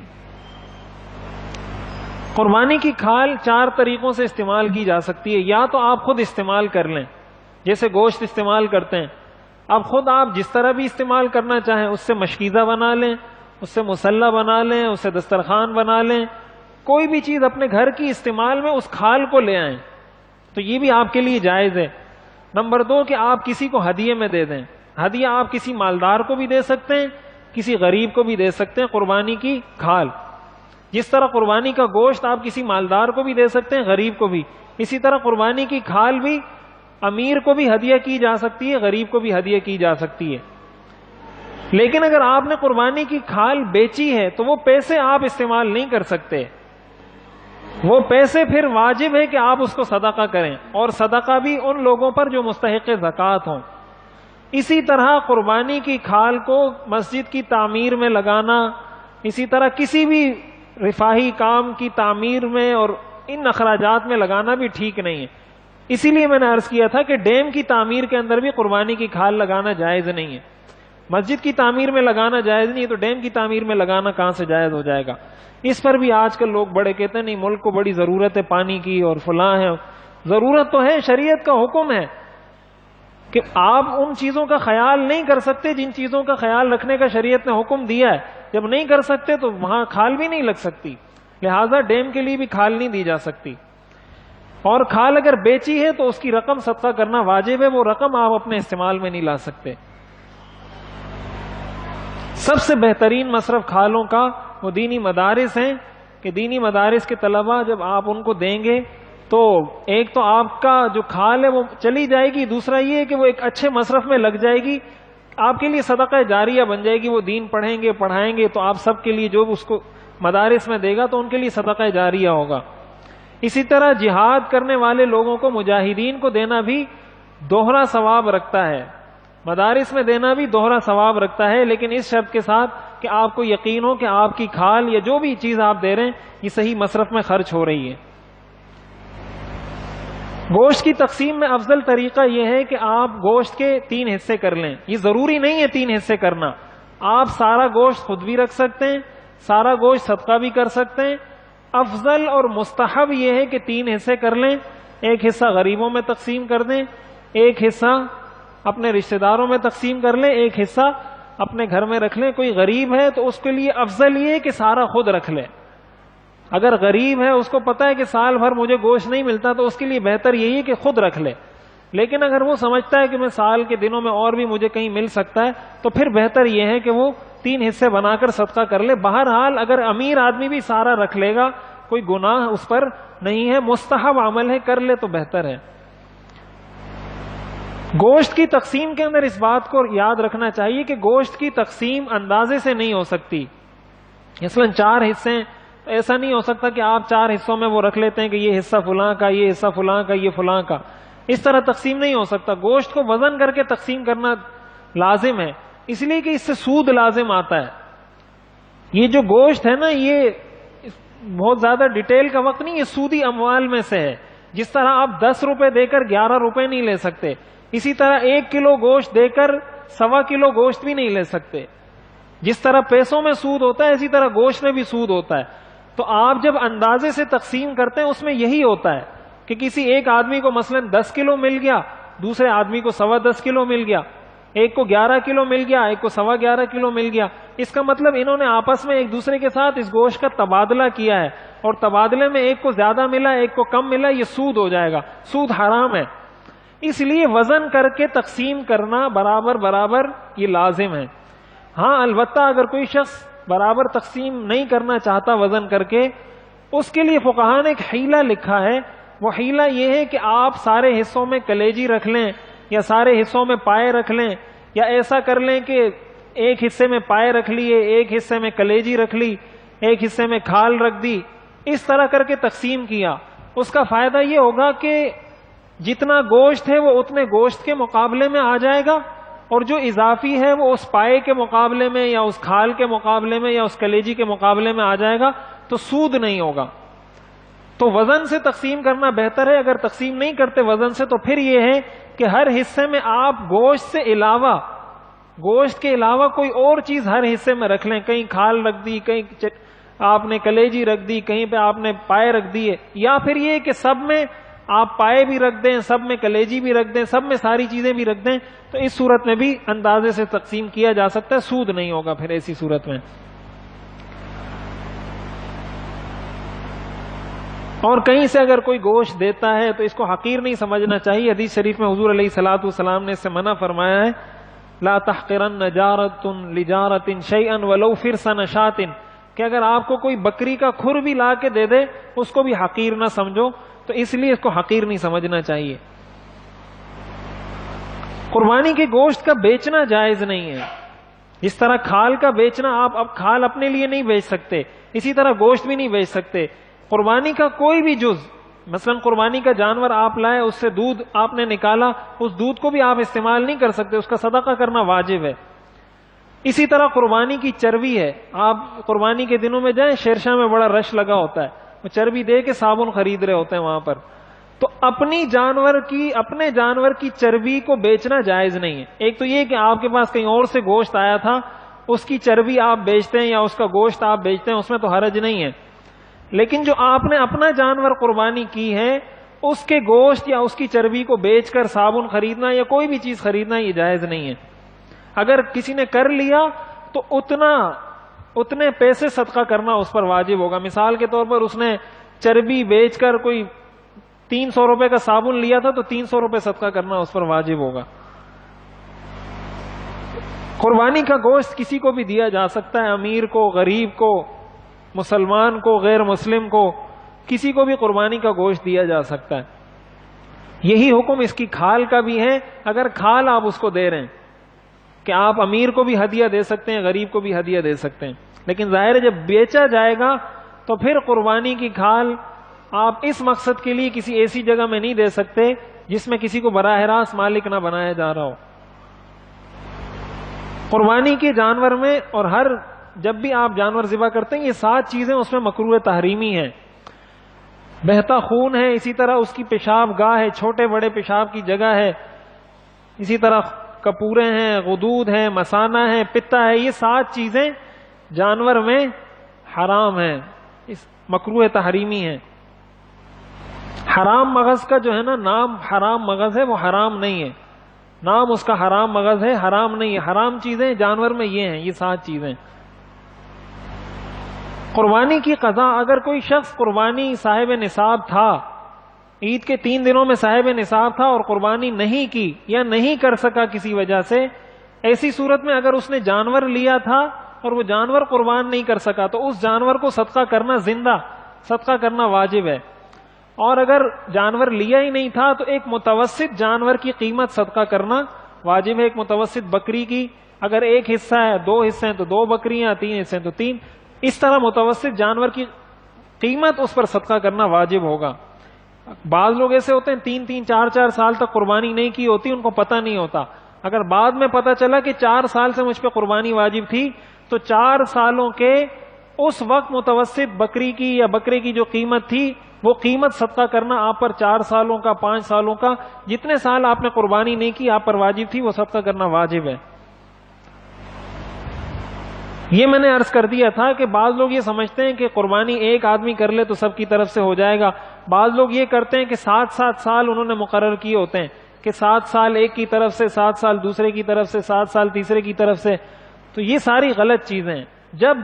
قربانی کی کھال 4 طریقوں سے استعمال کی جا سکتی ہے، یا تو آپ خود استعمال کر لیں جیسے گوشت استعمال کرتے ہیں، اب خود آپ جس طرح بھی استعمال کرنا چاہیں، اس سے مشکیزہ بنا لیں، اس سے مسلح بنا لیں، اس سے دسترخوان بنا لیں، کوئی بھی چیز اپنے گھر کی استعمال میں اس کھال کو لے آئیں تو یہ بھی آپ کے لیے جائز ہے۔ نمبر 2 کہ آپ کسی کو ہدیے میں دے دیں، ہدیہ آپ کسی مالدار کو بھی دے سکتے ہیں، کسی غریب کو بھی دے سکتے ہیں۔ قربانی کی کھال جس طرح قربانی کا گوشت آپ کسی مالدار کو بھی دے سکتے ہیں، غریب کو بھی، اسی طرح قربانی کی کھال بھی امیر کو بھی ہدیہ کی جا سکتی ہے، غریب کو بھی ہدیہ کی جا سکتی ہے۔ لیکن اگر آپ نے قربانی کی کھال بیچی ہے تو وہ پیسے آپ استعمال نہیں کر سکتے، وہ پیسے پھر واجب ہے کہ آپ اس کو صدقہ کریں، اور صدقہ بھی ان لوگوں پر جو مستحق زکوٰۃ ہوں۔ اسی طرح قربانی کی کھال کو مسجد کی تعمیر میں لگانا، اسی طرح کسی بھی رفاہی کام کی تعمیر میں اور ان اخراجات میں لگانا بھی ٹھیک نہیں ہے۔ اسی لیے میں نے عرض کیا تھا کہ ڈیم کی تعمیر کے اندر بھی قربانی کی کھال لگانا جائز نہیں ہے۔ مسجد کی تعمیر میں لگانا جائز نہیں ہے تو ڈیم کی تعمیر میں لگانا کہاں سے جائز ہو جائے گا؟ اس پر بھی آج کل لوگ بڑے کہتے ہیں نہیں ملک کو بڑی ضرورت ہے پانی کی اور فلاں ہے، ضرورت تو ہے، شریعت کا حکم ہے کہ آپ ان چیزوں کا خیال نہیں کر سکتے جن چیزوں کا خیال رکھنے کا شریعت نے حکم دیا ہے، جب نہیں کر سکتے تو وہاں کھال بھی نہیں لگ سکتی، لہذا ڈیم کے لیے بھی کھال نہیں دی جا سکتی۔ اور کھال اگر بیچی ہے تو اس کی رقم صدقہ کرنا واجب ہے، وہ رقم آپ اپنے استعمال میں نہیں لا سکتے۔ سب سے بہترین مصرف کھالوں کا وہ دینی مدارس ہیں کہ دینی مدارس کے طلباء جب آپ ان کو دیں گے تو ایک تو آپ کا جو کھال ہے وہ چلی جائے گی، دوسرا یہ ہے کہ وہ ایک اچھے مصرف میں لگ جائے گی، آپ کے لیے صدقہ جاریہ بن جائے گی. وہ دین پڑھیں گے پڑھائیں گے تو آپ سب کے لیے جو اس کو مدارس میں دے گا تو ان کے لیے صدقہ جاریہ ہوگا. اسی طرح جہاد کرنے والے لوگوں کو، مجاہدین کو دینا بھی دوہرا ثواب رکھتا ہے، مدارس میں دینا بھی دوہرا ثواب رکھتا ہے، لیکن اس شرط کے ساتھ کہ آپ کو یقین ہو کہ آپ کی کھال یا جو بھی چیز آپ دے رہے ہیں یہ صحیح مصرف میں خرچ ہو رہی ہے. گوشت کی تقسیم میں افضل طریقہ یہ ہے کہ آپ گوشت کے 3 حصے کر لیں. یہ ضروری نہیں ہے 3 حصے کرنا، آپ سارا گوشت خود بھی رکھ سکتے ہیں، سارا گوشت صدقہ بھی کر سکتے ہیں. افضل اور مستحب یہ ہے کہ 3 حصے کر لیں. ایک حصہ غریبوں میں تقسیم کر دیں، ایک حصہ اپنے رشتہ داروں میں تقسیم کر لیں، ایک حصہ اپنے گھر میں رکھ لیں. کوئی غریب ہے تو اس کے لیے افضل یہ ہے کہ سارا خود رکھ لے. اگر غریب ہے، اس کو پتا ہے کہ سال بھر مجھے گوشت نہیں ملتا، تو اس کے لیے بہتر یہی ہے کہ خود رکھ لے. لیکن اگر وہ سمجھتا ہے کہ میں سال کے دنوں میں اور بھی مجھے کہیں مل سکتا ہے تو پھر بہتر یہ ہے کہ وہ 3 حصے بنا کر صدقہ کر لے. بہرحال اگر امیر آدمی بھی سارا رکھ لے گا کوئی گناہ اس پر نہیں ہے، مستحب عمل ہے، کر لے تو بہتر ہے. گوشت کی تقسیم کے اندر اس بات کو یاد رکھنا چاہیے کہ گوشت کی تقسیم اندازے سے نہیں ہو سکتی. مثلا 4 حصے، ایسا نہیں ہو سکتا کہ آپ 4 حصوں میں وہ رکھ لیتے ہیں کہ یہ حصہ فلاں کا، یہ حصہ فلاں کا، یہ فلاں کا. اس طرح تقسیم نہیں ہو سکتا. گوشت کو وزن کر کے تقسیم کرنا لازم ہے، اس لیے کہ اس سے سود لازم آتا ہے. یہ جو گوشت ہے نا، یہ بہت زیادہ ڈیٹیل کا وقت نہیں، یہ سودی اموال میں سے ہے. جس طرح آپ 10 روپے دے کر 11 روپے نہیں لے سکتے، اسی طرح 1 کلو گوشت دے کر 1.25 کلو گوشت بھی نہیں لے سکتے. جس طرح پیسوں میں سود ہوتا ہے اسی طرح گوشت میں بھی سود ہوتا ہے. تو آپ جب اندازے سے تقسیم کرتے ہیں اس میں یہی ہوتا ہے کہ کسی ایک آدمی کو مثلا 10 کلو مل گیا، دوسرے آدمی کو 10.25 کلو مل گیا، ایک کو 11 کلو مل گیا، ایک کو 11.25 کلو مل گیا. اس کا مطلب انہوں نے آپس میں ایک دوسرے کے ساتھ اس گوشت کا تبادلہ کیا ہے، اور تبادلے میں ایک کو زیادہ ملا ایک کو کم ملا، یہ سود ہو جائے گا. سود حرام ہے. اس لیے وزن کر کے تقسیم کرنا برابر برابر یہ لازم ہے. ہاں البتہ اگر کوئی شخص برابر تقسیم نہیں کرنا چاہتا وزن کر کے، اس کے لیے فقہاء نے ایک حیلہ لکھا ہے. وہ حیلہ یہ ہے کہ آپ سارے حصوں میں کلیجی رکھ لیں یا سارے حصوں میں پائے رکھ لیں، یا ایسا کر لیں کہ ایک حصے میں پائے رکھ لیے، ایک حصے میں کلیجی رکھ لی، ایک حصے میں کھال رکھ دی. اس طرح کر کے تقسیم کیا. اس کا فائدہ یہ ہوگا کہ جتنا گوشت ہے وہ اتنے گوشت کے مقابلے میں آ جائے گا، اور جو اضافی ہے وہ اس پائے کے مقابلے میں یا اس کھال کے مقابلے میں یا اس کلیجی کے مقابلے میں آ جائے گا، تو سود نہیں ہوگا. تو وزن سے تقسیم کرنا بہتر ہے. اگر تقسیم نہیں کرتے وزن سے تو پھر یہ ہے کہ ہر حصے میں آپ گوشت سے علاوہ، گوشت کے علاوہ کوئی اور چیز ہر حصے میں رکھ لیں. کہیں کھال رکھ دی، کہیں آپ نے کلیجی رکھ دی، کہیں پہ آپ نے پائے رکھ دیے، یا پھر یہ کہ سب میں آپ پائے بھی رکھ دیں، سب میں کلیجی بھی رکھ دیں، سب میں ساری چیزیں بھی رکھ دیں. تو اس صورت میں بھی اندازے سے تقسیم کیا جا سکتا ہے، سود نہیں ہوگا پھر ایسی صورت میں. اور کہیں سے اگر کوئی گوشت دیتا ہے تو اس کو حقیر نہیں سمجھنا چاہیے. حدیث شریف میں حضور علیہ الصلوۃ والسلام نے اس سے منع فرمایا ہے، لا تحقرن جارۃ لجارۃ شیئا ولو فرس نشاۃ، کہ اگر آپ کو کوئی بکری کا کھر بھی لا کے دے دے اس کو بھی حقیر نہ سمجھو. تو اس لیے اس کو حقیر نہیں سمجھنا چاہیے. قربانی کے گوشت کا بیچنا جائز نہیں ہے. اس طرح کھال کا بیچنا، آپ اب کھال اپنے لیے نہیں بیچ سکتے، اسی طرح گوشت بھی نہیں بیچ سکتے. قربانی کا کوئی بھی جز، مثلا قربانی کا جانور آپ لائے، اس سے دودھ آپ نے نکالا، اس دودھ کو بھی آپ استعمال نہیں کر سکتے، اس کا صدقہ کرنا واجب ہے. اسی طرح قربانی کی چربی ہے. آپ قربانی کے دنوں میں جائیں، شیرشاہ میں بڑا رش لگا ہوتا ہے، وہ چربی دے کے صابن خرید رہے ہوتے ہیں وہاں پر. تو اپنے جانور کی چربی کو بیچنا جائز نہیں ہے. ایک تو یہ کہ آپ کے پاس کہیں اور سے گوشت آیا تھا، اس کی چربی آپ بیچتے ہیں یا اس کا گوشت آپ بیچتے ہیں، اس میں تو حرج نہیں ہے. لیکن جو آپ نے اپنا جانور قربانی کی ہے، اس کے گوشت یا اس کی چربی کو بیچ کر صابن خریدنا یا کوئی بھی چیز خریدنا یہ جائز نہیں ہے. اگر کسی نے کر لیا تو اتنے پیسے صدقہ کرنا اس پر واجب ہوگا. مثال کے طور پر اس نے چربی بیچ کر کوئی 300 روپے کا صابن لیا تھا تو 300 روپے صدقہ کرنا اس پر واجب ہوگا. قربانی کا گوشت کسی کو بھی دیا جا سکتا ہے، امیر کو، غریب کو، مسلمان کو، غیر مسلم کو. کسی کو بھی قربانی کا گوشت دیا جا سکتا ہے. یہی حکم اس کی کھال کا بھی ہے. اگر کھال آپ اس کو دے رہے ہیں کہ آپ امیر کو بھی ہدیہ دے سکتے ہیں, غریب کو بھی ہدیہ دے سکتے ہیں, لیکن ظاہر ہے جب بیچا جائے گا تو پھر قربانی کی کھال آپ اس مقصد کے لیے کسی ایسی جگہ میں نہیں دے سکتے جس میں کسی کو براہ راست مالک نہ بنایا جا رہا ہو. قربانی کے جانور میں اور ہر جب بھی آپ جانور ذبح کرتے ہیں یہ 7 چیزیں اس میں مکروہ تحریمی ہیں. بہتا خون ہے, اسی طرح اس کی پیشاب گاہ ہے, چھوٹے بڑے پیشاب کی جگہ ہے, اسی طرح کپورے ہیں, غدود ہیں, مثانہ ہے, پتا ہے, یہ 7 چیزیں جانور میں حرام ہیں, اس مکروہ تحریمی ہیں. حرام مغز کا جو ہے نا نام حرام مغز ہے, وہ حرام نہیں ہے, نام اس کا حرام مغز ہے, حرام نہیں ہے. حرام چیزیں جانور میں یہ ہیں, یہ 7 چیزیں. قربانی کی قضا, اگر کوئی شخص قربانی صاحب نصاب تھا, عید کے 3 دنوں میں صاحب نصاب تھا اور قربانی نہیں کی یا نہیں کر سکا کسی وجہ سے, ایسی صورت میں اگر اس نے جانور لیا تھا اور وہ جانور قربان نہیں کر سکا تو اس جانور کو صدقہ کرنا, زندہ صدقہ کرنا واجب ہے. اور اگر جانور لیا ہی نہیں تھا تو ایک متوسط جانور کی قیمت صدقہ کرنا واجب ہے. ایک متوسط بکری کی اگر 1 حصہ ہے, 2 حصے ہیں تو 2 بکریاں, 3 حصے ہیں تو 3, اس طرح متوسط جانور کی قیمت اس پر صدقہ کرنا واجب ہوگا. بعض لوگ ایسے ہوتے ہیں 3-3, 4-4 سال تک قربانی نہیں کی ہوتی, ان کو پتہ نہیں ہوتا. اگر بعد میں پتہ چلا کہ 4 سال سے مجھ پہ قربانی واجب تھی تو 4 سالوں کے اس وقت متوسط بکری کی یا بکرے کی جو قیمت تھی وہ قیمت صدقہ کرنا آپ پر 4 سالوں کا, 5 سالوں کا, جتنے سال آپ نے قربانی نہیں کی آپ پر واجب تھی وہ صدقہ کرنا واجب ہے. یہ میں نے عرض کر دیا تھا کہ بعض لوگ یہ سمجھتے ہیں کہ قربانی ایک آدمی کر لے تو سب کی طرف سے ہو جائے گا. بعض لوگ یہ کرتے ہیں کہ 7-7 سال انہوں نے مقرر کیے ہوتے ہیں کہ 7 سال ایک کی طرف سے, 7 سال دوسرے کی طرف سے, 7 سال تیسرے کی طرف سے. تو یہ ساری غلط چیزیں ہیں. جب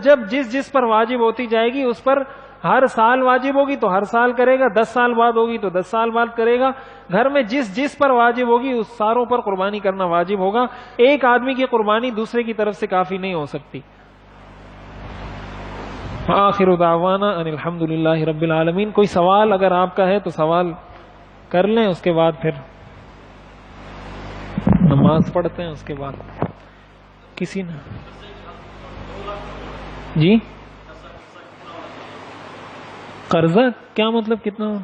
جس پر واجب ہوتی جائے گی اس پر ہر سال واجب ہوگی تو ہر سال کرے گا, 10 سال بعد ہوگی تو 10 سال بعد کرے گا. گھر میں جس پر واجب ہوگی اس ساروں پر قربانی کرنا واجب ہوگا. ایک آدمی کی قربانی دوسرے کی طرف سے کافی نہیں ہو سکتی. آخر دعوانا ان الحمدللہ رب العالمین. کوئی سوال اگر آپ کا ہے تو سوال کر لیں, اس کے بعد پھر نماز پڑھتے ہیں. اس کے بعد کسی نے جی قرضہ کیا مطلب کتنا ہو؟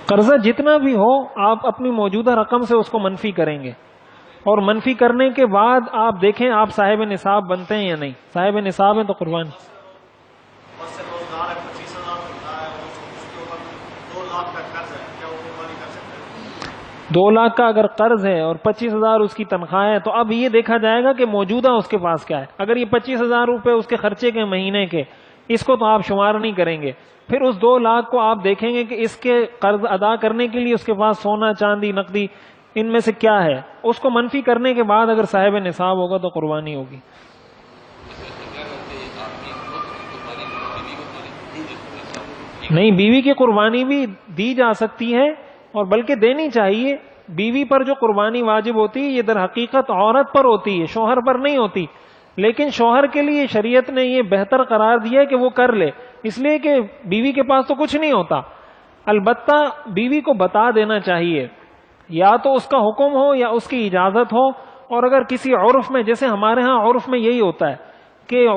قرضہ جتنا بھی ہو آپ اپنی موجودہ رقم سے اس کو منفی کریں گے, اور منفی کرنے کے بعد آپ دیکھیں آپ صاحب نصاب بنتے ہیں یا نہیں. صاحب نصاب ہیں تو قربانی 2 لاکھ کا اگر قرض ہے اور 25,000 اس کی تنخواہ ہے تو اب یہ دیکھا جائے گا کہ موجودہ اس کے پاس کیا ہے. اگر یہ 25,000 روپے اس کے خرچے کے مہینے کے, اس کو تو آپ شمار نہیں کریں گے. پھر اس 2 لاکھ کو آپ دیکھیں گے کہ اس کے قرض ادا کرنے کے لیے اس کے پاس سونا, چاندی, نقدی ان میں سے کیا ہے. اس کو منفی کرنے کے بعد اگر صاحب نصاب ہوگا تو قربانی ہوگی. نہیں, بیوی کی قربانی بھی دی جا سکتی ہے اور بلکہ دینی چاہیے. بیوی پر جو قربانی واجب ہوتی ہے یہ در حقیقت عورت پر ہوتی ہے, شوہر پر نہیں ہوتی. لیکن شوہر کے لیے شریعت نے یہ بہتر قرار دیا ہے کہ وہ کر لے, اس لیے کہ بیوی کے پاس تو کچھ نہیں ہوتا. البتہ بیوی کو بتا دینا چاہیے, یا تو اس کا حکم ہو یا اس کی اجازت ہو. اور اگر کسی عرف میں, جیسے ہمارے ہاں عرف میں یہی ہوتا ہے کہ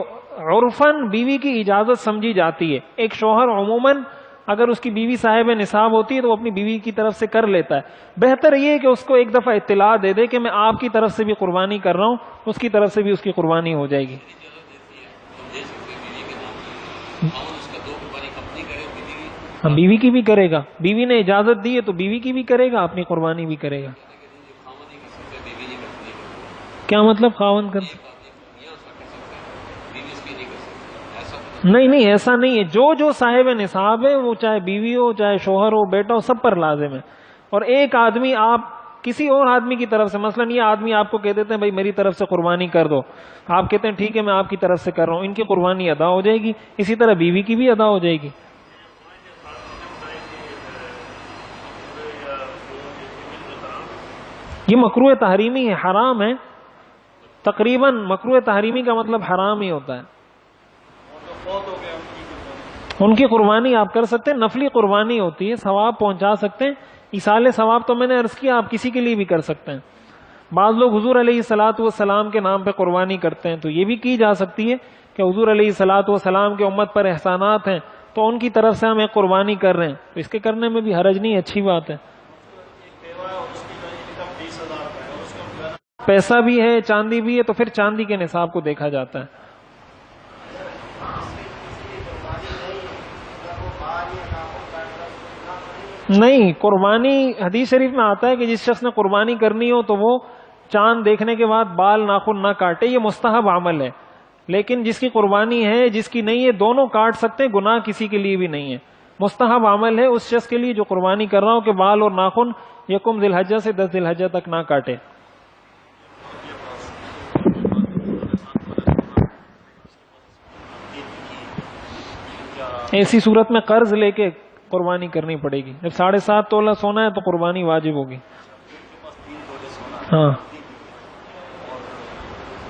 عرفاً بیوی کی اجازت سمجھی جاتی ہے. ایک شوہر عموماً اگر اس کی بیوی صاحب نصاب ہوتی ہے تو وہ اپنی بیوی کی طرف سے کر لیتا ہے. بہتر یہ ہے کہ اس کو ایک دفعہ اطلاع دے دے کہ میں آپ کی طرف سے بھی قربانی کر رہا ہوں, اس کی طرف سے بھی اس کی قربانی ہو جائے گی. ہاں, بیوی کی بھی کرے گا. بیوی نے اجازت دی ہے تو بیوی کی بھی کرے گا, اپنی قربانی بھی کرے گا. کیا مطلب خاوند کر سکتے؟ نہیں, ایسا نہیں ہے. جو صاحب نصاب ہے وہ چاہے بیوی ہو, چاہے شوہر ہو, بیٹا ہو, سب پر لازم ہے. اور ایک آدمی آپ کسی اور آدمی کی طرف سے, مثلا یہ آدمی آپ کو کہہ دیتے ہیں بھائی میری طرف سے قربانی کر دو, آپ کہتے ہیں ٹھیک ہے میں آپ کی طرف سے کر رہا ہوں, ان کی قربانی ادا ہو جائے گی. اسی طرح بیوی کی بھی ادا ہو جائے گی. یہ مکروہ تحریمی ہے, حرام ہے. تقریباً مکروہ تحریمی کا مطلب حرام ہی ہوتا ہے. ان کی قربانی آپ کر سکتے ہیں، نفلی قربانی ہوتی ہے، ثواب پہنچا سکتے ہیں، ایصال ثواب تو میں نے عرض کیا آپ کسی کے لیے بھی کر سکتے ہیں۔ بعض لوگ حضور علیہ الصلاۃ والسلام کے نام پہ قربانی کرتے ہیں، تو یہ بھی کی جا سکتی ہے کہ حضور علیہ الصلاۃ والسلام کے امت پر احسانات ہیں تو ان کی طرف سے ہم ایک قربانی کر رہے ہیں، تو اس کے کرنے میں بھی حرج نہیں، اچھی بات ہے۔ پیسہ بھی ہے، چاندی بھی ہے، تو پھر چاندی کے نصاب کو دیکھا جاتا ہے۔ نہیں، قربانی حدیث شریف میں آتا ہے کہ جس شخص نے قربانی کرنی ہو تو وہ چاند دیکھنے کے بعد بال ناخن نہ کاٹے، یہ مستحب عمل ہے۔ لیکن جس کی قربانی ہے، جس کی نہیں ہے، دونوں کاٹ سکتے ہیں، گناہ کسی کے لیے بھی نہیں ہے۔ مستحب عمل ہے اس شخص کے لیے جو قربانی کر رہا ہو کہ بال اور ناخن یکم ذی الحجہ سے 10 ذی الحجہ تک نہ کاٹے۔ ایسی صورت میں قرض لے کے قربانی کرنی پڑے گی۔ جب 7.5 تولہ سونا ہے تو قربانی واجب ہوگی۔ ہاں،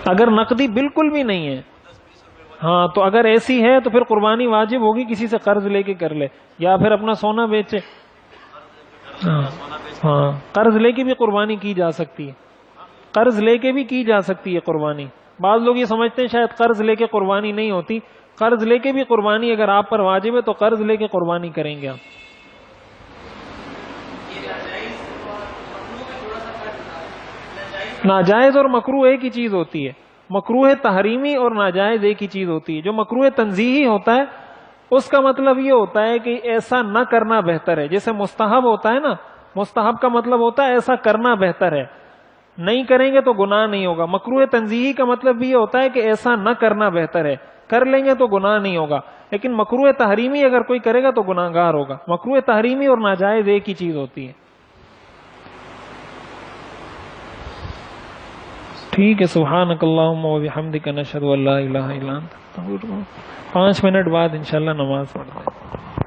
اگر نقدی بالکل بھی نہیں ہے، ہاں تو اگر ایسی ہے تو پھر قربانی واجب ہوگی، کسی سے قرض لے کے کر لے یا پھر اپنا سونا بیچے۔ ہاں، قرض لے کے بھی قربانی کی جا سکتی ہے، قرض لے کے بھی کی جا سکتی ہے قربانی۔ بعض لوگ یہ سمجھتے ہیں شاید قرض لے کے قربانی نہیں ہوتی، قرض لے کے بھی قربانی اگر آپ پر واجب ہے تو قرض لے کے قربانی کریں گے آپ۔ ناجائز اور مکروہ ایک ہی چیز ہوتی ہے، مکروہ تحریمی اور ناجائز ایک ہی چیز ہوتی ہے۔ جو مکروہ تنزیہی ہوتا ہے اس کا مطلب یہ ہوتا ہے کہ ایسا نہ کرنا بہتر ہے، جیسے مستحب ہوتا ہے نا، مستحب کا مطلب ہوتا ہے ایسا کرنا بہتر ہے، نہیں کریں گے تو گناہ نہیں ہوگا۔ مکروہ تنزیہی کا مطلب بھی یہ ہوتا ہے کہ ایسا نہ کرنا بہتر ہے، کر لیں گے تو گناہ نہیں ہوگا۔ لیکن مکروہ تحریمی اگر کوئی کرے گا تو گناہ گار ہوگا۔ مکروہ تحریمی اور ناجائز ایک ہی چیز ہوتی ہے۔ ٹھیک ہے، سبحانک اللہم و بحمدک نشہد ان لا الہ الا انت۔ 5 منٹ بعد انشاءاللہ نماز پڑھتے ہیں۔